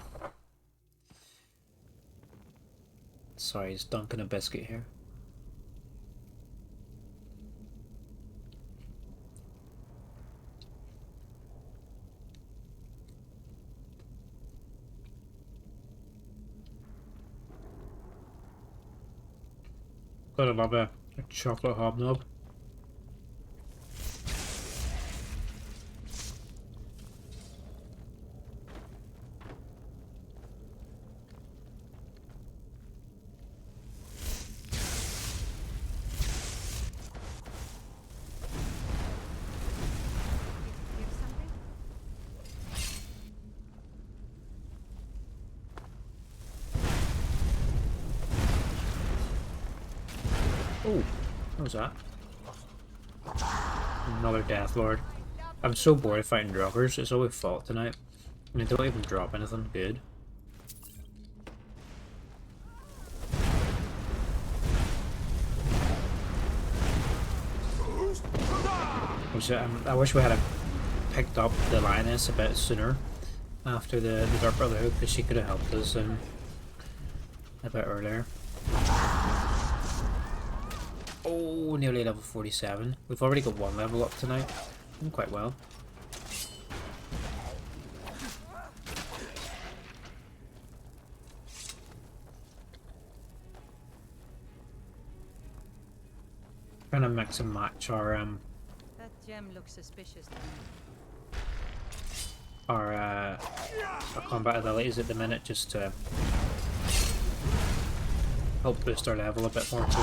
[SPEAKER 1] Sorry, it's dunking a biscuit here. Gotta love a chocolate hobnob.
[SPEAKER 5] Hear something?
[SPEAKER 1] Oh, what was that? Another Death Lord. I'm so bored of fighting droppers. It's always fault tonight. And they don't even drop anything good. I wish we had picked up the lioness a bit sooner after the Dark Brotherhood, because she could have helped us a bit earlier. Oh, nearly level 47. We've already got 1 level up tonight. Doing quite well. Trying to mix and match our
[SPEAKER 5] That gem looks suspicious to me.
[SPEAKER 1] Our combat abilities at the minute, just to help boost our level a bit more too.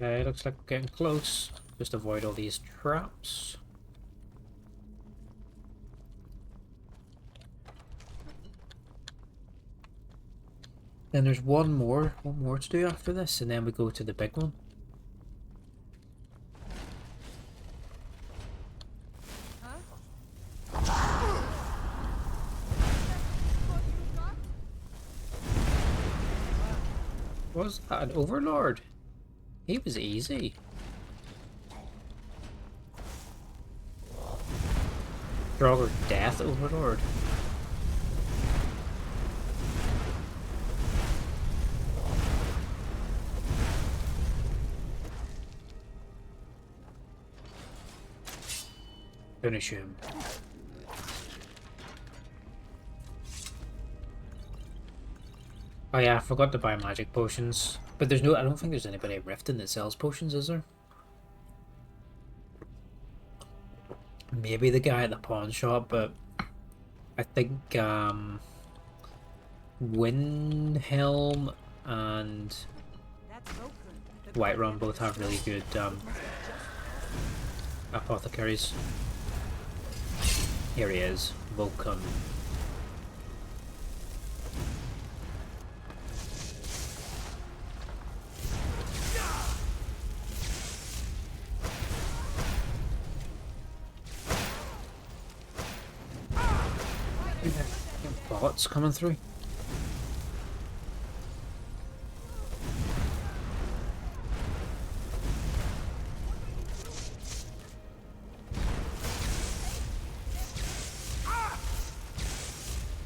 [SPEAKER 1] Okay, looks like we're getting close. Just avoid all these traps. Then there's one more to do after this, and then we go to the big one. Was that an overlord? He was easy. Draugr Death Overlord. Finish him. Oh yeah, I forgot to buy magic potions. But there's no, I don't think there's anybody at Riften that sells potions, is there? Maybe the guy at the pawn shop, but I think Windhelm and Whiterun both have really good apothecaries. Here he is, Vulcan. Bots coming through.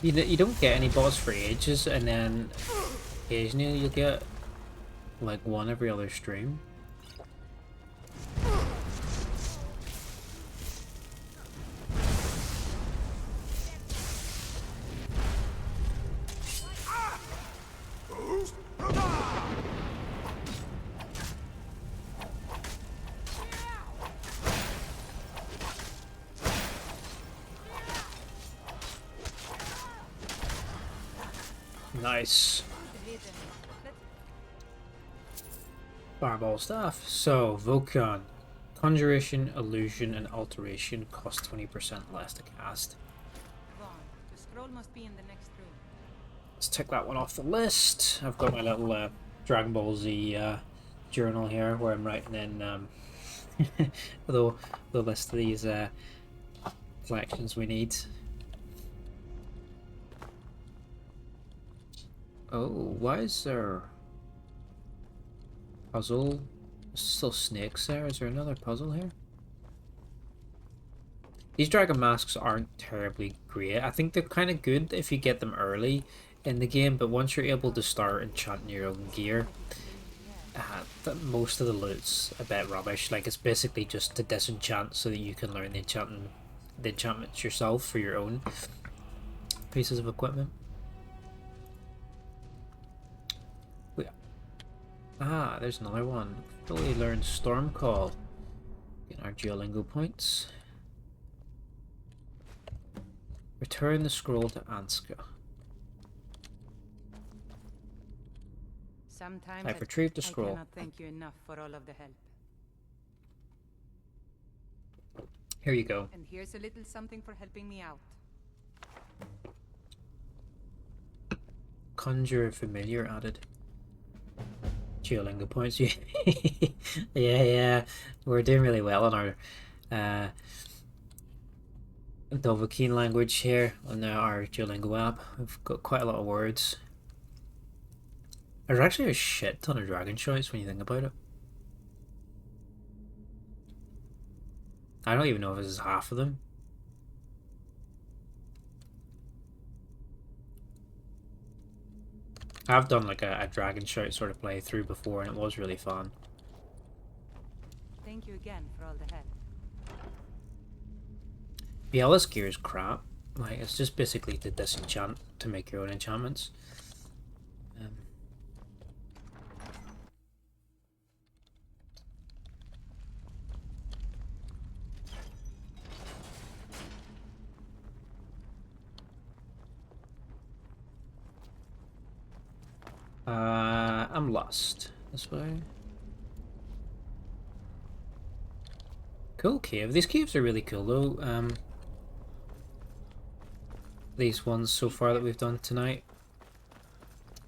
[SPEAKER 1] You don't get any bots for ages, and then occasionally you'll get like one every other stream. Nice. Fireball staff. So, Vulcan. Conjuration, Illusion, and Alteration cost 20% less to cast.
[SPEAKER 5] The scroll must be in the next room.
[SPEAKER 1] Let's tick that one off the list. I've got my little Dragon Ball Z journal here where I'm writing in the list of these collections we need. Oh, why is there puzzle? There's still snakes there. Is there another puzzle here? These dragon masks aren't terribly great. I think they're kind of good if you get them early in the game, but once you're able to start enchanting your own gear, most of the loot's a bit rubbish. Like, it's basically just to disenchant so that you can learn the enchantments yourself for your own pieces of equipment. Ah, there's another one. Fully learned Storm Call. Get our Duolingo points. Return the scroll to Anska.
[SPEAKER 5] Sometimes
[SPEAKER 1] I've retrieved the scroll.
[SPEAKER 5] I cannot thank you enough for all of the help.
[SPEAKER 1] Here you go.
[SPEAKER 5] And here's a little something for helping me out.
[SPEAKER 1] Conjure Familiar added. Duolingo points. Yeah. We're doing really well on our Dovahkiin language here on our Duolingo app. We've got quite a lot of words. There's actually a shit ton of dragon choice when you think about it. I don't even know if this is half of them. I've done like a dragon shout sort of playthrough before, and it was really fun.
[SPEAKER 5] thank you again for all the help.
[SPEAKER 1] Yeah, this gear is crap. Like, it's just basically to disenchant to make your own enchantments. I'm lost. This way. Cool cave. These caves are really cool though. These ones so far that we've done tonight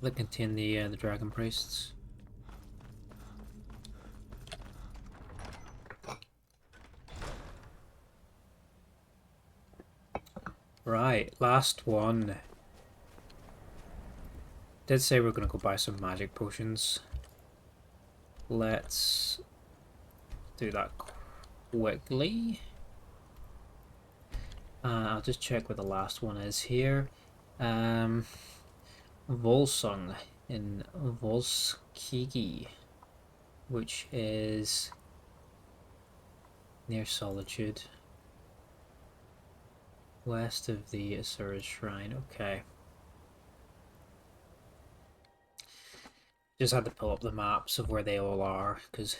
[SPEAKER 1] that contain the dragon priests. Right, last one. Did say we're gonna go buy some magic potions. Let's do that quickly. I'll just check where the last one is here. Volsung in Volskigi, which is near Solitude, west of the Asura's Shrine. Okay. Just had to pull up the maps of where they all are, because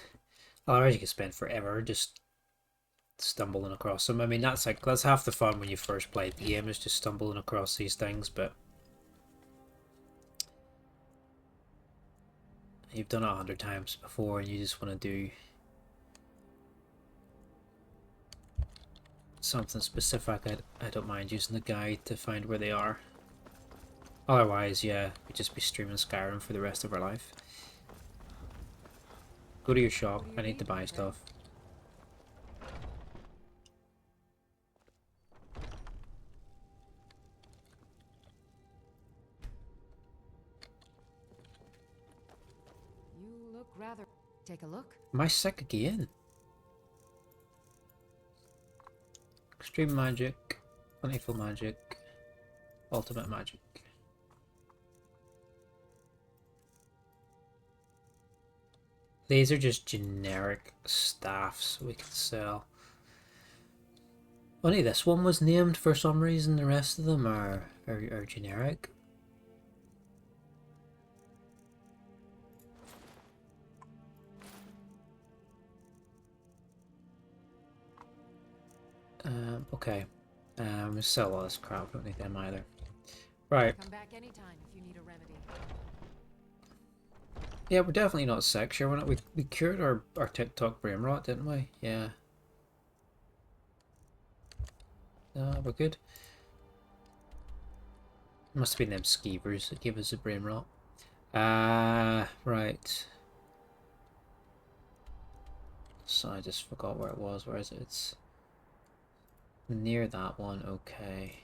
[SPEAKER 1] otherwise you could spend forever just stumbling across them. I mean, that's half the fun when you first play the game, is just stumbling across these things, but you've done it 100 times before and you just want to do something specific. I don't mind using the guide to find where they are. Otherwise, yeah, we'd just be streaming Skyrim for the rest of our life. Go to your shop. I need to buy stuff.
[SPEAKER 9] You look rather... Take a look.
[SPEAKER 1] Am I sick again? Extreme magic, plentiful magic, ultimate magic. These are just generic staffs we can sell. Only this one was named for some reason, the rest of them are generic. Okay. We sell all this crap, don't need them either. Right.
[SPEAKER 9] Come back anytime if you need a remedy.
[SPEAKER 1] Yeah, we're definitely not sick, sure we're not. We cured our TikTok brain rot, didn't we? Yeah. We're good. Must have been them skeevers that gave us a brain rot. Right. So I just forgot where it was. Where is it? It's near that one. Okay.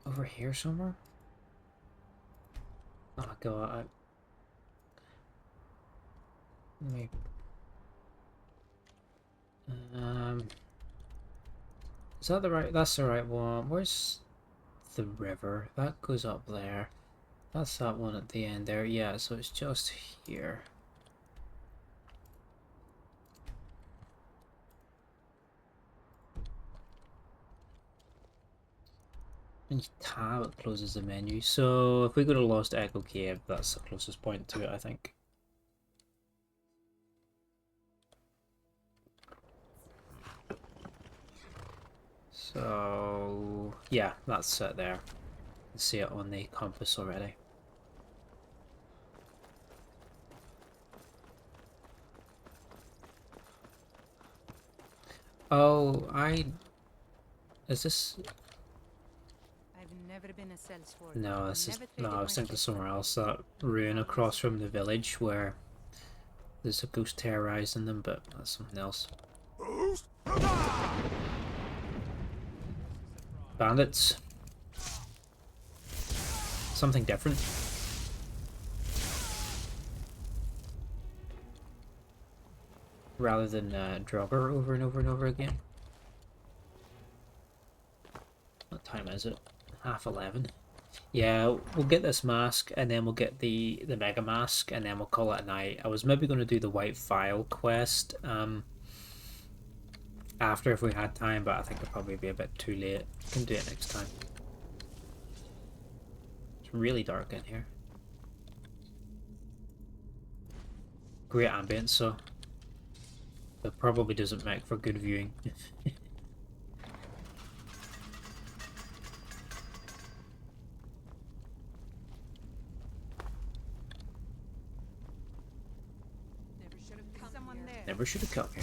[SPEAKER 1] Over here somewhere? Oh god, let me... Is that the right... That's the right one. Where's the river? That goes up there. That's that one at the end there. Yeah, so it's just here. When you tab, it closes the menu. So if we go to Lost Echo Cave, that's the closest point to it, I think. So yeah, that's it there. You can see it on the compass already. Oh, is this...
[SPEAKER 5] I've never been a sellsword.
[SPEAKER 1] No, this is...
[SPEAKER 5] Never
[SPEAKER 1] No,
[SPEAKER 5] traded
[SPEAKER 1] I was
[SPEAKER 5] my
[SPEAKER 1] thinking
[SPEAKER 5] shit.
[SPEAKER 1] somewhere else. That ruin across from the village where there's a ghost terrorizing them, but that's something else. Bandits. Something different. rather than Draugr over and over and over again. What time is it? 11:30. Yeah, we'll get this mask, and then we'll get the mega mask, and then we'll call it a night. I was maybe going to do the white file quest after if we had time, but I think it'll probably be a bit too late. Can do it next time. It's really dark in here. Great ambience, so it probably doesn't make for good viewing. Never should have come here.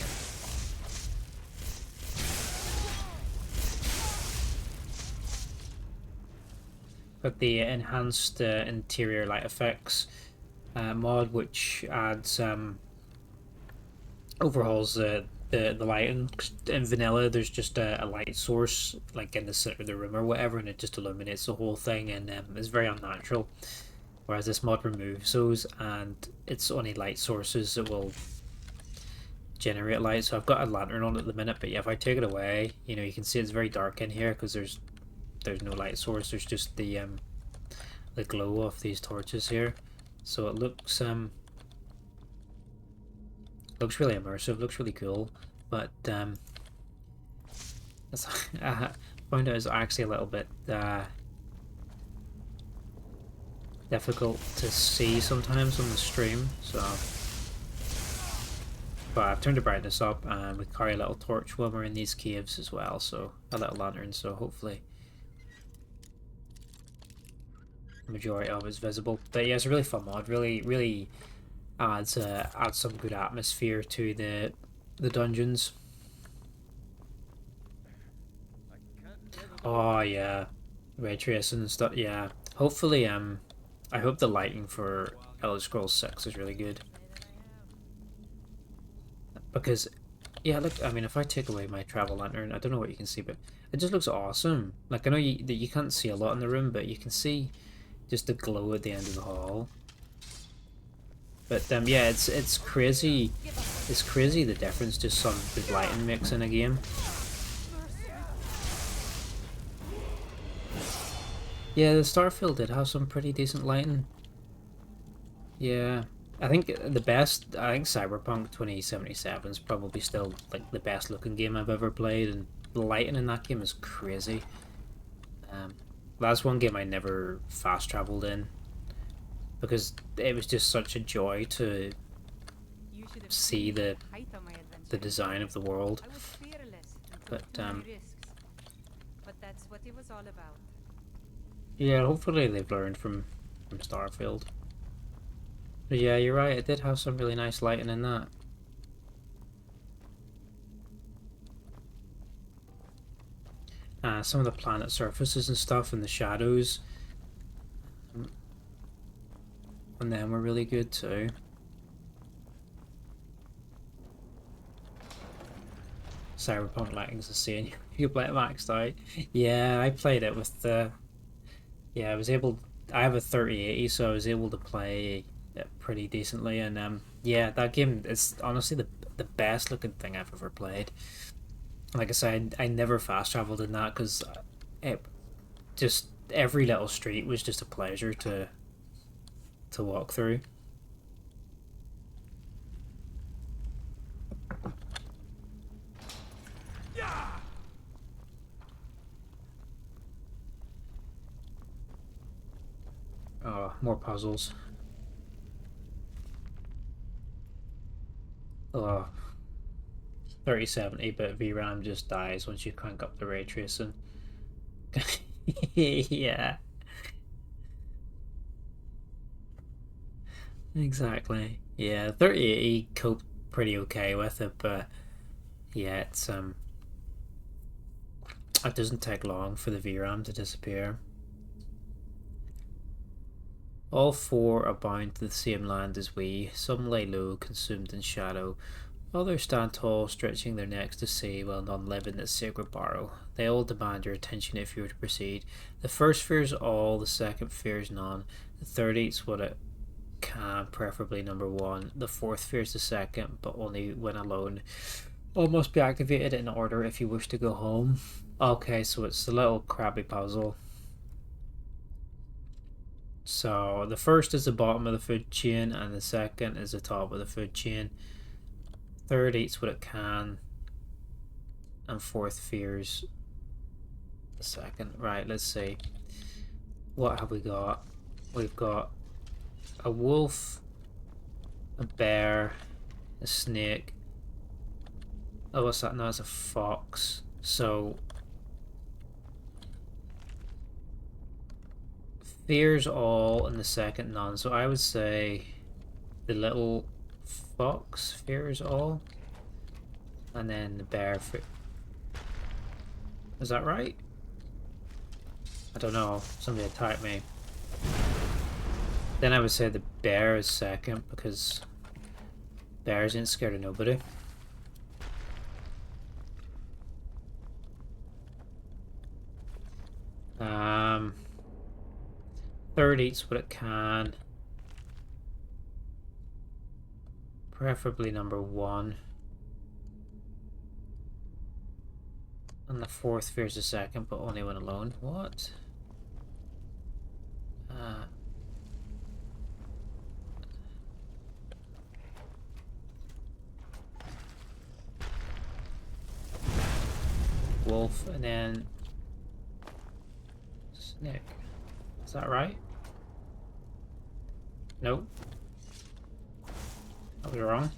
[SPEAKER 1] Got the enhanced interior light effects mod, which adds overhauls the lighting. In vanilla, there's just a light source like in the center of the room or whatever, and it just illuminates the whole thing, and it's very unnatural. Whereas this mod removes those, and it's only light sources that will generate light. So I've got a lantern on at the minute, but yeah, if I take it away, you know, you can see it's very dark in here because there's no light source. There's just the glow of these torches here, so it looks really immersive, looks really cool. But I found out it's actually a little bit difficult to see sometimes on the stream, so. But I've turned the brightness up, and we carry a little torch when we're in these caves as well, so a little lantern, so hopefully the majority of it's visible. But yeah, it's a really fun mod. Really adds some good atmosphere to the dungeons. Oh yeah, ray tracing and stuff. Yeah, hopefully I hope the lighting for Elder Scrolls 6 is really good. Because, yeah, look, I mean, if I take away my travel lantern, I don't know what you can see, but it just looks awesome. Like, I know that you can't see a lot in the room, but you can see just the glow at the end of the hall. But, yeah, it's crazy. It's crazy the difference just some good lighting makes in a game. Yeah, the Starfield did have some pretty decent lighting. Yeah. I think Cyberpunk 2077 is probably still like the best looking game I've ever played, and the lighting in that game is crazy. That's one game I never fast traveled in because it was just such a joy to see the design of the world. But
[SPEAKER 5] that's what it was all about.
[SPEAKER 1] Yeah, hopefully they've learned from Starfield. But yeah, you're right, it did have some really nice lighting in that. Some of the planet surfaces and stuff and the shadows on them were really good too. Cyberpunk lighting's insane. You play it maxed out. Yeah, I played it with the... Yeah, I have a 3080, so I was able to play pretty decently, and yeah, that game is honestly the best looking thing I've ever played. Like I said, I never fast traveled in that because it just every little street was just a pleasure to walk through. Oh, more puzzles. Oh, 3070, but VRAM just dies once you crank up the ray tracing. Yeah. Exactly. Yeah, 3080 coped pretty okay with it, but yeah, it's it doesn't take long for the VRAM to disappear. All four are bound to the same land as we. Some lay low, consumed in shadow. Others stand tall, stretching their necks to sea, while none live in this sacred barrow. They all demand your attention if you were to proceed. The first fears all, the second fears none. The third eats what it can, preferably number 1. The 4th fear is the 2nd, but only when alone. All must be activated in order if you wish to go home. Okay, so it's a little crappy puzzle. So the 1st is the bottom of the food chain, and the 2nd is the top of the food chain. 3rd eats what it can, and 4th fears the 2nd. Right, let's see. What have we got? We've got a wolf, a bear, a snake. Oh, what's that? No, it's a fox. So fears all and the 2nd none. So I would say the little fox fears all, and then the bear. Is that right? I don't know. Somebody attacked me. Then I would say the bear is 2nd because bears ain't scared of nobody. Third eats what it can. Preferably number 1. And the 4th fears the 2nd, but only when alone. What? Wolf, and then snake. Is that right? Nope. I was wrong.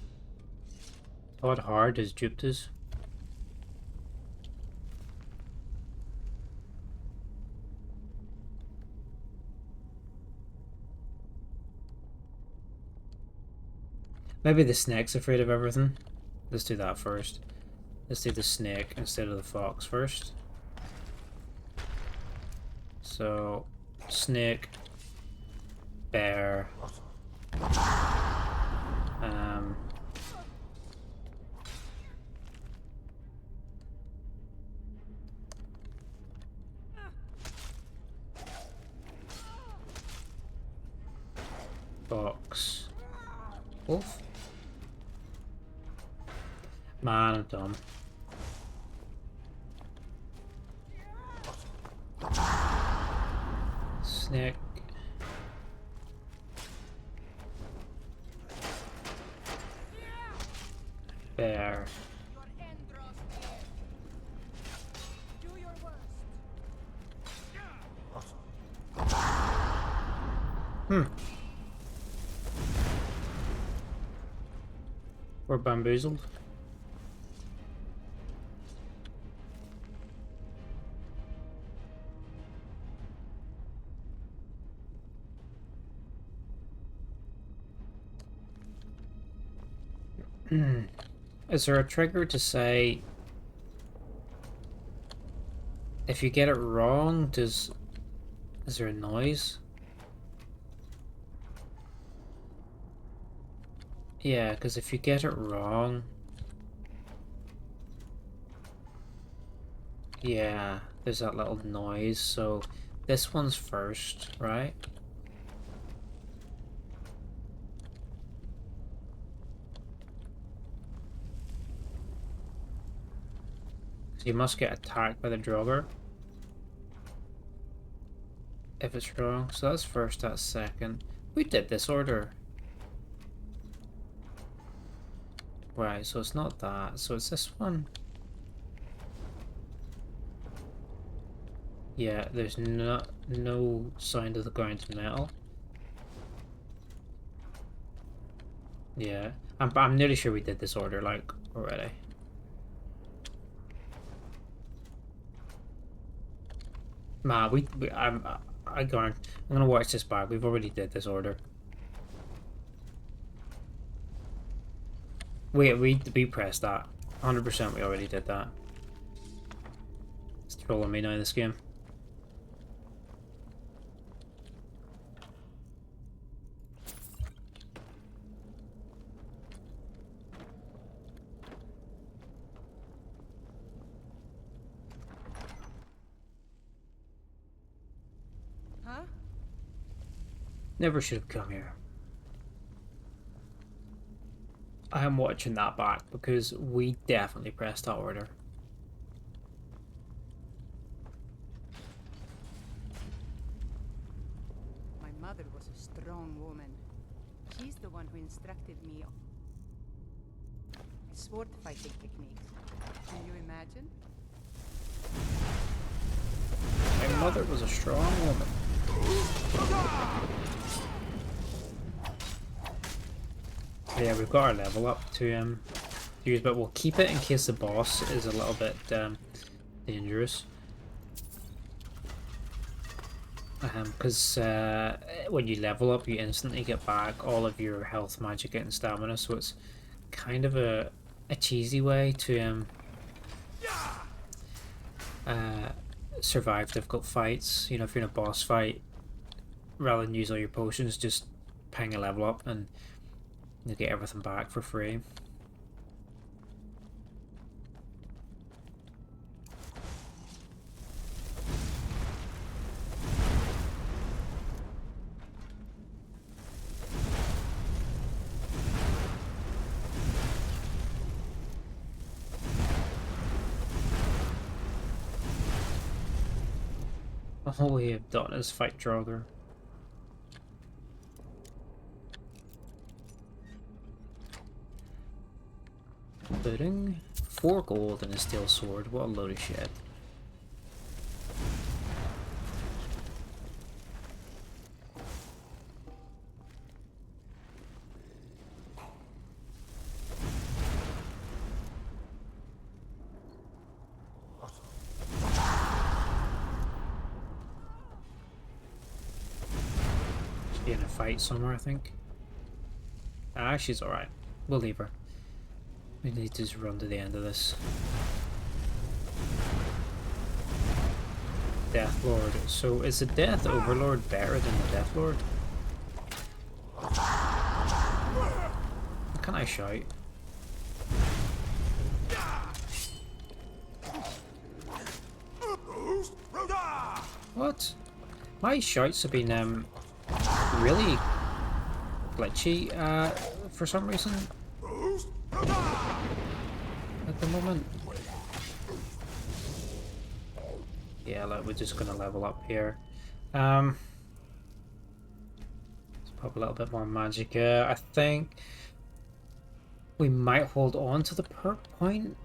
[SPEAKER 1] Todd hard as Jupiter's. Maybe the snake's afraid of everything. Let's do that first. Let's do the snake instead of the fox first. So, snake, bear, fox, wolf. Man, I'm dumb. Snake. Bear. We're bamboozled. Is there a trigger to say if you get it wrong, is there a noise? Yeah, because if you get it wrong, yeah, there's that little noise. So this one's first, right? So you must get attacked by the Draugr if it's wrong. So that's first, that's 2nd. We did this order. Right, so it's not that. So it's this one. Yeah, there's no sign of the ground metal. Yeah, I'm nearly sure we did this order like already. Nah, I'm gonna watch this back. We've already did this order. We pressed that. 100% we already did that. It's trolling me now, this game.
[SPEAKER 5] Huh?
[SPEAKER 1] Never should have come here. I am watching that back because we definitely pressed that order.
[SPEAKER 5] My mother was a strong woman. She's the one who instructed me on sword fighting techniques. Can you imagine?
[SPEAKER 1] My mother was a strong woman. Yeah, we've got our level up to use, but we'll keep it in case the boss is a little bit dangerous. Because when you level up, you instantly get back all of your health, magic, and stamina, so it's kind of a cheesy way to survive difficult fights. You know, if you're in a boss fight, rather than use all your potions, just ping a level up and you'll get everything back for free. All we have done is fight Draugr. Pudding. 4 gold and a steel sword. What a load of shit. She's in a fight somewhere, I think. Ah, she's alright. We'll leave her. We need to just run to the end of this. Death Lord. So is the Death Overlord better than the Death Lord? Can I shout? What? My shouts have been really glitchy for some reason at the moment. Yeah, like we're just gonna level up here. Let's pop a little bit more magic. I think we might hold on to the perk point.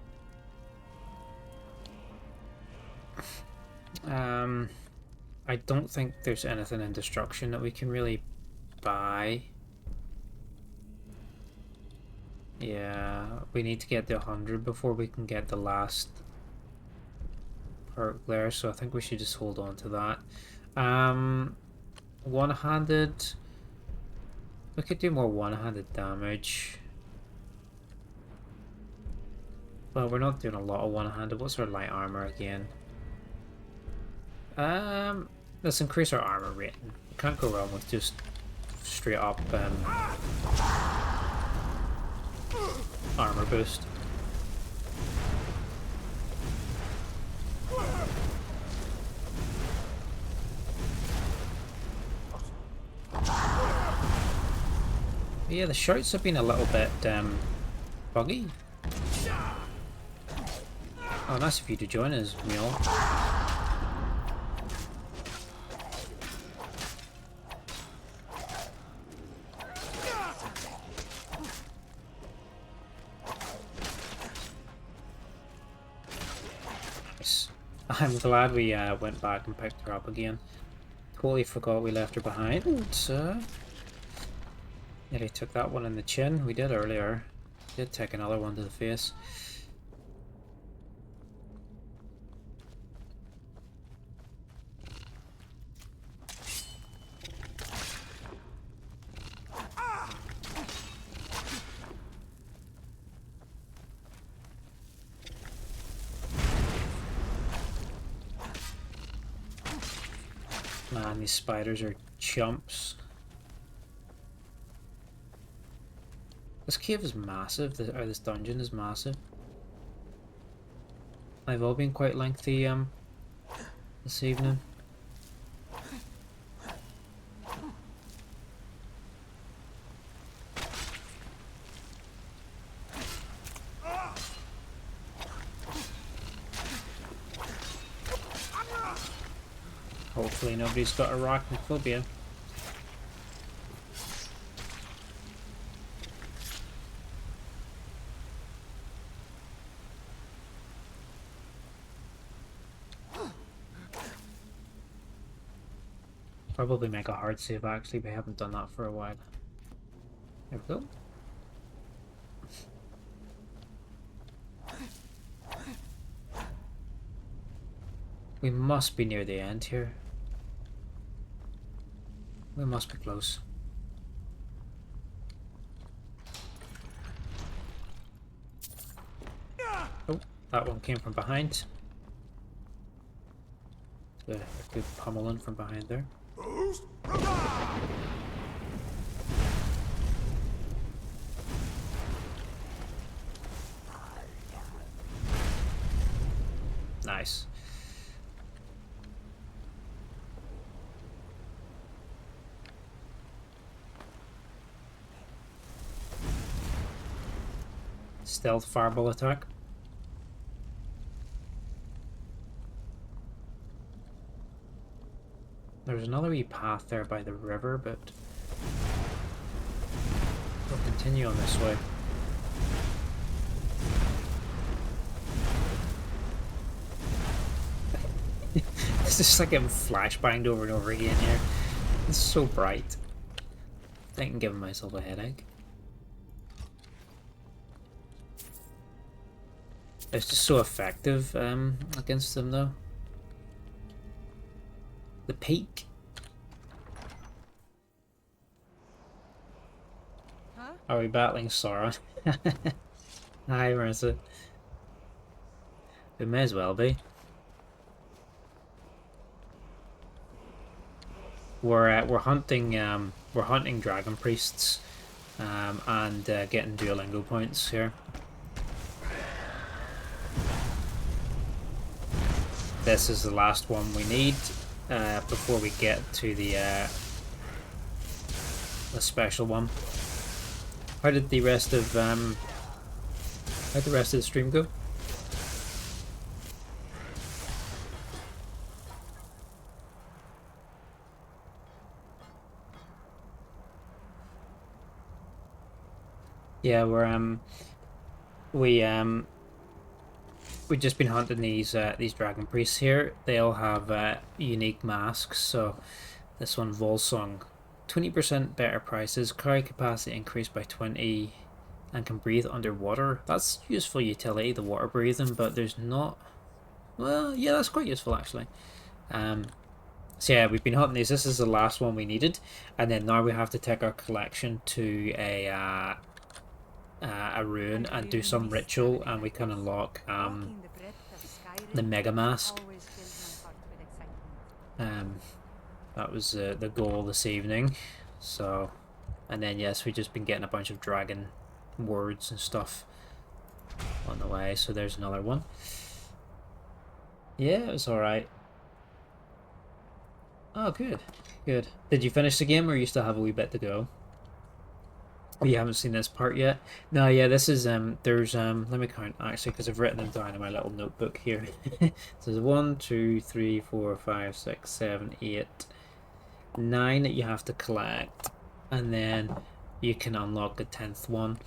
[SPEAKER 1] I don't think there's anything in destruction that we can really buy. Yeah, we need to get to 100 before we can get the last perk there, so I think we should just hold on to that. One-handed. We could do more one-handed damage. Well, we're not doing a lot of one-handed. What's our light armor again? Let's increase our armor rating. Can't go wrong with just straight up armor boost. Yeah, the shouts have been a little bit buggy. Oh, nice of you to join us, Mule. I'm glad we went back and picked her up again. Totally forgot we left her behind. Nearly took that one in the chin. We did earlier. Did take another one to the face. Man, these spiders are chumps. This cave is massive, or this dungeon is massive. They've all been quite lengthy this evening. Hopefully nobody's got arachnophobia. Probably make a hard save actually, we haven't done that for a while. There we go. We must be near the end here. We must be close. Oh, that one came from behind. A good pummeling from behind there. Nice. Stealth fireball attack. There's another wee path there by the river, but we'll continue on this way. It's just like getting flashbanged over and over again here. It's so bright. I think I'm giving myself a headache. It's just so effective against them though. The peak.
[SPEAKER 5] Huh?
[SPEAKER 1] Are we battling Sauron? Hi, Marissa. We may as well be. We're hunting dragon priests and getting Duolingo points here. This is the last one we need before we get to the special one. How did the rest of the stream go? Yeah, we've just been hunting these dragon priests here. They all have unique masks. So this one, Volsung, 20% better prices, carry capacity increased by 20, and can breathe underwater. That's useful utility, the water breathing, but there's not. Well, yeah, that's quite useful actually. So yeah, we've been hunting these. This is the last one we needed, and then now we have to take our collection to a ruin and do some ritual, and we can unlock the Mega Mask. That was the goal this evening. So, and then yes, we've just been getting a bunch of dragon words and stuff on the way. So there's another one. Yeah, it was alright. Oh, good, good. Did you finish the game, or you still have a wee bit to go? Oh, you haven't seen this part yet? No, yeah, this is there's let me count actually, because I've written them down in my little notebook here. So there's 1, 2, 3, 4, 5, 6, 7, 8, 9 that you have to collect, and then you can unlock the 10th one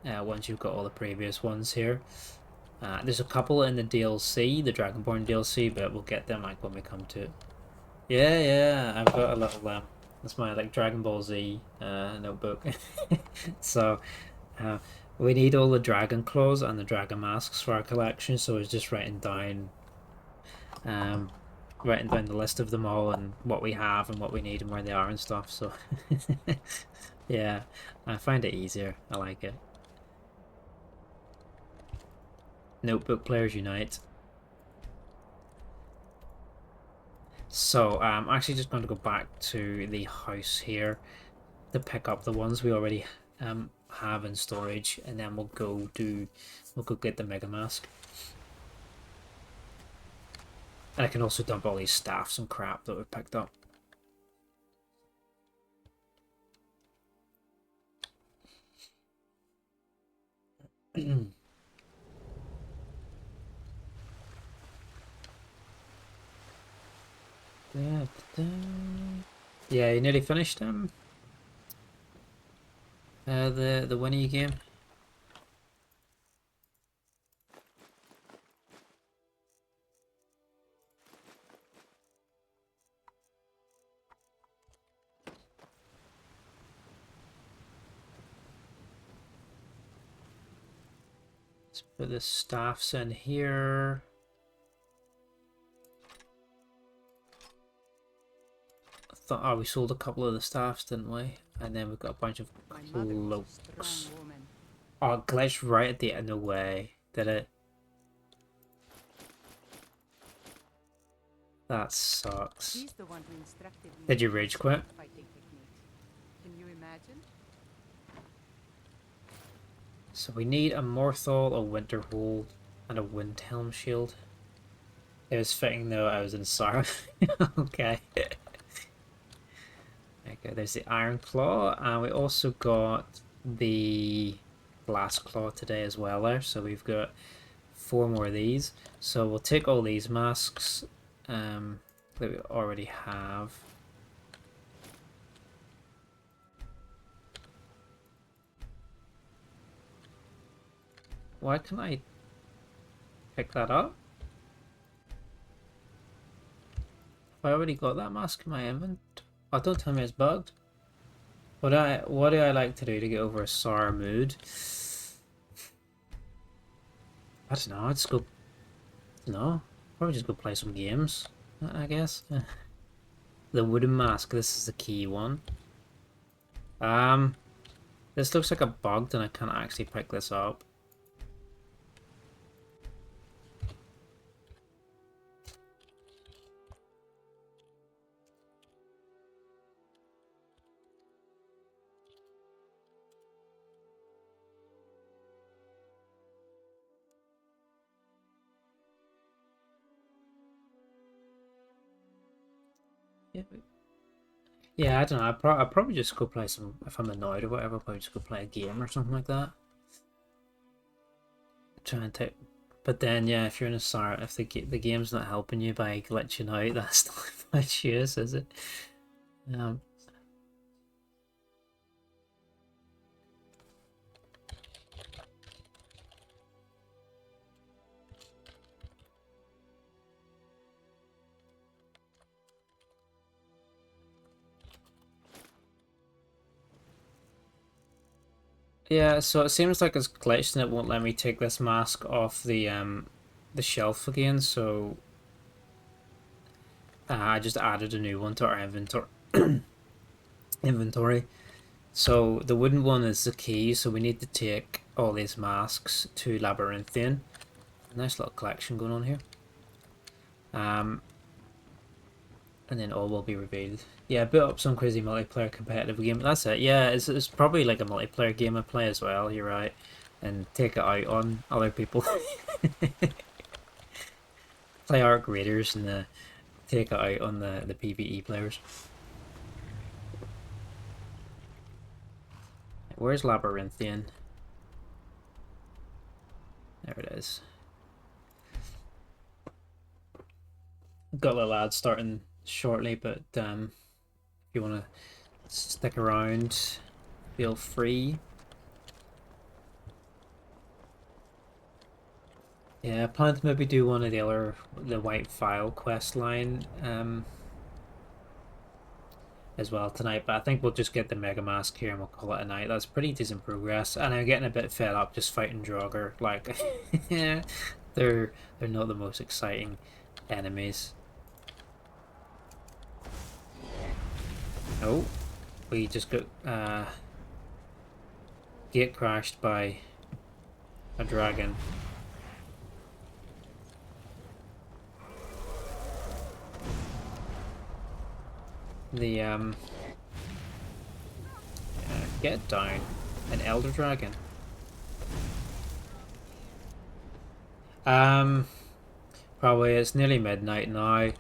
[SPEAKER 1] once you've got all the previous ones here. There's a couple in the DLC, the Dragonborn DLC, but we'll get them like when we come to it. Yeah, yeah, I've got a little that's my like Dragon Ball Z notebook. So we need all the dragon claws and the dragon masks for our collection, so I was just writing down the list of them all and what we have and what we need and where they are and stuff. So yeah, I find it easier. I like it. Notebook players unite. So I'm actually just going to go back to the house here to pick up the ones we already have in storage, and then we'll go get the Mega Mask. And I can also dump all these staffs and crap that we've picked up. Yeah, you nearly finished the Winnie game. Let's put the staffs in here. Oh, we sold a couple of the staffs, didn't we? And then we've got a bunch of
[SPEAKER 5] My mother was a
[SPEAKER 1] cloaks.
[SPEAKER 5] strong woman.
[SPEAKER 1] Oh, it glitched right at the end. No way. Did it? That sucks.
[SPEAKER 5] She's the one who instructed me.
[SPEAKER 1] Did you rage quit?
[SPEAKER 5] Fighting techniques. Can you imagine?
[SPEAKER 1] So we need a Morthal, a Winterhold, and a Windhelm shield. It was fitting though I was in Skyrim. Okay. Okay, there's the Iron Claw, and we also got the Glass Claw today as well there. So we've got 4 more of these. So we'll take all these masks that we already have. Why can't I pick that up? Have I already got that mask in my inventory? Oh, don't tell me it's bugged. What do I like to do to get over a sour mood? I don't know. I'd just go. No, probably just go play some games. I guess. The wooden mask. This is the key one. This looks like a bugged, and I can't actually pick this up. Yeah, I don't know. I'd probably just go play some. If I'm annoyed or whatever, I'll probably just go play a game or something like that. Try and take. But then, yeah, if you're in a start, if the game's not helping you by glitching out, that's not much use, is it? Yeah, so it seems like it's glitched and it won't let me take this mask off the shelf again, so I just added a new one to our inventory. So the wooden one is the key, so we need to take all these masks to Labyrinthian. Nice little collection going on here. And then all will be revealed. Yeah, boot up some crazy multiplayer competitive game. That's it. Yeah, it's probably like a multiplayer game I play as well. You're right, and take it out on other people. Play Arc Raiders and take it out on the PvE players. Where's Labyrinthian? There it is. Got a little ad starting shortly, but if you want to stick around, feel free. Yeah, I plan to maybe do one of the White File quest line as well tonight, but I think we'll just get the Mega Mask here and we'll call it a night. That's pretty decent progress, and I'm getting a bit fed up just fighting Draugr. Like, they're not the most exciting enemies. Oh, we just got gate crashed by a dragon. The get down, an elder dragon. Probably it's nearly midnight now.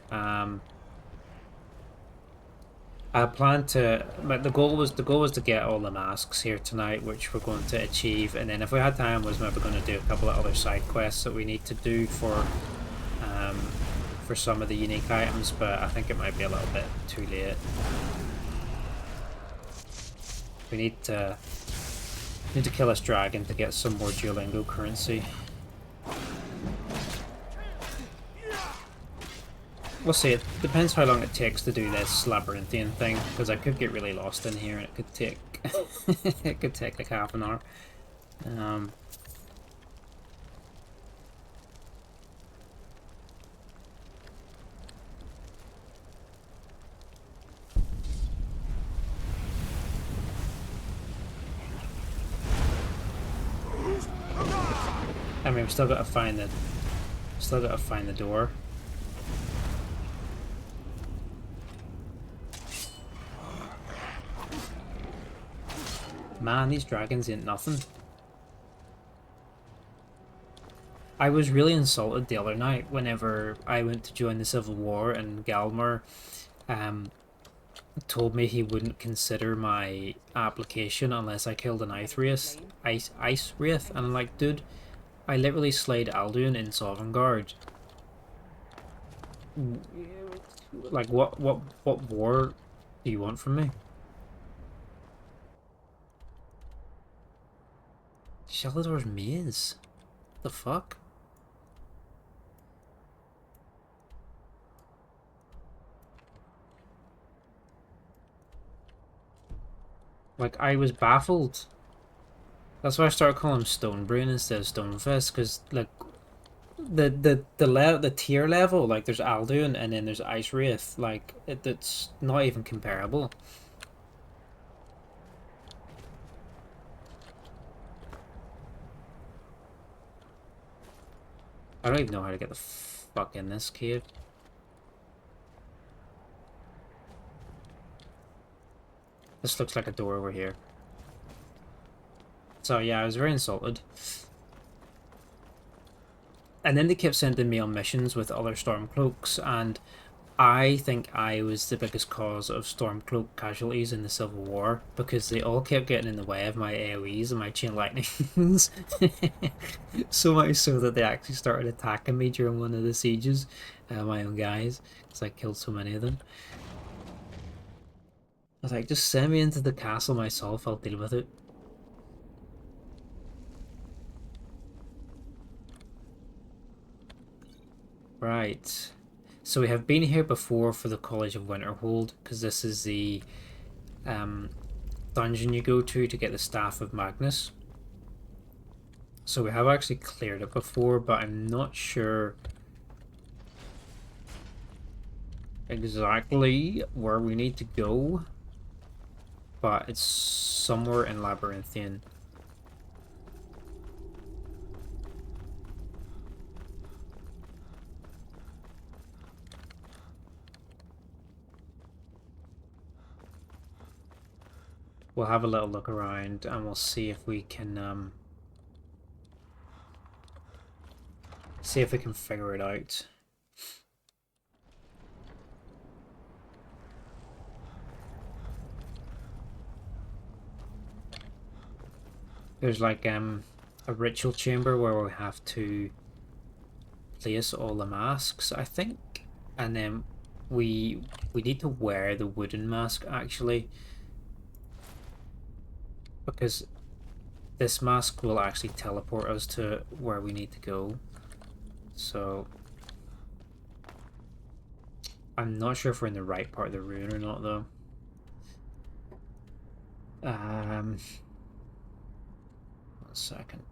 [SPEAKER 1] I plan to, but the goal was to get all the masks here tonight, which we're going to achieve, and then if we had time, was maybe going to do a couple of other side quests that we need to do for some of the unique items, but I think it might be a little bit too late. We need to kill this dragon to get some more Duolingo currency. We'll see. It depends how long it takes to do this labyrinthian thing, because I could get really lost in here and it could take it could take like half an hour. I mean, we've still got to find the door. Man, these dragons ain't nothing. I was really insulted the other night whenever I went to join the Civil War and Galmar told me he wouldn't consider my application unless I killed an ice wraith, and I'm like, dude, I literally slayed Alduin in Sovngarde. Like, what war do you want from me? Sheldor's maze? What the fuck? Like, I was baffled. That's why I started calling him Stonebrain instead of Stonefist, because like the tier level, like there's Alduin and then there's Ice Wraith, like it's not even comparable. I don't even know how to get the fuck in this cave. This looks like a door over here. So yeah, I was very insulted. And then they kept sending me on missions with other Stormcloaks, and I think I was the biggest cause of Stormcloak casualties in the Civil War, because they all kept getting in the way of my AoEs and my chain lightnings. So much so that they actually started attacking me during one of the sieges, my own guys, because I killed so many of them. I was like, just send me into the castle myself, I'll deal with it. Right. So we have been here before for the College of Winterhold, because this is the dungeon you go to get the Staff of Magnus. So we have actually cleared it before, but I'm not sure exactly where we need to go. But it's somewhere in Labyrinthian. We'll have a little look around and we'll see if we can figure it out. There's like a ritual chamber where we have to place all the masks, I think, and then we need to wear the wooden mask actually, because this mask will actually teleport us to where we need to go. So I'm not sure if we're in the right part of the rune or not though. One second.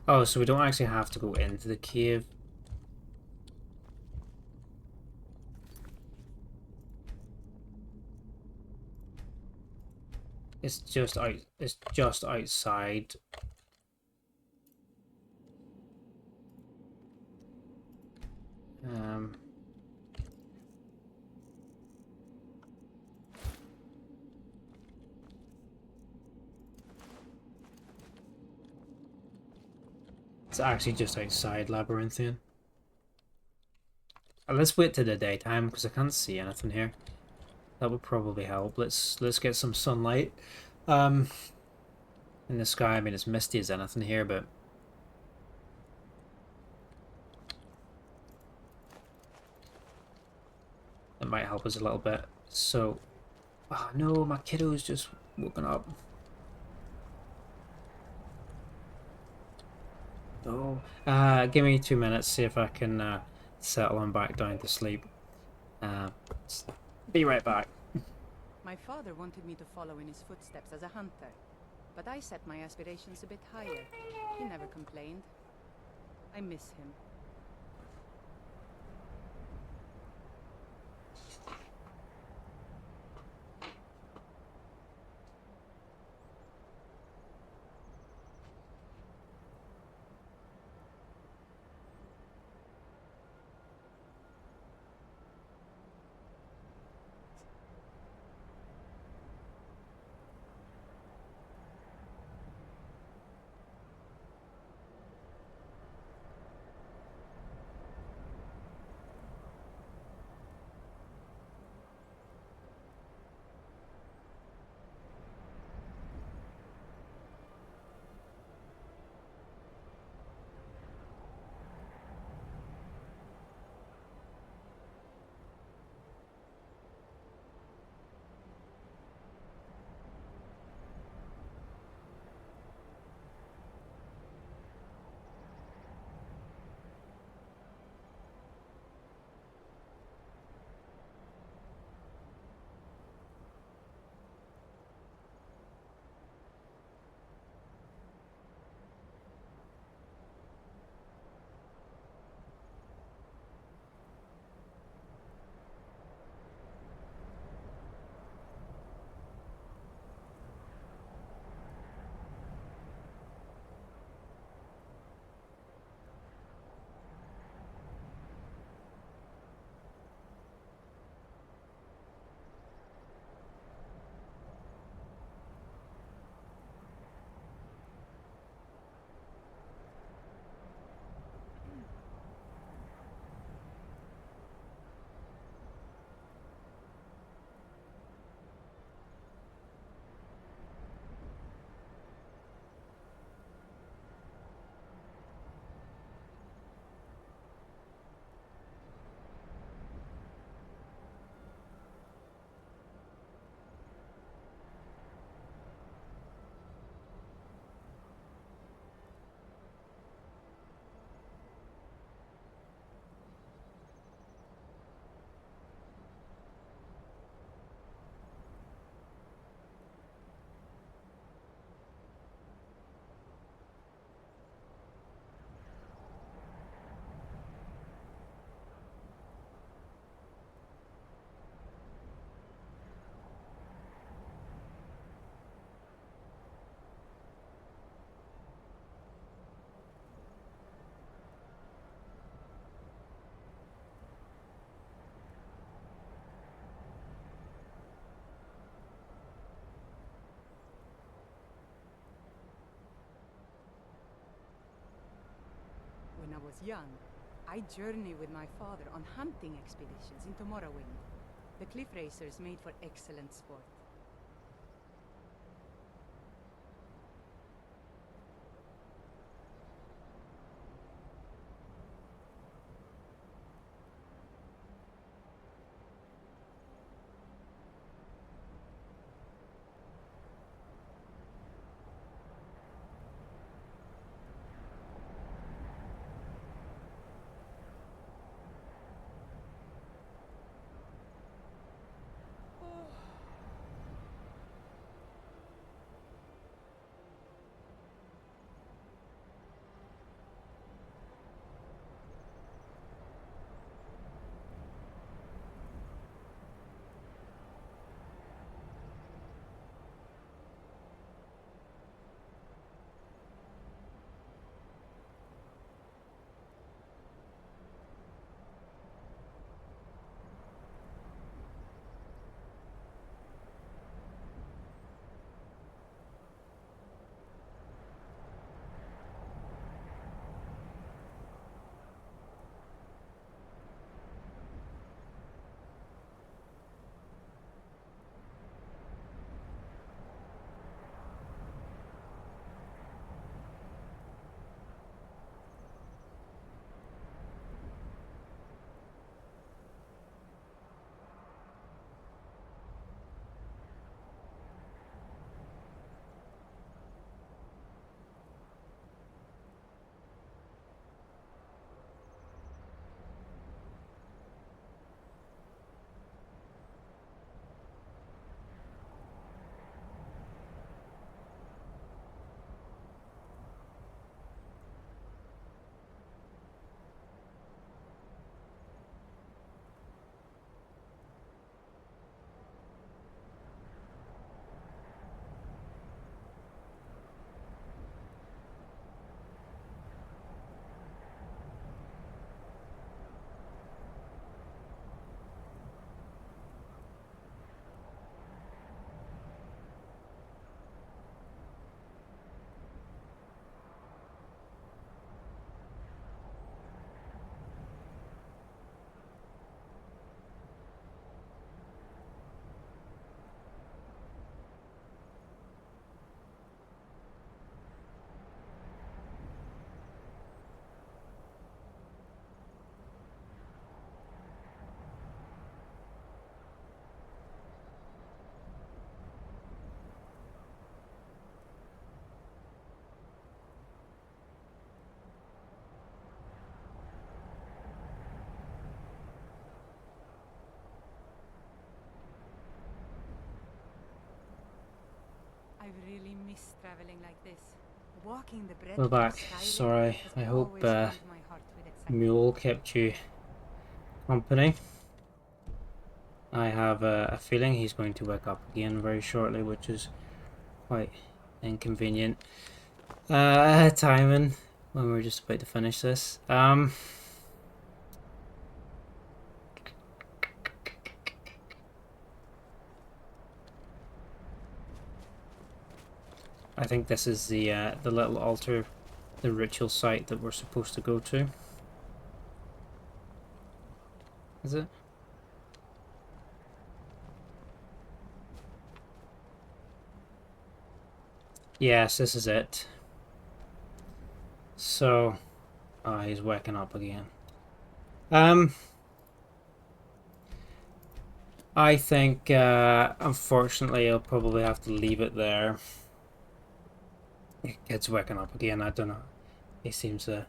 [SPEAKER 1] Oh, so we don't actually have to go into the cave. It's just outside. It's actually just outside Labyrinthian. Let's wait till the daytime because I can't see anything here. That would probably help. Let's get some sunlight in the sky. I mean, it's misty as anything here, but it might help us a little bit. So, oh no, my kiddo's just woken up. Oh, give me 2 minutes, see if I can settle him back down to sleep. Be right back.
[SPEAKER 5] My father wanted me to follow in his footsteps as a hunter, but I set my aspirations a bit higher. He never complained. I miss him. When I was young, I journeyed with my father on hunting expeditions into Morrowind. The cliff racers made for excellent sport. really miss traveling like this. Walking the breadth
[SPEAKER 1] We're
[SPEAKER 5] of
[SPEAKER 1] back.
[SPEAKER 5] Skyrim
[SPEAKER 1] Sorry,
[SPEAKER 5] has
[SPEAKER 1] I hope
[SPEAKER 5] always filled my heart with excitement.
[SPEAKER 1] Mule kept you company. I have a feeling he's going to wake up again very shortly, which is quite inconvenient. Timing when we're just about to finish this. I think this is the little altar, the ritual site that we're supposed to go to. Is it? Yes, this is it. So, he's waking up again. I think, unfortunately, I'll probably have to leave it there. Kid's waking up again, I don't know. He seems to...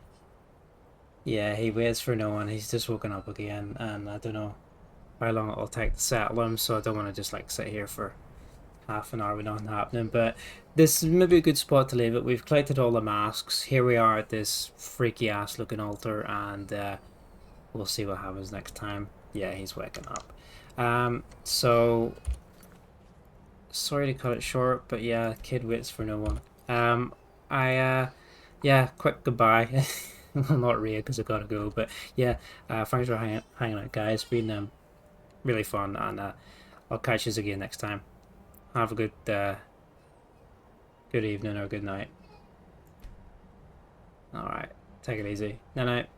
[SPEAKER 1] Yeah, he waits for no one, he's just woken up again, and I don't know how long it'll take to settle him, so I don't want to just, like, sit here for half an hour with nothing happening, but this is maybe a good spot to leave it. We've collected all the masks. Here we are at this freaky ass looking altar, and we'll see what happens next time. Yeah, he's waking up. So sorry to cut it short, but yeah, kid waits for no one. Yeah, quick goodbye. Well, not really, because I gotta go, but yeah, thanks for hanging out, guys. It's been really fun, and I'll catch you again next time. Have a good good evening or good night. Alright, take it easy. Night night.